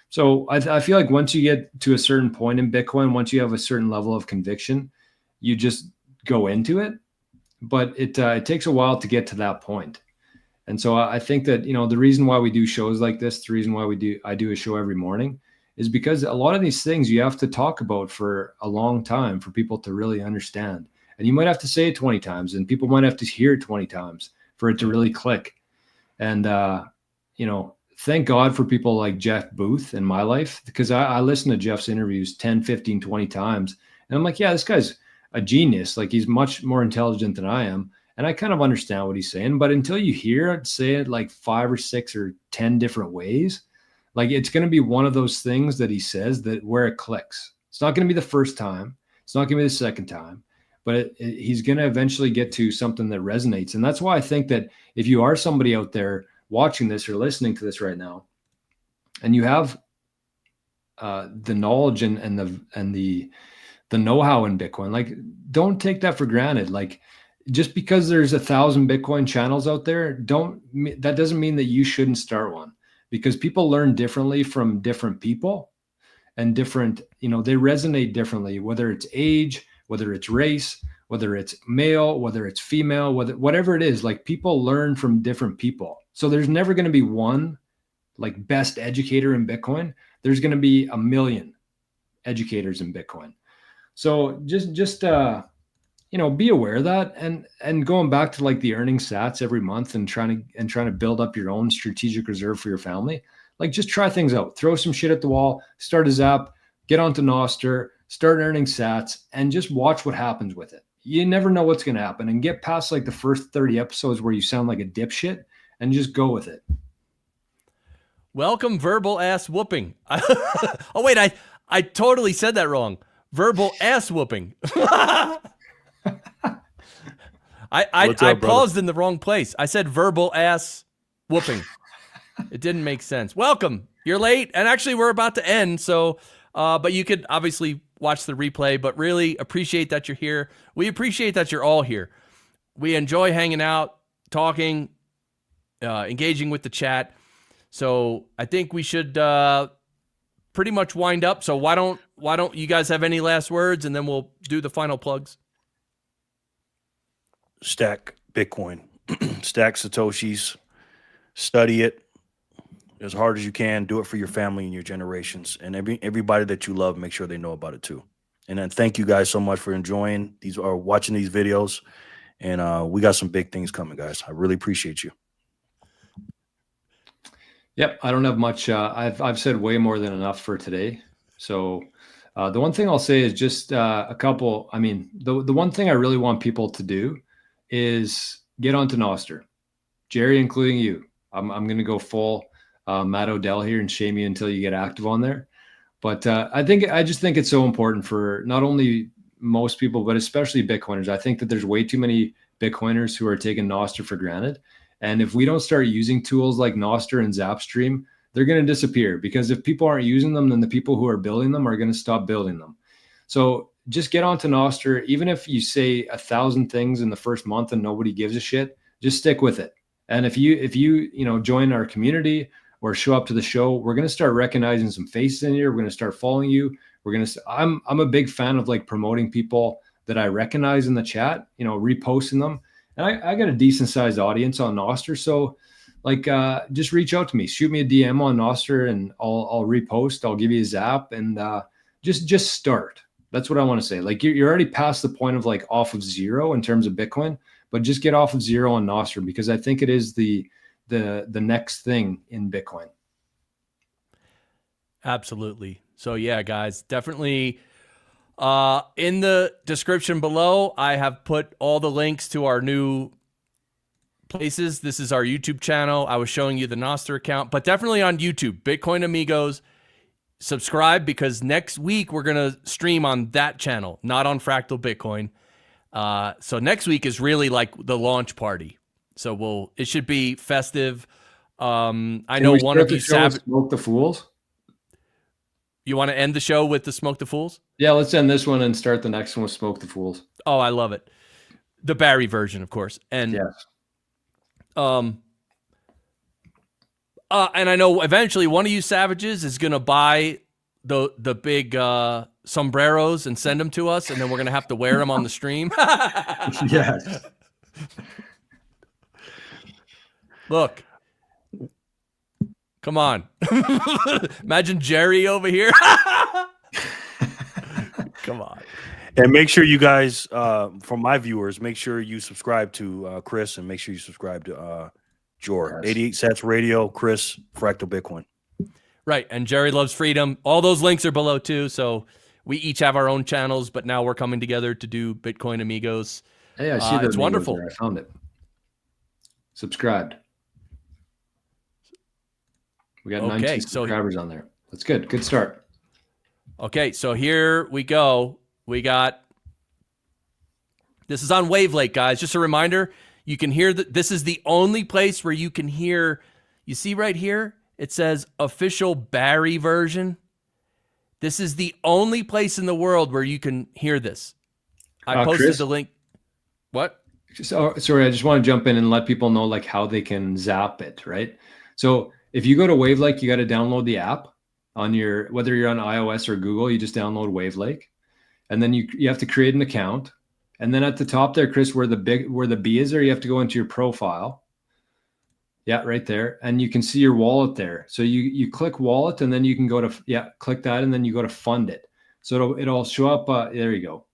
So I feel like once you get to a certain point in Bitcoin, once you have a certain level of conviction, you just go into it. But it takes a while to get to that point. And so I think that, the reason why we do shows like this, the reason why I do a show every morning is because a lot of these things you have to talk about for a long time for people to really understand. And you might have to say it 20 times and people might have to hear it 20 times for it to really click. And, thank God for people like Jeff Booth in my life, because I listen to Jeff's interviews 10, 15, 20 times. And I'm like, yeah, this guy's a genius. Like he's much more intelligent than I am. And I kind of understand what he's saying. But until you hear it, say it like 5 or 6 or 10 different ways, like it's going to be one of those things that he says that where it clicks. It's not going to be the first time. It's not going to be the second time. But he's going to eventually get to something that resonates. And that's why I think that if you are somebody out there watching this or listening to this right now, and you have the knowledge and the know-how in Bitcoin, like don't take that for granted. Like just because there's 1,000 Bitcoin channels out there, that doesn't mean that you shouldn't start one, because people learn differently from different people and different, they resonate differently, whether it's age, whether it's race, whether it's male, whether it's female, whatever it is. Like people learn from different people. So there's never going to be one like best educator in Bitcoin. There's going to be a million educators in Bitcoin. So just be aware of that, and going back to like the earning sats every month and trying to build up your own strategic reserve for your family. Like just try things out, throw some shit at the wall, start a Zap, get onto Nostr, start earning sats, and just watch what happens with it. you never know what's going to happen, and get past like the first 30 episodes where you sound like a dipshit and just go with it. Welcome, verbal ass whooping. Oh, wait, I totally said that wrong. Verbal ass whooping. I paused in the wrong place. I said verbal ass whooping. It didn't make sense. Welcome. You're late, and actually we're about to end, so but you could obviously watch the replay, but really appreciate that you're here. We appreciate that you're all here. We enjoy hanging out, talking, engaging with the chat. So I think we should pretty much wind up. So why don't you guys have any last words, and then we'll do the final plugs. Stack Bitcoin, stack Satoshis, study it as hard as you can. Do it for your family and your generations, and everybody that you love. Make sure they know about it too. And then thank you guys so much for enjoying these or watching these videos. And we got some big things coming, guys. I really appreciate you. Yep, I don't have much. I've said way more than enough for today. So the one thing I'll say is just a couple. I mean, the one thing I really want people to do is get onto Nostr. Jerry, including you. I'm going to go full Matt Odell here and shame you until you get active on there. But I just think it's so important for not only most people, but especially Bitcoiners. I think that there's way too many Bitcoiners who are taking Nostr for granted. And if we don't start using tools like Nostr and Zapstream, they're going to disappear, because if people aren't using them, then the people who are building them are going to stop building them. So just get onto Nostr. Even if you say 1,000 things in the first month and nobody gives a shit, just stick with it. And if you join our community or show up to the show, we're going to start recognizing some faces in here. We're going to start following you. I'm a big fan of like promoting people that I recognize in the chat, reposting them. And I got a decent sized audience on Nostr. So like, just reach out to me, shoot me a DM on Nostr, and I'll repost. I'll give you a zap, and just start. That's what I want to say. Like you're already past the point of like off of zero in terms of Bitcoin, but just get off of zero on Nostr, because I think it is the next thing in Bitcoin. Absolutely. So yeah, guys, definitely in the description below, I have put all the links to our new places. This is our YouTube channel. I was showing you the Nostr account, but definitely on YouTube, Bitcoin Amigos. Subscribe, because next week we're going to stream on that channel, not on Fractal Bitcoin. So next week is really like the launch party. So it should be festive. I know one of you Smoke the Fools. You want to end the show with the Smoke the Fools? Yeah, let's end this one and start the next one with Smoke the Fools. Oh, I love it. The Barry version, of course. And yes. And I know eventually one of you savages is going to buy the big sombreros and send them to us, and then we're going to have to wear them on the stream. Yes. Look. Come on. Imagine Jerry over here. Come on. And make sure you guys, for my viewers, make sure you subscribe to Chris, and make sure you subscribe to Jor. Yes. 88 SATS Radio, Chris, Fractal Bitcoin. Right. And Jerry Loves Freedom. All those links are below too. So we each have our own channels, but now we're coming together to do Bitcoin Amigos. Hey, I see that. It's wonderful. There. I found it. Subscribed. We got 19 subscribers on there. That's good. Good start. Okay, so here we go. This is on Wavelake, guys. Just a reminder, you can hear that this is the only place where you can hear, you see right here, it says official Barry version. This is the only place in the world where you can hear this. I posted Chris? the link. What? Sorry, I just want to jump in and let people know like how they can zap it, right? So if you go to Wavelake, you got to download the app on whether you're on iOS or Google, you just download Wavelake, and then you have to create an account. And then at the top there, Chris, where the B is there, you have to go into your profile. Yeah, right there. And you can see your wallet there. So you click wallet, and then you can go to, click that, and then you go to fund it. So it'll show up, there you go.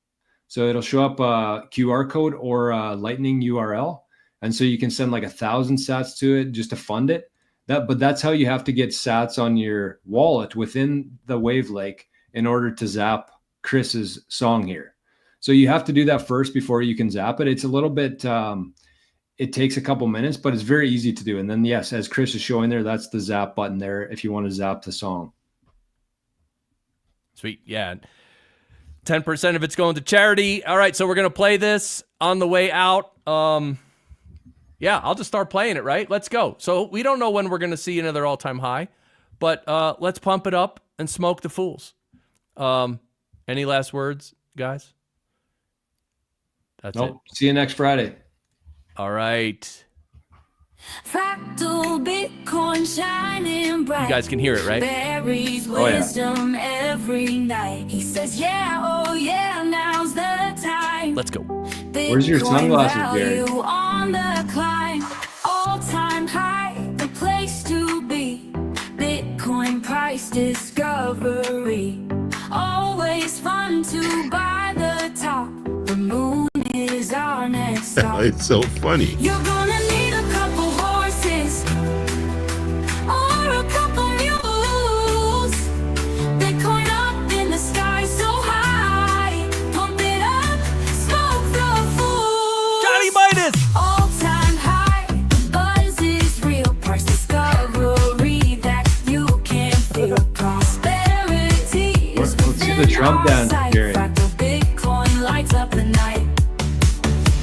So it'll show up a QR code or a Lightning URL. And so you can send like 1,000 sats to it just to fund it. But that's how you have to get sats on your wallet within the Wavelake in order to zap Chris's song here. So you have to do that first before you can zap it. It's a little bit, it takes a couple minutes, but it's very easy to do. And then, yes, as Chris is showing there, that's the zap button there if you want to zap the song. Sweet. Yeah. 10% of it's going to charity. All right. So we're going to play this on the way out. Yeah, I'll just start playing it, right? Let's go. So we don't know when we're going to see another all-time high, but let's pump it up and smoke the fools. Any last words, guys? That's it. See you next Friday. All right. Fractal Bitcoin shining bright. You guys can hear it, right? Berries Oh, yeah. wisdom every night. He says, yeah, oh yeah, now's the time. Let's go. Where's your sunglasses, Gary? Value on the climb, all-time high, the place to be. Bitcoin price discovery, always fun to buy the top. The moon is our next stop. It's so funny. You're gonna need a couple horses or a couple mules. Bitcoin up in the sky so high. Pump it up, smoke the fools. Johnny Midas! All-time high, the buzz is real. Price discovery that you can feel. Prosperity is Let's see the Trump within our dance, sight. Gary. Fractal Bitcoin lights up the night.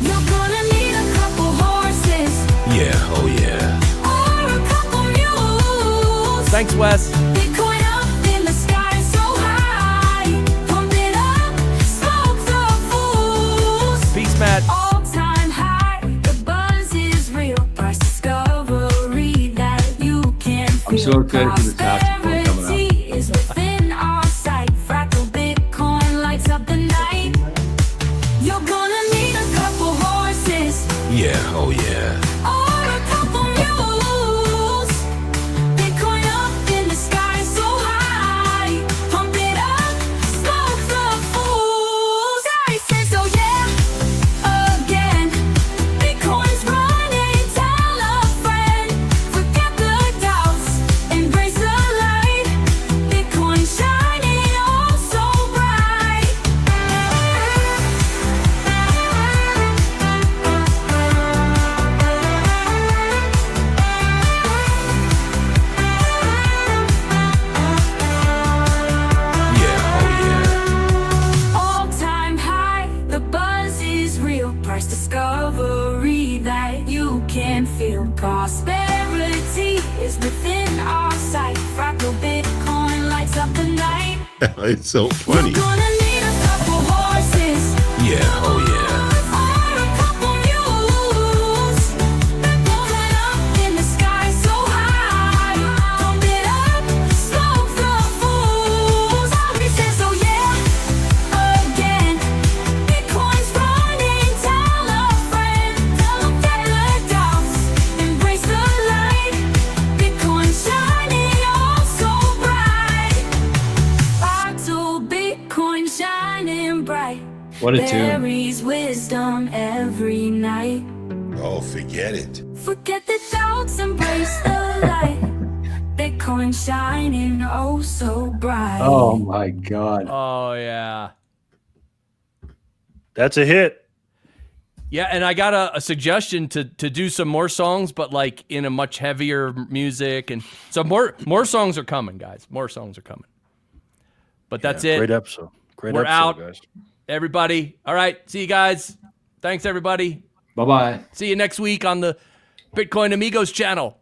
You're gonna need a couple horses Yeah, oh yeah. or a couple mules. Thanks, Wes. Bitcoin up in the sky so high. Pump it up, smoke the fools. Peace, Matt. All-time high, the buzz is real. Price discovery that you can feel. I'm so excited for the saxophone coming up. Prosperity is within our sight. Fractal Bitcoin lights up the night. You're gonna need a couple horses Yeah, oh yeah. or a couple mules. Bitcoin up in the sky so high. Pump it up, smoke the fools. Gary says, oh yeah, again. Bitcoin's running, tell a friend. Forget the doubts, embrace the light. Bitcoin shining oh so bright. Yeah, oh All-time high, the buzz is real. Price discovery that you can feel. Prosperity is within our sight. Fractal Bitcoin lights up the night. yeah. It's so funny. You're gonna need a couple horses Yeah, oh yeah. or a couple mules. Bitcoin up in the sky so high. Pump it up, smoke the fools. He says, oh yeah, again. Bitcoin's running, tell a friend. Forget the doubts, embrace the light. Bitcoin shining oh so bright. Fractal Bitcoin shining bright. What a tune. Berries wisdom every night. Oh, forget it. Forget the doubts, embrace the light. Bitcoin shining oh so bright. Oh my God. Oh, yeah. That's a hit. Yeah, and I got a suggestion to do some more songs, but like in a much heavier music. And so more songs are coming, guys. More songs are coming. But that's Yeah, it. Great episode. Great We're episode, out. guys. Everybody. All right. See you guys. Thanks, everybody. Bye-bye. See you next week on the Bitcoin Amigos channel.